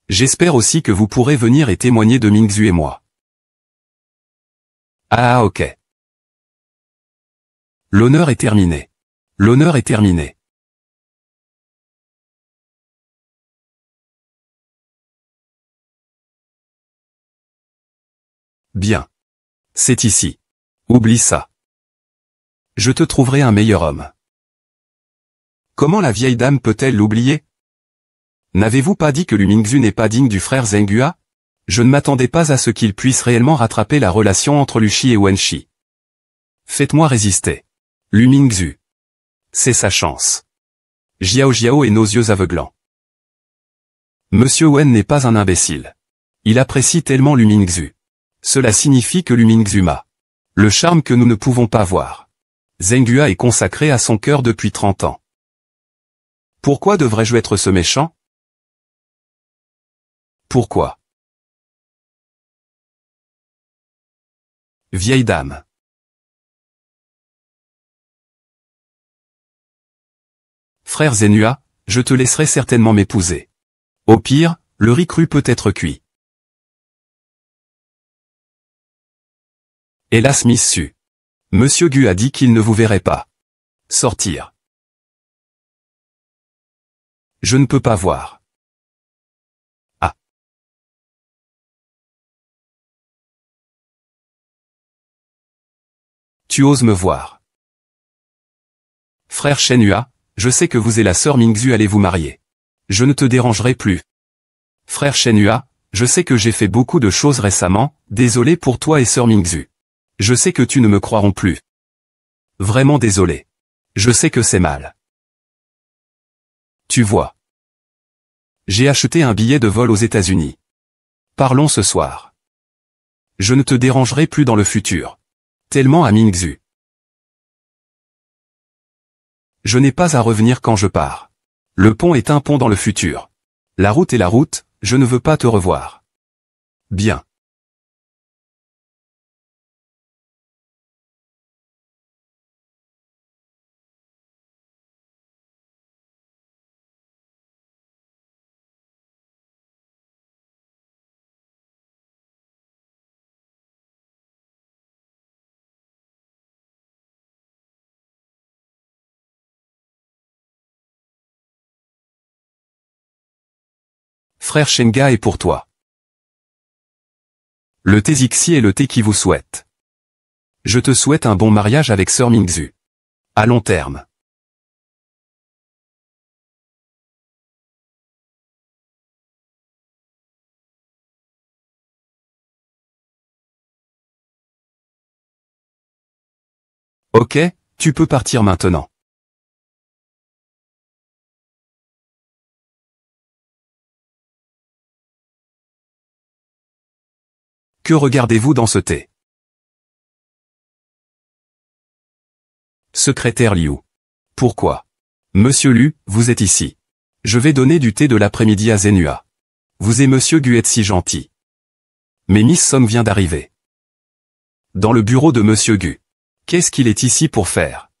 A: J'espère aussi que vous pourrez venir et témoigner de Mingzhu et moi. Ah ok. L'honneur est terminé. L'honneur est terminé. Bien. C'est ici. Oublie ça. Je te trouverai un meilleur homme. Comment la vieille dame peut-elle l'oublier? N'avez-vous pas dit que Lu Mingzhu n'est pas digne du frère Zhenghua? Je ne m'attendais pas à ce qu'il puisse réellement rattraper la relation entre Lushi et Wenshi. Faites-moi résister. Lu Mingzhu. C'est sa chance. Jiao Jiao et nos yeux aveuglants. Monsieur Wen n'est pas un imbécile. Il apprécie tellement Lu Mingzhu. Cela signifie que Lu Mingzhu m'a le charme que nous ne pouvons pas voir. Zhenghua est consacré à son cœur depuis 30 ans. Pourquoi devrais-je être ce méchant? Pourquoi? Vieille dame. Frère Zhenghua, je te laisserai certainement m'épouser. Au pire, le riz cru peut être cuit. Hélas Miss Su. Monsieur Gu a dit qu'il ne vous verrait pas sortir. Je ne peux pas voir. Ah. Tu oses me voir. Frère Shenhua, je sais que vous et la sœur Mingzhu allez vous marier. Je ne te dérangerai plus. Frère Shenhua, je sais que j'ai fait beaucoup de choses récemment, désolé pour toi et sœur Mingzhu. Je sais que tu ne me croiront plus. Vraiment désolé. Je sais que c'est mal. Tu vois. J'ai acheté un billet de vol aux États-Unis. Parlons ce soir. Je ne te dérangerai plus dans le futur. Tellement à Mingzhu. Je n'ai pas à revenir quand je pars. Le pont est un pont dans le futur. La route est la route, je ne veux pas te revoir. Bien. Frère Shenga est pour toi. Le thé Zixi est le thé qui vous souhaite. Je te souhaite un bon mariage avec sœur Mingzhu. À long terme. Ok, tu peux partir maintenant. Que regardez-vous dans ce thé? Secrétaire Liu. Pourquoi? Monsieur Lu, vous êtes ici. Je vais donner du thé de l'après-midi à Zhenhua. Vous et Monsieur Gu êtes si gentil. Mais Miss Song vient d'arriver. Dans le bureau de Monsieur Gu. Qu'est-ce qu'il est ici pour faire?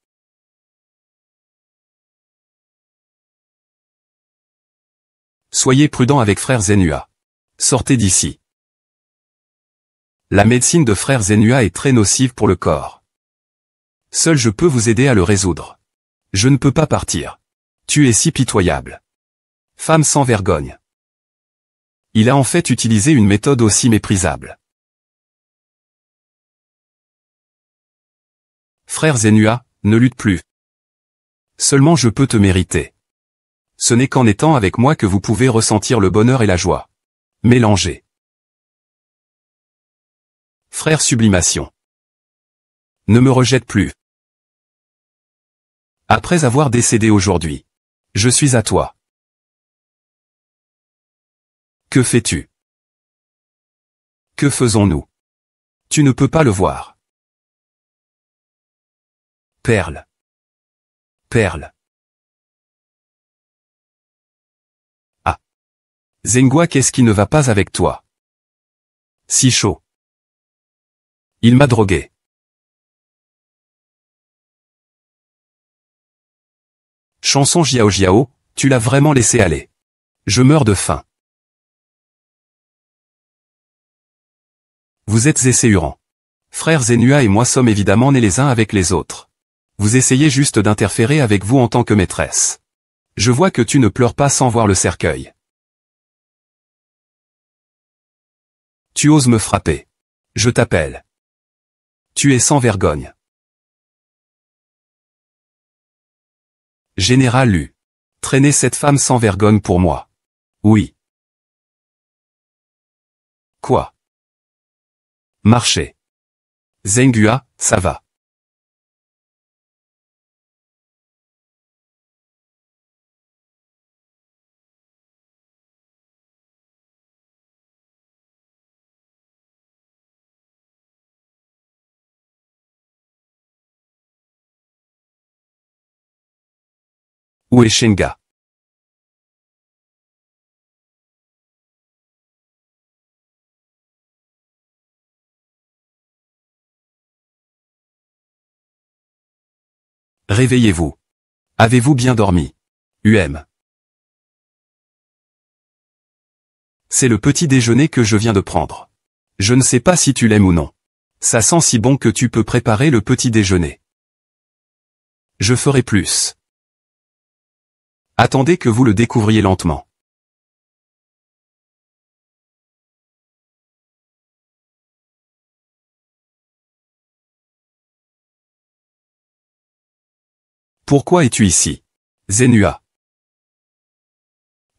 A: Soyez prudent avec frère Zhenhua. Sortez d'ici. La médecine de frère Zhenhua est très nocive pour le corps. Seul je peux vous aider à le résoudre. Je ne peux pas partir. Tu es si pitoyable. Femme sans vergogne. Il a en fait utilisé une méthode aussi méprisable. Frère Zhenhua, ne lutte plus. Seulement je peux te mériter. Ce n'est qu'en étant avec moi que vous pouvez ressentir le bonheur et la joie. Mélangez. Frère Sublimation. Ne me rejette plus. Après avoir décédé aujourd'hui. Je suis à toi. Que fais-tu? Que faisons-nous? Tu ne peux pas le voir. Perle. Perle. Ah. Zhenghua, qu'est-ce qui ne va pas avec toi? Si chaud. Il m'a drogué. Chanson Jiao Jiao, tu l'as vraiment laissé aller. Je meurs de faim. Vous êtes essayurants. Frère Zenua et moi sommes évidemment nés les uns avec les autres. Vous essayez juste d'interférer avec vous en tant que maîtresse. Je vois que tu ne pleures pas sans voir le cercueil. Tu oses me frapper. Je t'appelle. Tu es sans vergogne. Général Lu. Traînez cette femme sans vergogne pour moi. Oui. Quoi? Marchez. Zengua, ça va. Où est Shenga? Réveillez-vous. Avez-vous bien dormi? UM. C'est le petit déjeuner que je viens de prendre. Je ne sais pas si tu l'aimes ou non. Ça sent si bon que tu peux préparer le petit déjeuner. Je ferai plus. Attendez que vous le découvriez lentement. Pourquoi es-tu ici? Zenua.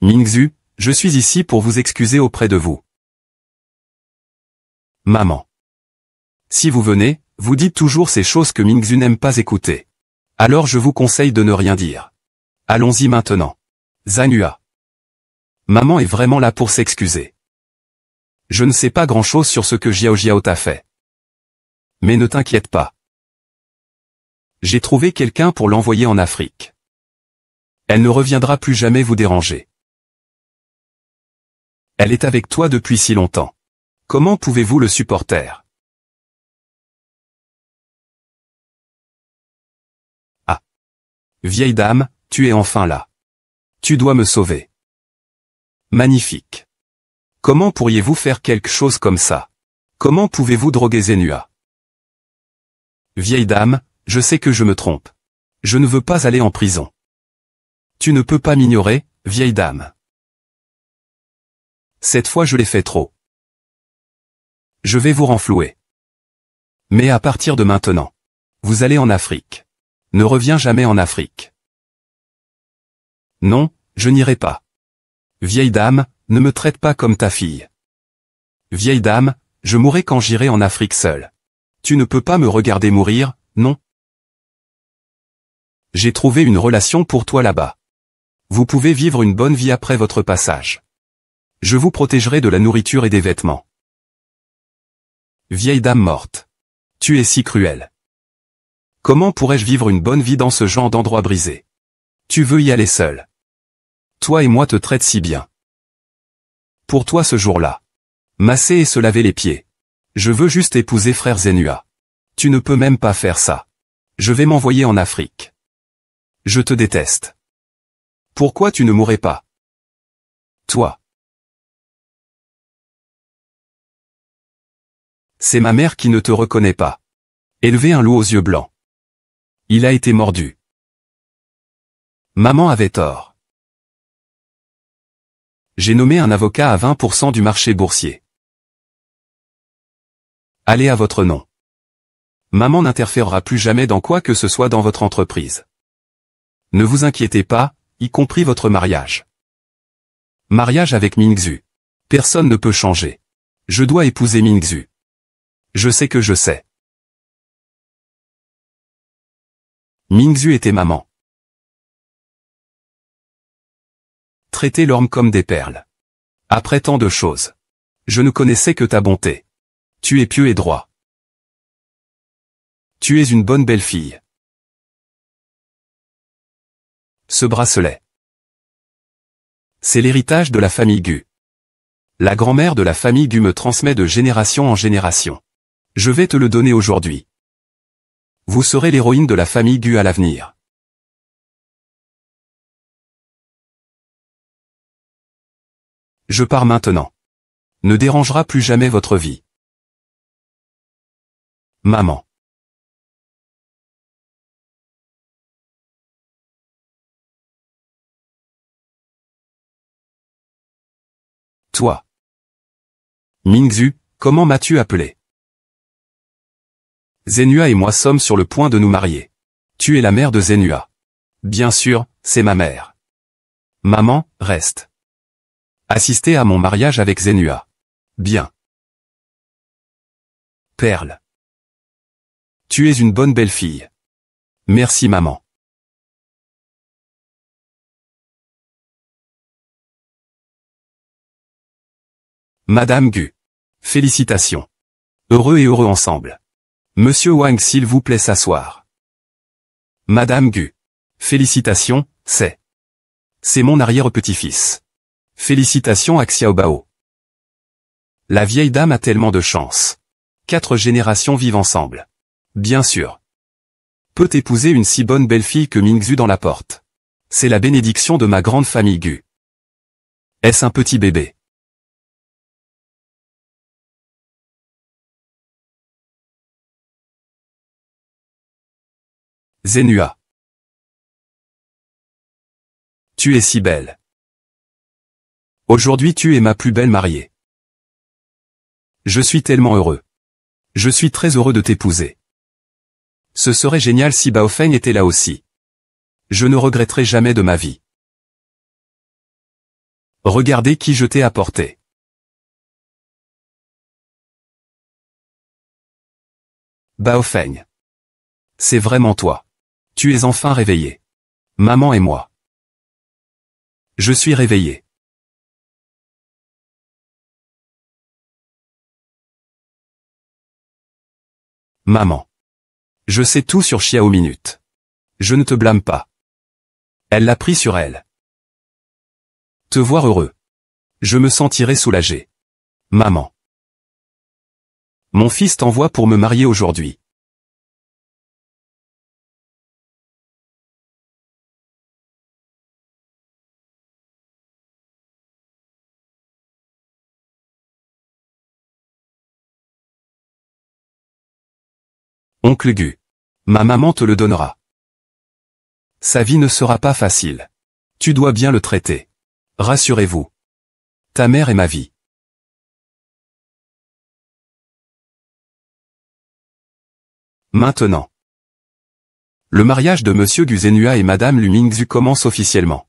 A: Mingzhu, je suis ici pour vous excuser auprès de vous. Maman. Si vous venez, vous dites toujours ces choses que Mingzhu n'aime pas écouter. Alors je vous conseille de ne rien dire. Allons-y maintenant. Zanua. Maman est vraiment là pour s'excuser. Je ne sais pas grand-chose sur ce que Jiao Jiao t'a fait. Mais ne t'inquiète pas. J'ai trouvé quelqu'un pour l'envoyer en Afrique. Elle ne reviendra plus jamais vous déranger. Elle est avec toi depuis si longtemps. Comment pouvez-vous le supporter? Ah. Vieille dame, tu es enfin là. Tu dois me sauver. Magnifique. Comment pourriez-vous faire quelque chose comme ça? Comment pouvez-vous droguer Zenua? Vieille dame, je sais que je me trompe. Je ne veux pas aller en prison. Tu ne peux pas m'ignorer, vieille dame. Cette fois je l'ai fait trop. Je vais vous renflouer. Mais à partir de maintenant, vous allez en Afrique. Ne reviens jamais en Afrique. Non, je n'irai pas. Vieille dame, ne me traite pas comme ta fille. Vieille dame, je mourrai quand j'irai en Afrique seule. Tu ne peux pas me regarder mourir, non? J'ai trouvé une relation pour toi là-bas. Vous pouvez vivre une bonne vie après votre passage. Je vous protégerai de la nourriture et des vêtements. Vieille dame morte. Tu es si cruelle. Comment pourrais-je vivre une bonne vie dans ce genre d'endroit brisé? Tu veux y aller seul. Toi et moi te traite si bien. Pour toi ce jour-là. Masser et se laver les pieds. Je veux juste épouser frère Zenua. Tu ne peux même pas faire ça. Je vais m'envoyer en Afrique. Je te déteste. Pourquoi tu ne mourrais pas? Toi. C'est ma mère qui ne te reconnaît pas. Élever un loup aux yeux blancs. Il a été mordu. Maman avait tort. J'ai nommé un avocat à 20% du marché boursier. Allez à votre nom. Maman n'interférera plus jamais dans quoi que ce soit dans votre entreprise. Ne vous inquiétez pas, y compris votre mariage. Mariage avec Mingzhu. Personne ne peut changer. Je dois épouser Mingzhu. Je sais que je sais. Mingzhu était maman. Traiter l'homme comme des perles. Après tant de choses. Je ne connaissais que ta bonté. Tu es pieux et droit. Tu es une bonne belle-fille. Ce bracelet. C'est l'héritage de la famille Gu. La grand-mère de la famille Gu me transmet de génération en génération. Je vais te le donner aujourd'hui. Vous serez l'héroïne de la famille Gu à l'avenir. Je pars maintenant. Ne dérangera plus jamais votre vie. Maman. Toi. Mingzhu, comment m'as-tu appelé? Zenhua et moi sommes sur le point de nous marier. Tu es la mère de Zenhua. Bien sûr, c'est ma mère. Maman, reste. Assister à mon mariage avec Zenhua. Bien. Perle. Tu es une bonne belle-fille. Merci maman. Madame Gu. Félicitations. Heureux et heureux ensemble. Monsieur Wang, s'il vous plaît, s'asseoir. Madame Gu. Félicitations, c'est mon arrière-petit-fils. Félicitations à Xiaobao. La vieille dame a tellement de chance. 4 générations vivent ensemble. Bien sûr. Peut épouser une si bonne belle-fille que Mingzhu dans la porte. C'est la bénédiction de ma grande famille Gu. Est-ce un petit bébé? Zenhua. Tu es si belle. Aujourd'hui tu es ma plus belle mariée. Je suis tellement heureux. Je suis très heureux de t'épouser. Ce serait génial si Baofeng était là aussi. Je ne regretterai jamais de ma vie. Regardez qui je t'ai apporté. Baofeng. C'est vraiment toi. Tu es enfin réveillé. Maman et moi. Je suis réveillé. Maman. Je sais tout sur Xiao Minute. Je ne te blâme pas. Elle l'a pris sur elle. Te voir heureux. Je me sentirai soulagé. Maman. Mon fils t'envoie pour me marier aujourd'hui. Oncle Gu. Ma maman te le donnera. Sa vie ne sera pas facile. Tu dois bien le traiter. Rassurez-vous. Ta mère est ma vie. Maintenant. Le mariage de Monsieur Gu Zenhua et Madame Lu Mingzhu commence officiellement.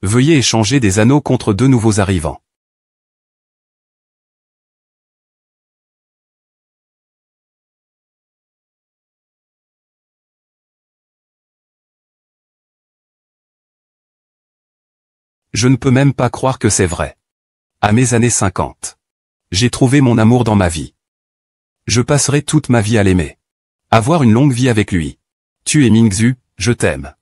A: Veuillez échanger des anneaux contre 2 nouveaux arrivants. Je ne peux même pas croire que c'est vrai. À mes années 50. J'ai trouvé mon amour dans ma vie. Je passerai toute ma vie à l'aimer. Avoir une longue vie avec lui. Tu es Mingzhu, je t'aime.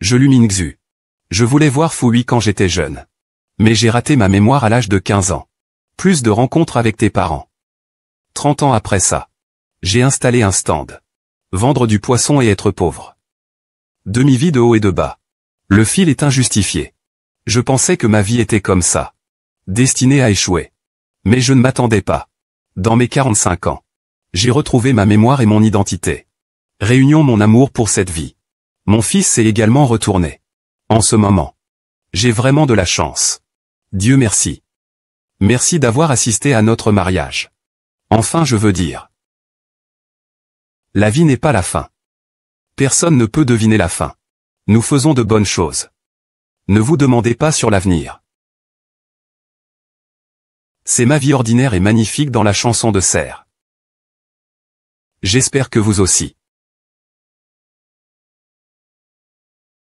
A: Je lus Mingzhu. Je voulais voir Fouhui quand j'étais jeune. Mais j'ai raté ma mémoire à l'âge de 15 ans. Plus de rencontres avec tes parents. 30 ans après ça. J'ai installé un stand. Vendre du poisson et être pauvre. Demi-vie de haut et de bas. Le fil est injustifié. Je pensais que ma vie était comme ça. Destinée à échouer. Mais je ne m'attendais pas. Dans mes 45 ans. J'ai retrouvé ma mémoire et mon identité. Réunions mon amour pour cette vie. Mon fils s'est également retourné. En ce moment. J'ai vraiment de la chance. Dieu merci. Merci d'avoir assisté à notre mariage. Enfin je veux dire. La vie n'est pas la fin. Personne ne peut deviner la fin. Nous faisons de bonnes choses. Ne vous demandez pas sur l'avenir. C'est ma vie ordinaire et magnifique dans la chanson de Serre. J'espère que vous aussi.